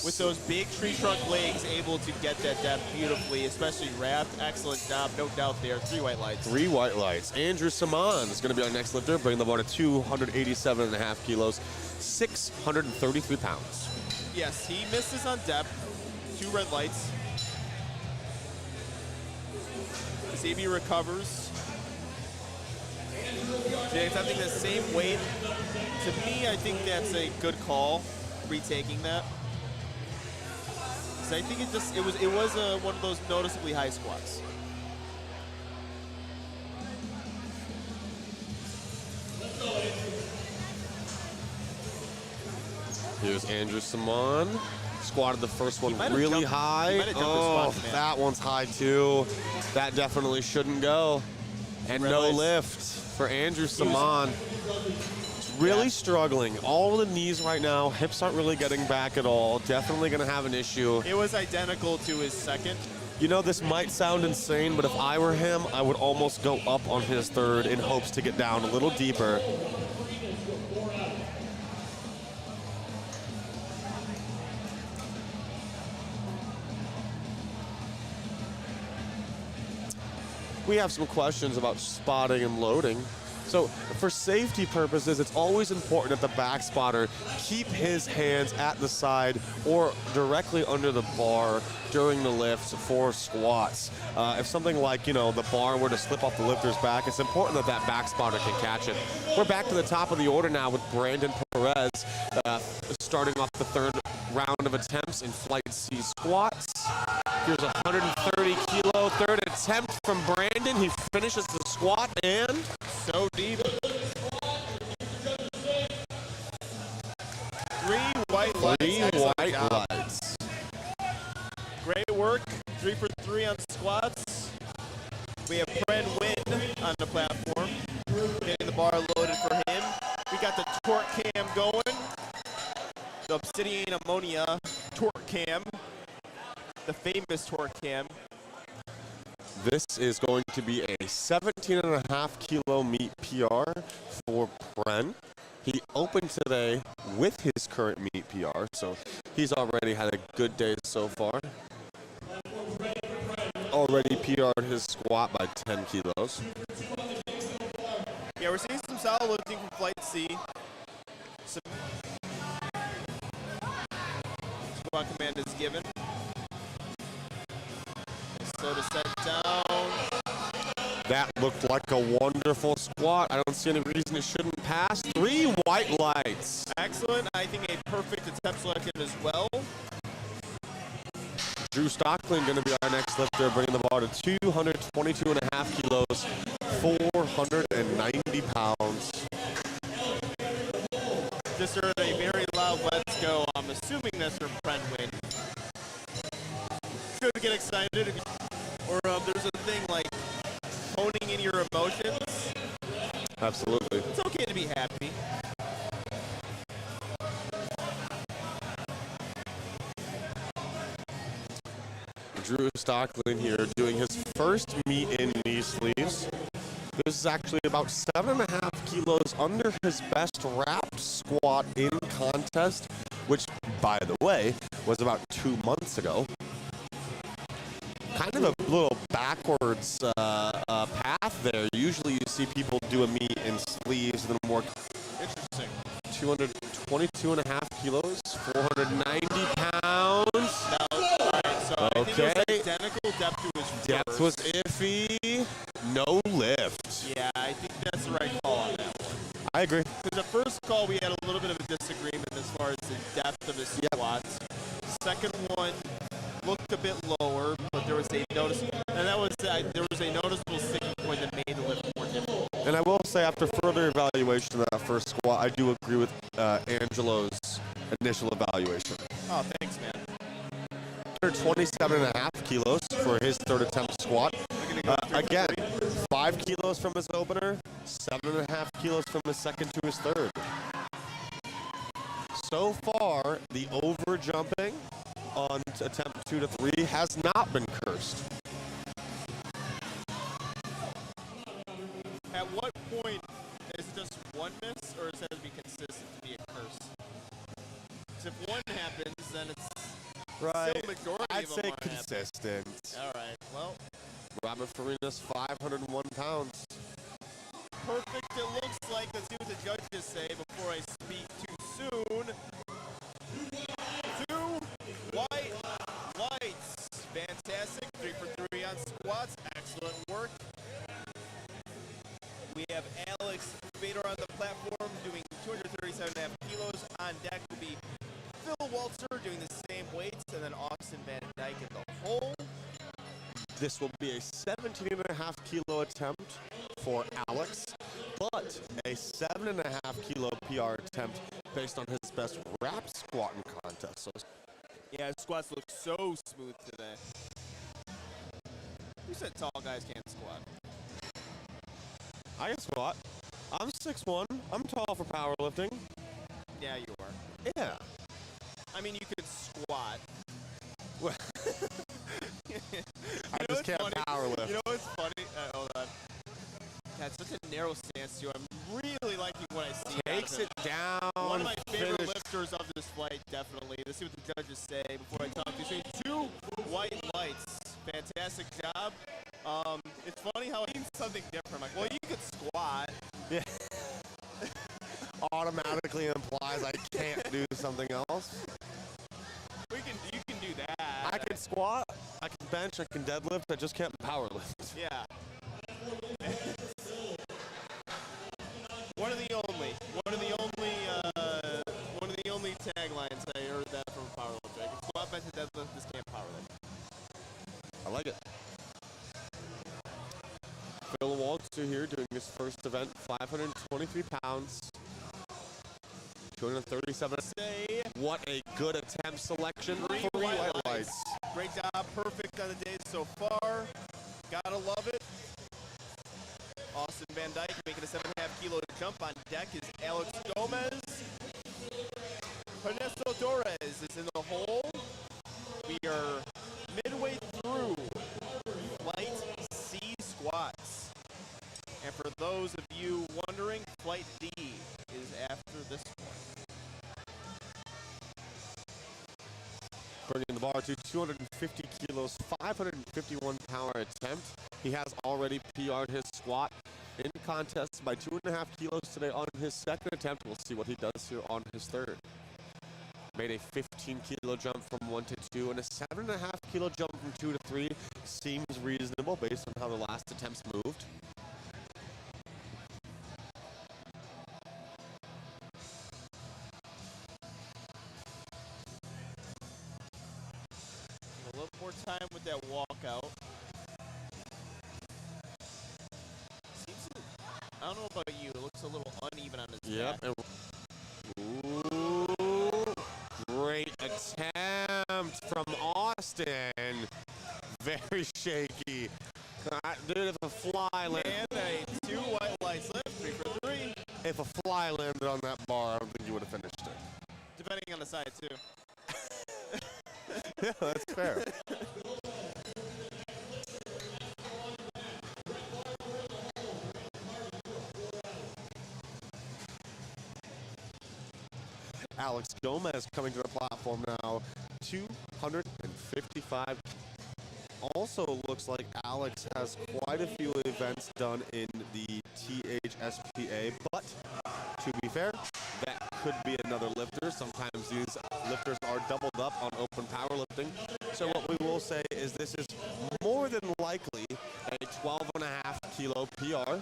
With those big tree trunk legs, able to get that depth beautifully, especially wrapped. Excellent job, no doubt there. 3 white lights. 3 white lights. Andrew Saman is going to be our next lifter, bringing the bar to 287.5 kilos, 633 pounds. Yes, he misses on depth. 2 red lights. Xavier recovers. Attempting the same weight. To me, I think that's a good call, retaking that. 'Cause I think it was one of those noticeably high squats. Here's Andrew Saman. Squatted the first one might have really jumped- he high. might have jumped the Oh, squat, man. that one's high too. That definitely shouldn't go. And Red no lights. lift for Andrew Saman. Really struggling. All the knees right now. Hips aren't really getting back at all. Definitely going to have an issue. It was identical to his second. You know, this might sound insane, but if I were him, I would almost go up on his third in hopes to get down a little deeper. We have some questions about spotting and loading. So for safety purposes, it's always important that the back spotter keep his hands at the side or directly under the bar during the lifts for squats. If something like, you know, the bar were to slip off the lifter's back, it's important that that back spotter can catch it. We're back to the top of the order now with Brandon Perez starting off the third round of attempts in Flight C squats. Here's a 130 kilo third attempt from Brandon. He finishes the squat and So deep. 3 white lights. 3 Excellent white job. lights. Great work. 3 for 3 on squats. We have Fred Wynn on the platform. Getting the bar loaded for him. We got the torque cam going. The Obsidian Ammonia torque cam. The famous torque cam. This is going to be a 17.5 kilo meet PR for Pren. He opened today with his current meet PR, so he's already had a good day so far. Already PR'd his squat by 10 kilos. Yeah, we're seeing some solid lifting from Flight C. Some squat command is given. So to set down. That looked like a wonderful squat. I don't see any reason it shouldn't pass. 3 white lights. Excellent. I think a perfect attempt selection as well. Drew Stocklin going to be our next lifter, bringing the bar to 222.5 kilos, 490 pounds. Just heard a very loud let's go. I'm assuming that's from Fredwin. It's good to get excited. Or there's a thing like honing in your emotions. Absolutely. It's okay to be happy. Drew Stocklin here doing his first meet in knee sleeves. This is actually about 7.5 kilos under his best wrapped squat in contest, which, by the way, was about 2 months ago. Kind of a little backwards path there. Usually you see people do a meet in sleeves and then more. Interesting. 222.5 kilos, 490 pounds. No, all right, so I think it was identical depth to his Depth was iffy. No lift. Yeah, I think that's the right call on that one. I agree. Because the first call, we had a little bit of a disagreement as far as the depth of his squats. Second one looked a bit lower, but there was a noticeable sticking point that made the lift more difficult. And I will say, after further evaluation of that first squat, I do agree with Angelo's initial evaluation. Oh, thanks, man. 27.5 kilos for his third attempt squat. Again, 5 kilos from his opener, 7.5 kilos from his second to his third. So far, the over jumping on attempt 2 to 3 has not been cursed. At what point is it just one miss, or does it have to be consistent to be a curse? Because if one happens, then it's still majority I'd of them say are happening. consistent. All right, well, Robert Farina's 501 pounds. perfect it looks like. Let's see what the judges say before I speak too soon. 2 white lights. Fantastic. 3 for 3 on squats. Excellent work. We have Alex Fedor on the platform doing 237.5 kilos. On deck will be Phil Walter doing the same weights, and then Austin Van Dyke in the hole. This will be a 17.5 kilo attempt for Alex, but a 7.5 kilo PR attempt based on his best wrap squat in contest. So Yeah, his squats look so smooth today. Who said tall guys can't squat? I can squat. I'm 6'1". I'm tall for powerlifting. Yeah, you are. Yeah. I mean, you could squat. Well, I just can't powerlift. You know what's funny? Hold on. That's such a narrow stance, too. I'm really liking what I see. Takes it down. One of my favorite finish. lifters of this flight, definitely. Let's see what the judges say before I talk to you. 2 white lights. Fantastic job. It's funny how it means something different. I'm like, well, you could squat. Yeah. Automatically implies I can't do something else. You can do that. I can squat, I can bench, I can deadlift, I just can't powerlift. Yeah. One of the only taglines I heard that from a powerlifter. I can squat, bench, and deadlift. Just can't powerlift. I like it. Phil Walter here doing his first event, 523 pounds, 237. Say What a good attempt selection. 3 Three white white lights. Great job. Perfect on the day so far. Gotta love it. Austin Van Dyke making a 7.5 kilo jump. On deck is Alex Gomez. Ernesto Torres is in the hole. We are midway through Flight C squats. And for those of you wondering, Flight D is after this one. Bringing the bar to 250 kilos, 551 power attempt. He has already PR'd his squat in contest by 2.5 kilos today on his second attempt. We'll see what he does here on his third. Made a 15 kilo jump from 1 to 2 and a 7.5 kilo jump from 2 to 3. Seems reasonable based on how the last attempts moved. A little more time with that walkout. Seems to, I don't know about you, it looks a little uneven on his back. Ooh, great attempt from Austin. Very shaky. Dude, if a fly landed. And a 2 white lights lift, 3 for 3. If a fly landed on that bar, I don't think you would have finished it. Depending on the side, too. Yeah, that's fair. Alex Gomez coming to the platform now, 255. Also looks like Alex has quite a few events done in the THSPA, but to be fair, that could be another lifter. Sometimes these lifters are doubled up on open powerlifting. So what we will say is this is more than likely a 12.5 kilo PR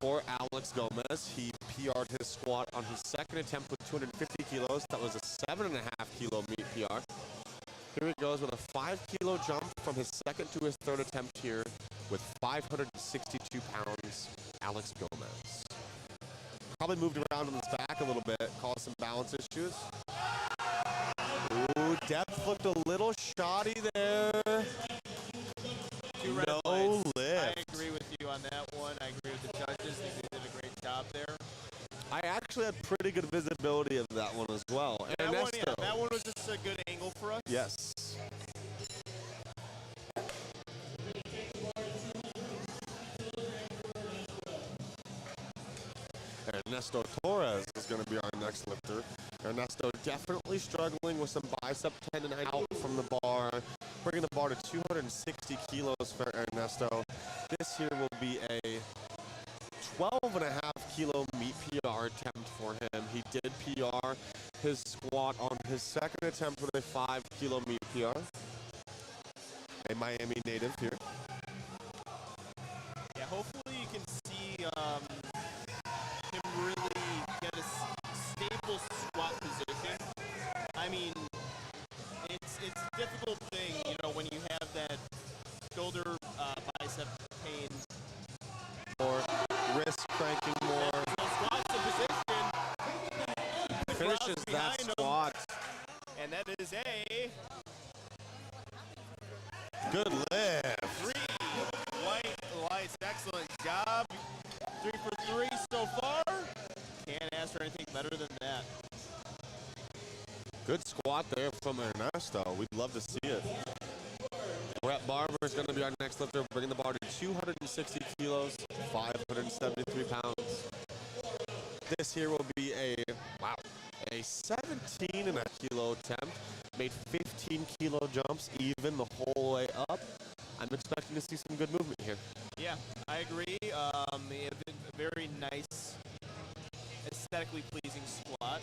for Alex Gomez. He PR'd his squat on his second attempt with 250 kilos. That was a 7.5 kilo meet PR. Here he goes with a 5 kilo jump from his second to his third attempt here with 562 pounds, Alex Gomez. Probably moved around on his back a little bit, caused some balance issues. Ooh, depth looked a little shoddy there. No lift. I agree with you on that one. I agree with the judges. I think they did a great job there. I actually had pretty good visibility of that one as well. That one was just a good angle for us. Yes. Ernesto Torres is going to be our next lifter. Ernesto definitely struggling with some bicep tendon out from the bar, bringing the bar to 260 kilos for Ernesto. This here will be a 12.5 kilo meet PR attempt for him. He did PR his squat on his second attempt with a 5 kilo meet PR. A Miami native here. Yeah, hopefully you can see him really get a stable squat position. I mean, it's a difficult thing, you know, when you have that shoulder bicep pain. Or wrist cranking more. So squat's in position. Finishes that squat. And that is a good lift. 3 white lights. Excellent job. 3 for 3 so far. Can't ask for anything better than that. Good squat there from Ernesto. We'd love to see it. Brett Barber is going to be our next lifter, bringing the bar to 260 kilos, 573 pounds. This here will be a 17.5 kilo attempt. Made 15 kilo jumps even the whole way up. I'm expecting to see some good movement here. Yeah, I agree. A very nice, aesthetically pleasing squat.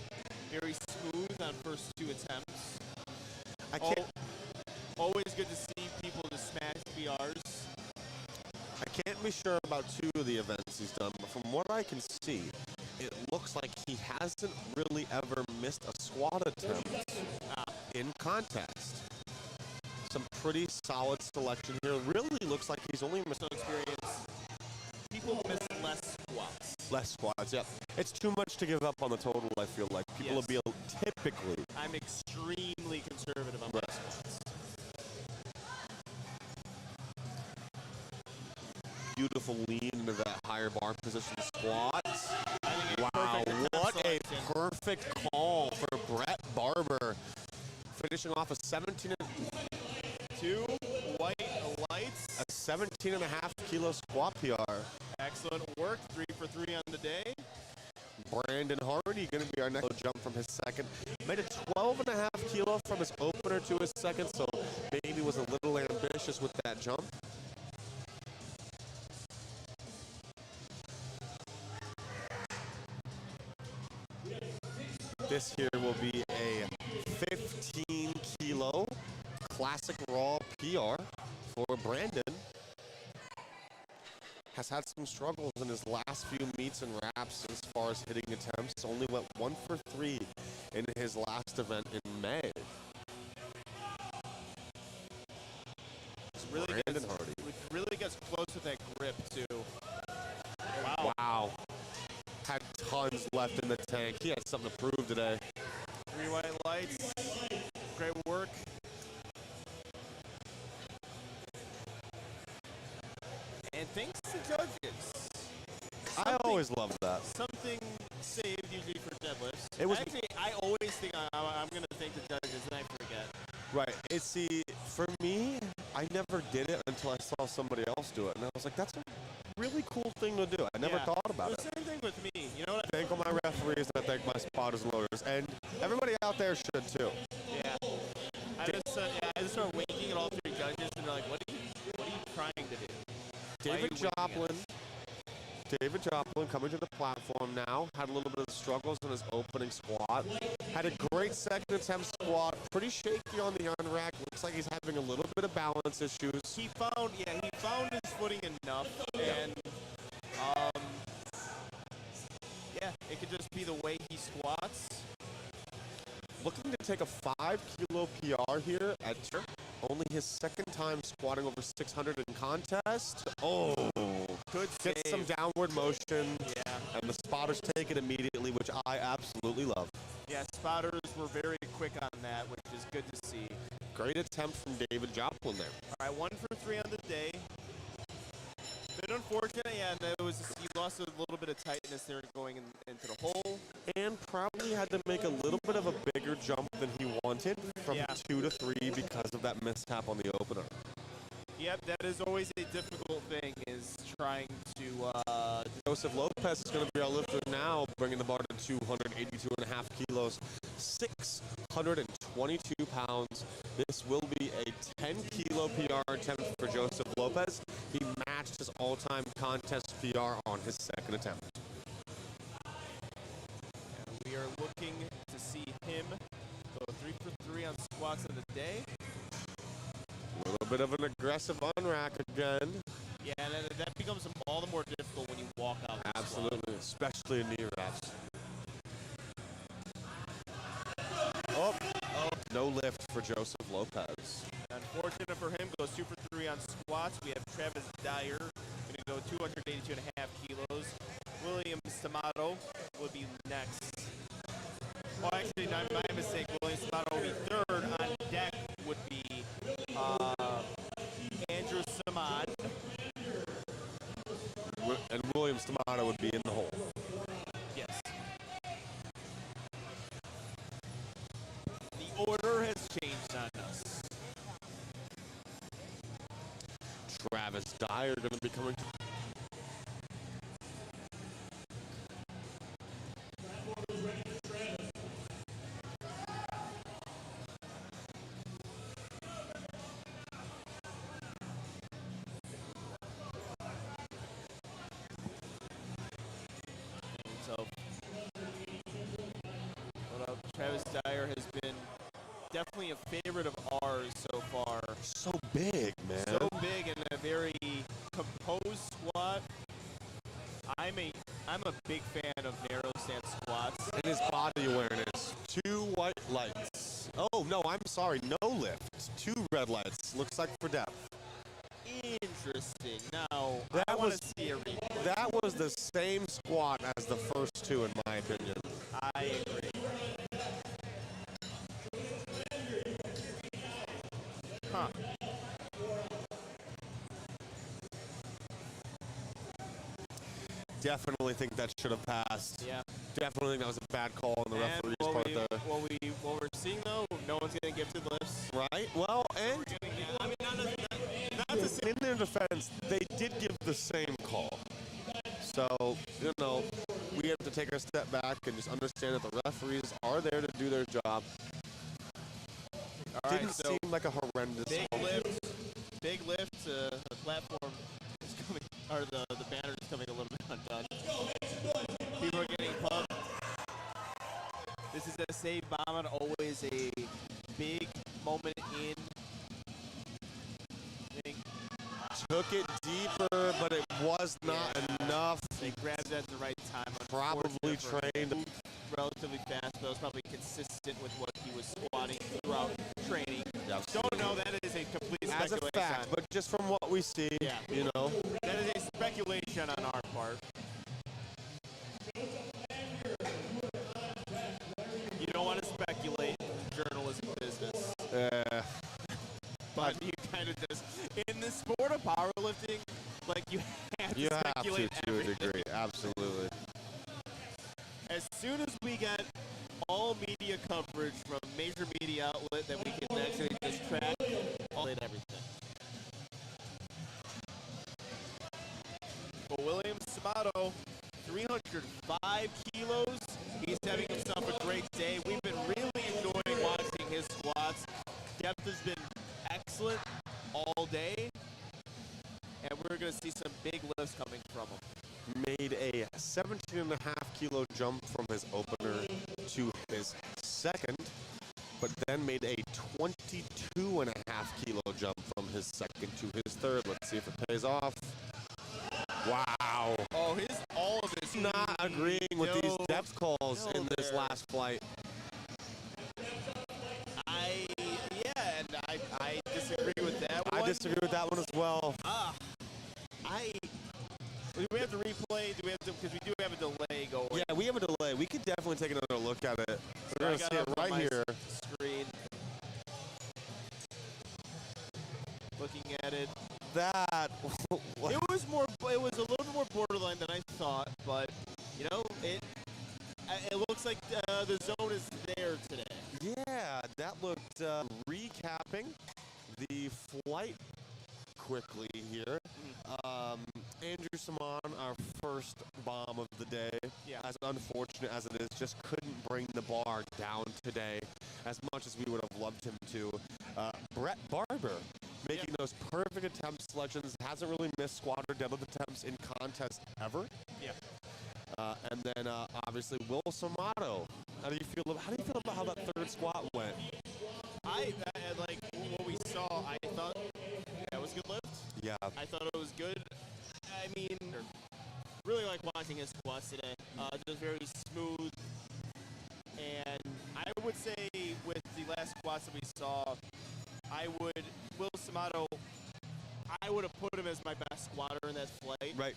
Very smooth on first 2 attempts. Always good to see people to smash PRs. I can't be sure about 2 of the events he's done, but from what I can see, it looks like he hasn't really ever missed a squat attempt in contest. Some pretty solid selection here. Really looks like he's only missed experience. People miss less squats. Less squats, yeah. It's too much to give up on the total, I feel like. People will be typically. I'm extremely conservative on my squats. Beautiful lean into that higher bar position squat. Wow, what a perfect call for Brett Barber. Finishing off a 2 white lights. A 17.5 kilo squat PR. Excellent work. 3 for 3 on the day. Brandon Hardy going to be our next jump from his second. Made a 12.5 kilo from his opener to his second, so maybe was a little ambitious with that jump. This here will be a 15 kilo classic raw PR for Brandon. Has had some struggles in his last few meets and wraps as far as hitting attempts. Only went 1 for 3 in his last event in May. Really gets close with that grip too. Wow. Had tons left in the tank. He had something to prove today. 3 white lights. Great work. And thanks to judges. I always love that. Something saved usually for deadlifts. It was actually, I always think I'm going to thank the judges, and I forget. Right. For me, I never did it until I saw somebody else do it, and I was like, that's a really cool thing to do. I never thought about it. The same thing with me. You know what? I thank all my referees, and I thank my spotters and loaders. And Everybody out there should too. Yeah. I just started winking at all three judges, and they're like, what are you trying to do? David Joplin coming to the platform now. Had a little bit of struggles in his opening squat. Had a great second attempt squat. Pretty shaky on the unrack. Looks like he's having a little bit of balance issues. He found his footing enough, and it could just be the way he squats. Looking to take a 5-kilo PR here at only his second time squatting over 600 in contest. Oh, Good get save. some downward motion. Yeah. And the spotters take it immediately, which I absolutely love. Yeah, spotters were very quick on that, which is good to see. Great attempt from David Joplin there. All right, 1 for 3 on the day. Bit unfortunate, yeah, and he lost a little bit of tightness there going into the hole. And probably had to make a little bit of a bigger jump than he wanted from 2 to 3 because of that mishap on the opener. Yep, that is always a difficult thing, is trying to... Joseph Lopez is going to be our lifter now, bringing the bar to 282.5 kilos, 622 pounds. This will be a 10-kilo PR attempt for Joseph Lopez. He matched his all-time contest PR on his second attempt. And we are looking to see him go 3 for 3 on squats of the day. A little bit of an aggressive unrack again. Yeah, and that becomes all the more difficult when you walk out. Absolutely, especially in knee wraps. Oh, no lift for Joseph Lopez. Unfortunate for him, goes 2 for 3 on squats. We have Travis Dyer, going to go 282.5 kilos. William Stamato will be next. Oh, actually, not my mistake. William Stamato will be third. On deck would be Andrew Samad. And William Stamato would be in the hole. Yes. The order has changed on us. Travis Dyer going to be coming. So, Travis Dyer has been definitely a favorite of ours so far. So big, man. So big and a very composed squat. I'm a big fan of narrow stance squats. And his body awareness. 2 white lights. Oh, no, I'm sorry. No lift. 2 red lights. Looks like for depth. Interesting. Now, I want to see a replay. That was the same squat as the first 2, in my opinion. I agree. Huh. Definitely think that should have passed. Yeah. Definitely think that was a bad call on the referee's part there. What we're seeing though, no one's getting gifted lifts. Right? Well, and I mean, not to say in their defense, they did give the same call. So, you know, we have to take a step back and just understand that the referees are there to do their job. All Didn't right, so seem like a horrendous big lift. The platform is coming, or the banner is coming a little bit undone. People are getting pumped. This is a save bomb, and always a big moment in. Took it deeper, but it was not enough. They grabbed it at the right time. Probably trained relatively fast, but it was probably consistent with what he was squatting throughout training. Yes. Don't know. That is a complete as speculation. a fact, but just from what we see, yeah, you know. That is a speculation on our part. You don't want to speculate in journalism business. But you kind of just, in the sport of powerlifting, like you have to speculate to a degree, absolutely. As soon as we get all media coverage from a major media outlet that we can actually just track all and everything. But William Stamato, 305 kilos. He's having himself a great day. We've been depth has been excellent all day, and we're going to see some big lifts coming from him. Made a 17.5 kilo jump from his opener to his second, but then made a 22.5 kilo jump from his second to his third. Let's see if it pays off. Wow. Oh, all of his Not agreeing with these depth calls no in this there. last flight. I disagree with that one. I disagree with that one as well. Do we have to replay? Do we have to? Because we do have a delay going. Yeah, we have a delay. We could definitely take another look at it. We're going to I got see it up on right my here. Screen. Looking at it. That. It was a little bit more borderline than I thought, but you know, it looks like the zone is there today. Yeah, that looked recapping the flight quickly here. Andrew Simon, our first bomb of the day, as unfortunate as it is, just couldn't bring the bar down today as much as we would have loved him to. Brett Barber making those perfect attempt selections, hasn't really missed squat or deadlift attempts in contest ever. Yeah. And then obviously Will Somato. How do you feel about how that third squat went? I like what we saw. I thought that was a good lift. Yeah. I thought it was good. I mean, really like watching his squats today. Just very smooth. And I would say with the last squats that we saw, Will Somato, I would have put him as my best squatter in that flight. Right.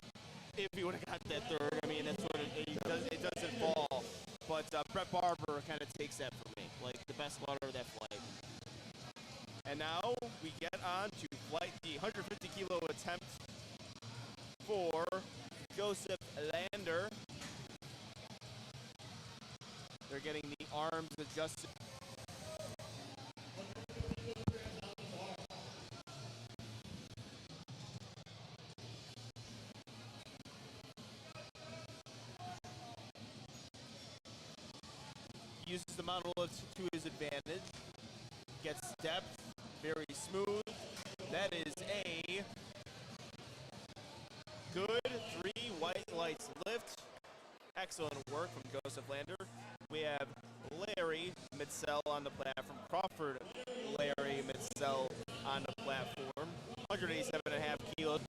If he would have got that third. I mean, that's what it doesn't fall. But Brett Barber kind of takes that for me, like the best squatter of that flight. And now we get on to flight the 150 kilo attempt for Joseph Lander. They're getting the arms adjusted. Uses the monolith to his advantage. Gets depth, very smooth. That is a good 3 white lights lift. Excellent work from Joseph Lander. We have Larry Mitzel on the platform. Crawford Larry Mitzel on the platform. 187.5 kilos.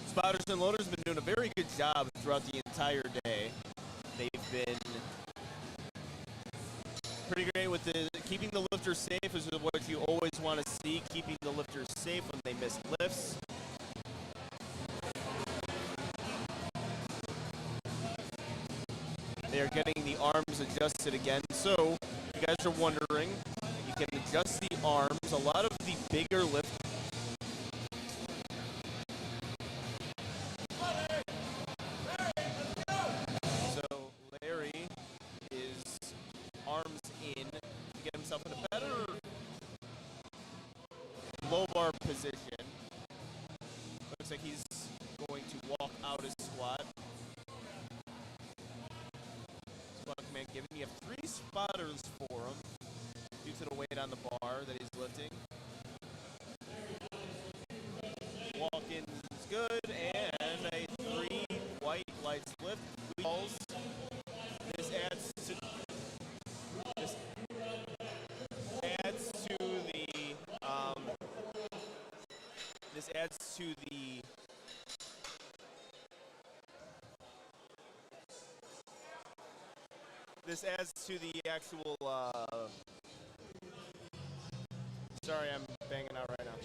Spotters and loaders have been doing a very good job throughout the entire day. They've been pretty great with keeping the lifters safe is what you always want to see, keeping the lifters safe when they miss lifts. They are getting the arms adjusted again. So, if you guys are wondering, you can adjust the arms. A lot of the bigger lifts. So, Larry is arms in to get himself in a better low bar position. Looks like he's going to walk out his squat. Squat command given. You have 3 spotters for him due to the weight on the bar that he's lifting. Walk-in is good, and a 3 white lights lift. This adds to the actual sorry, I'm banging out right now.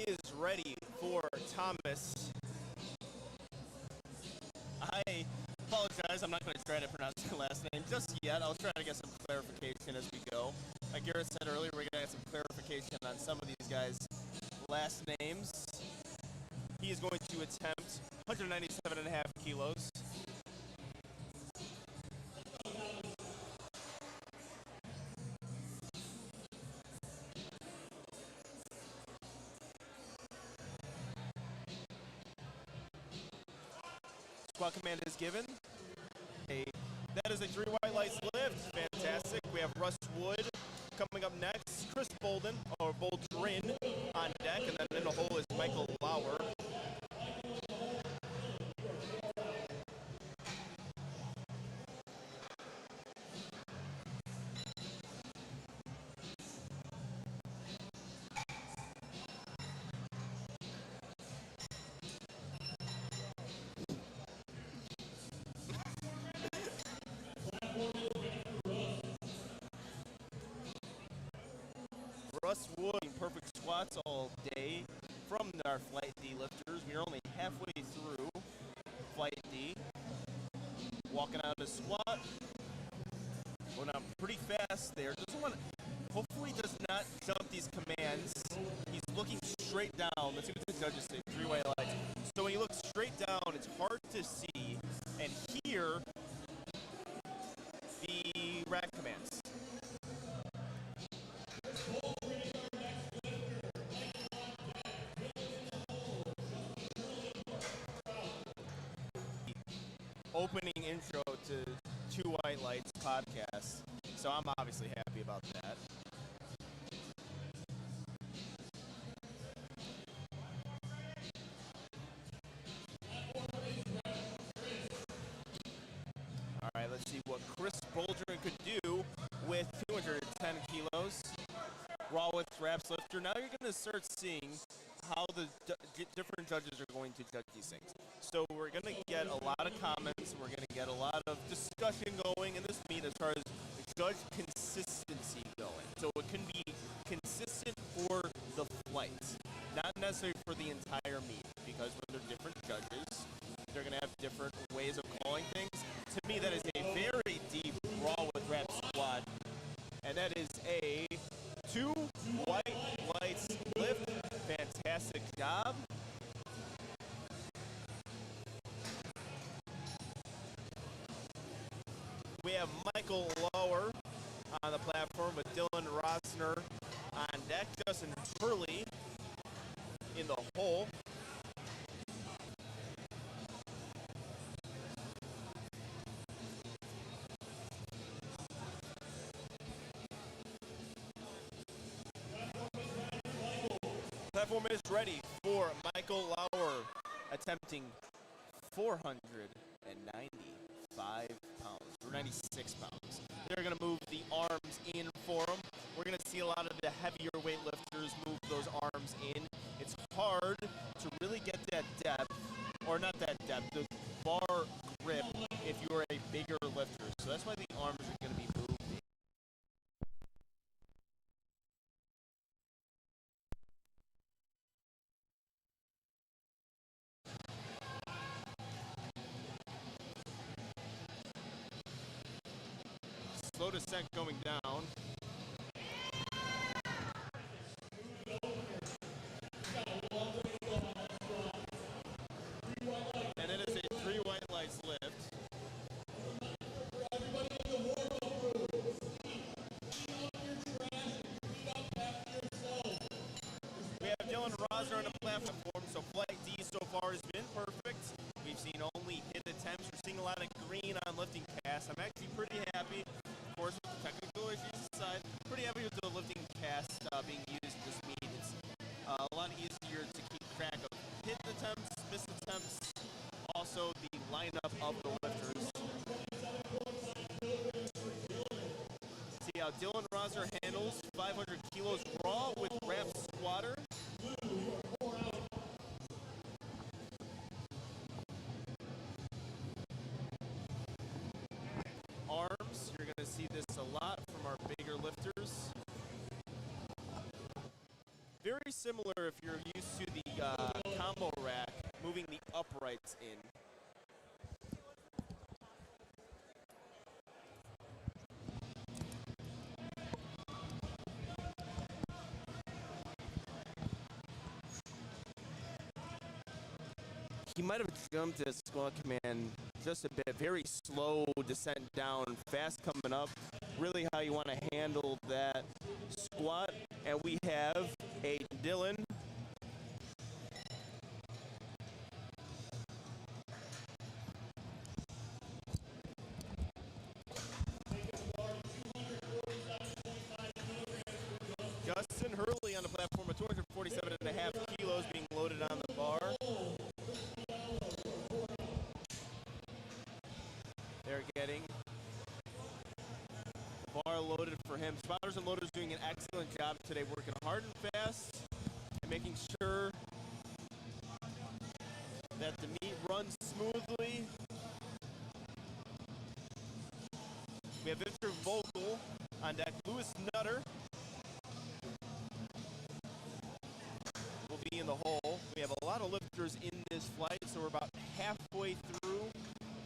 Is ready for Thomas. I apologize, I'm not going to try to pronounce your last name just yet. I'll try to get some clarification as we go. Like Garrett said earlier, we're going to get some clarification on some of these guys' last names. He is going to attempt 197.5 kilos. squat command is given. That is a 3 white lights lift. Fantastic. We have Russ Wood coming up next. Chris Boldrin on deck. And then in the hole is Michael Lauer. Russ Wood, perfect squats all day from our Flight D lifters. We're only halfway through Flight D. Walking out of squat. Going out pretty fast there. Hopefully does not jump these commands. He's looking straight down. Let's see what the judges say. 3 white lights. So when you look straight down, it's hard to see and hear the rack commands. Opening intro to 2 White Lights podcast, so I'm obviously happy about that. All right, let's see what Chris Boldrin could do with 210 kilos. Raw with wraps lifter. Now you're going to start seeing how the different judges are going to judge these things. So we're going to get a lot of comments. We're going to get a lot of discussion going in this meet as far as judge consistency going. So it can be consistent for the flight, not necessarily for the entire meet, because when they're different judges, they're going to have different ways of calling things. To me, that is a very deep raw with wrap squat, and that is a 2 white lights lift. Fantastic job. We have Michael Lauer on the platform with Dylan Rosner on deck. Justin Hurley in the hole. Platform is ready for Michael Lauer, attempting 495 pounds, or 96 pounds. They're going to move the arms in for him. We're going to see a lot of the heavier weightlifters move those arms in. It's hard to really get that depth, or not that depth, the bar grip if you're a bigger lifter. So that's why the arms are going to be moved. Slow descent going down. And it is a 3 white lights lift. We have Dylan Rosner on the platform, so Flight D so far has been perfect. We've seen only hit attempts. We're seeing a lot of green on lifting cast. I'm actually pretty happy. Of course, with the technical issues aside, pretty happy with the lifting cast being used this meet. It's a lot easier to keep track of hit attempts, miss attempts, also the lineup of the lifters. See how Dylan Rosner handles 500 kilos raw with wrap squatter. Arms, you're going to see this a lot from our bigger lifters. Very similar if you're used to the combo rack, moving the uprights in. He might have jumped his squat command just a bit. Very slow descent down, fast coming up. Really how you want to handle that squat. And we have a Dylan. Justin Hurley on the platform with 247.5 kilos being loaded on the bar. They're getting the bar loaded for him. Spotters and loaders doing an excellent job today, working hard and fast and making sure that the meet runs smoothly. We have Victor Vogel on deck. Lewis Nutter will be in the hole. We have a lot of lifters in this flight, so we're about halfway through.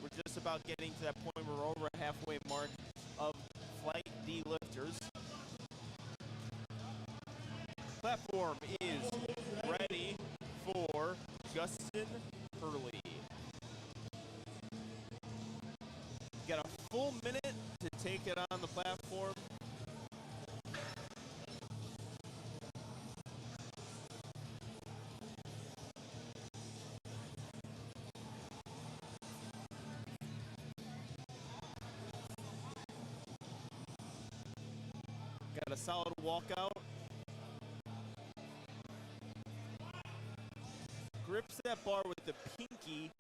We're just about getting to that point where we're over a halfway mark of Flight D lifters. Platform is ready for Justin Hurley. Got a full minute to take it on the platform. Got a solid walkout. Grips that bar with the pinky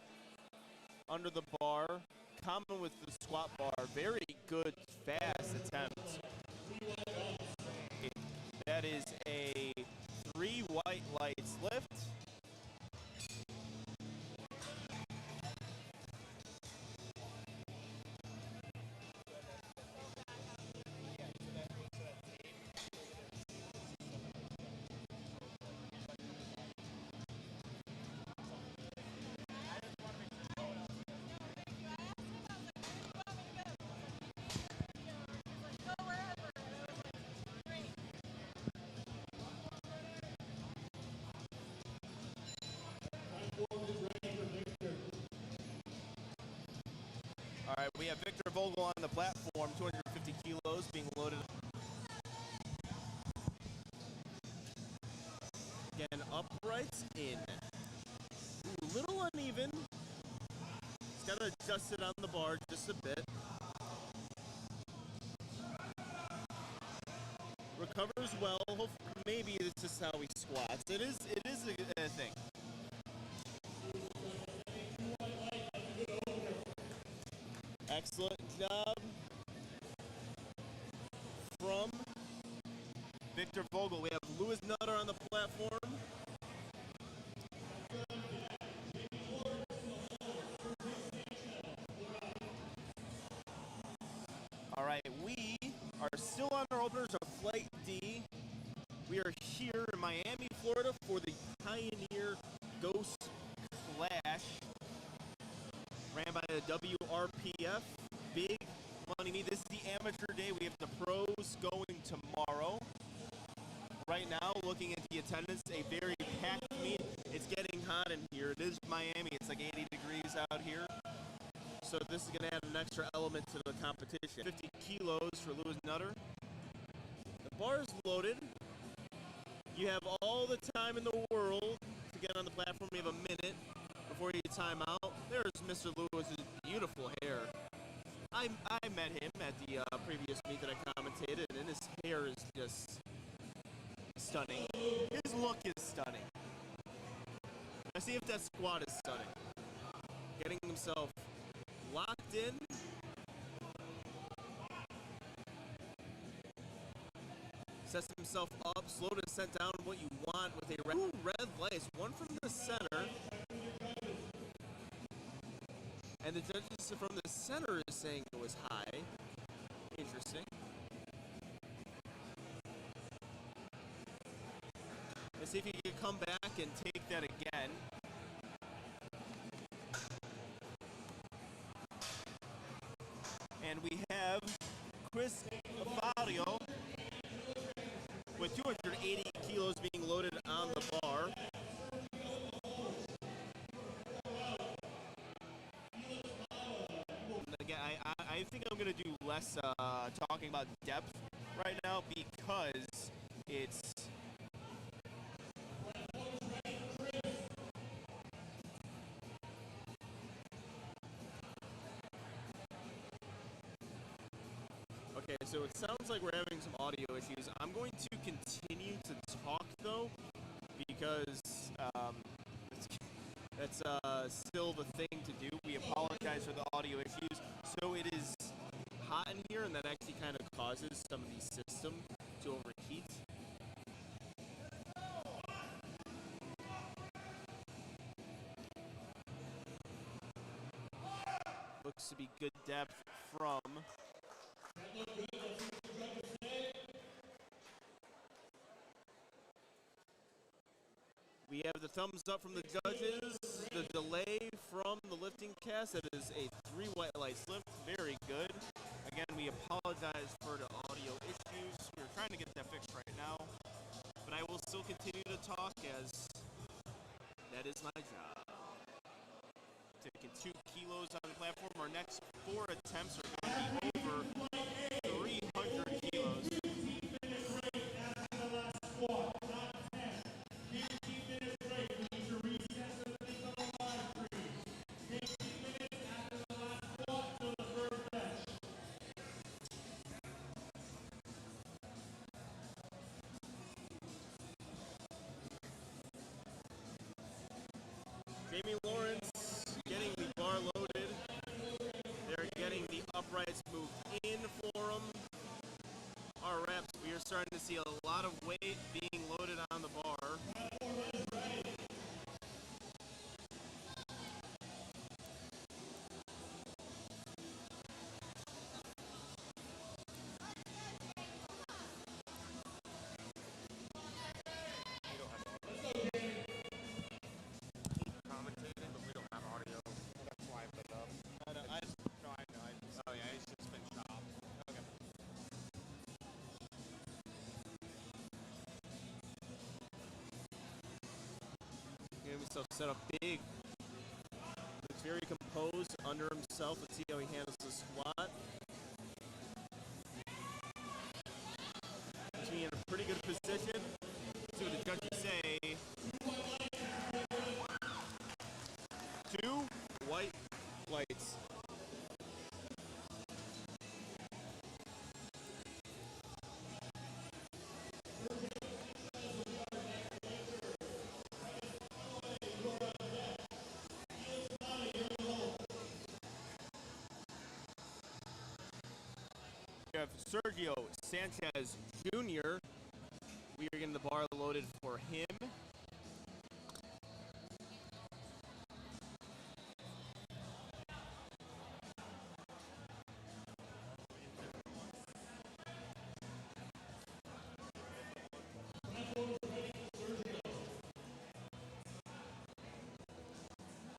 under the bar, common with the squat bar. Very good, fast attempt. That is a 3 white lights lift. All right, we have Victor Vogel on the platform, 250 kilos being loaded. Again, uprights in. Ooh, a little uneven. He's got to adjust it on the bar just a bit. Recovers well. Hopefully, maybe it's just how he squats. It is a thing. Excellent job from Victor Vogel. We have Lewis Nutter on the platform. All right, we are still on our openers of Flight D. We are here in Miami, Florida for the Pioneer Ghost Clash, ran by the WRPF. Big money meet. This is the amateur day. We have the pros going tomorrow. Right now, looking at the attendance, a very packed meet. It's getting hot in here. It is Miami. It's like 80 degrees out here. So this is going to add an extra element to the competition. 50 kilos for Lewis Nutter. The bar is loaded. You have all the time in the world to get on the platform. You have a minute before you time out. There's Mr. Lewis's beautiful hair. I met him at the previous meet that I commentated, and his hair is just stunning. His look is stunning. Let's see if that squat is stunning. Getting himself locked in. Sets himself up, slow descent down what you want with a red lights, one from the center. And the judges from the center is saying it was high. Interesting. Let's see if he can come back and take that again. And we have Chris Fario with 280 kilos being loaded on the bar. And again, I think I'm going to do less talking about depth right now because it's okay, so it sounds like we're having some audio issues. I'm going to continue because that's still the thing to do. We apologize for the audio issues. So it is hot in here, and that actually kind of causes some of these systems to overheat. Looks to be good depth from we have the thumbs up from the judges, the delay from the lifting cast. That is a 3 white lights lift, very good. Again, we apologize for the audio issues. We're trying to get that fixed right now, but I will still continue to talk as that is my job. Taking 2 kilos on the platform. Our next 4 attempts are going to be over 300 kilos. Jamie Lawrence getting the bar loaded. They're getting the uprights moved in for them. Our reps, we are starting to see a lot of weight being loaded on the bar. Getting himself set up big. Looks very composed under himself. Let's see how he handles the squat. Puts me in a pretty good position. See what the judges say. 2 white lights. We have Sergio Sanchez Jr. We are getting the bar loaded for him.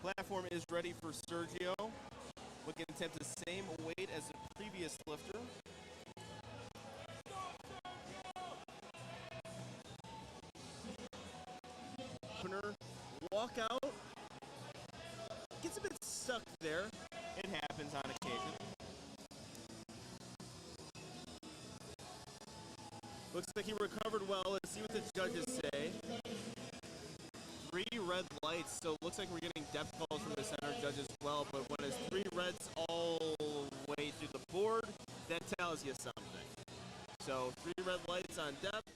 Platform is ready for Sergio. Looking to attempt the same weight as the previous lifter. Opener, walk out. Gets a bit stuck there. It happens on occasion. Looks like he recovered well. Let's see what the judges say. 3 red lights, so it looks like we're getting depth calls from the center judge as well, but when it's 3 reds all the way through the board, that tells you something. So 3 red lights on depth.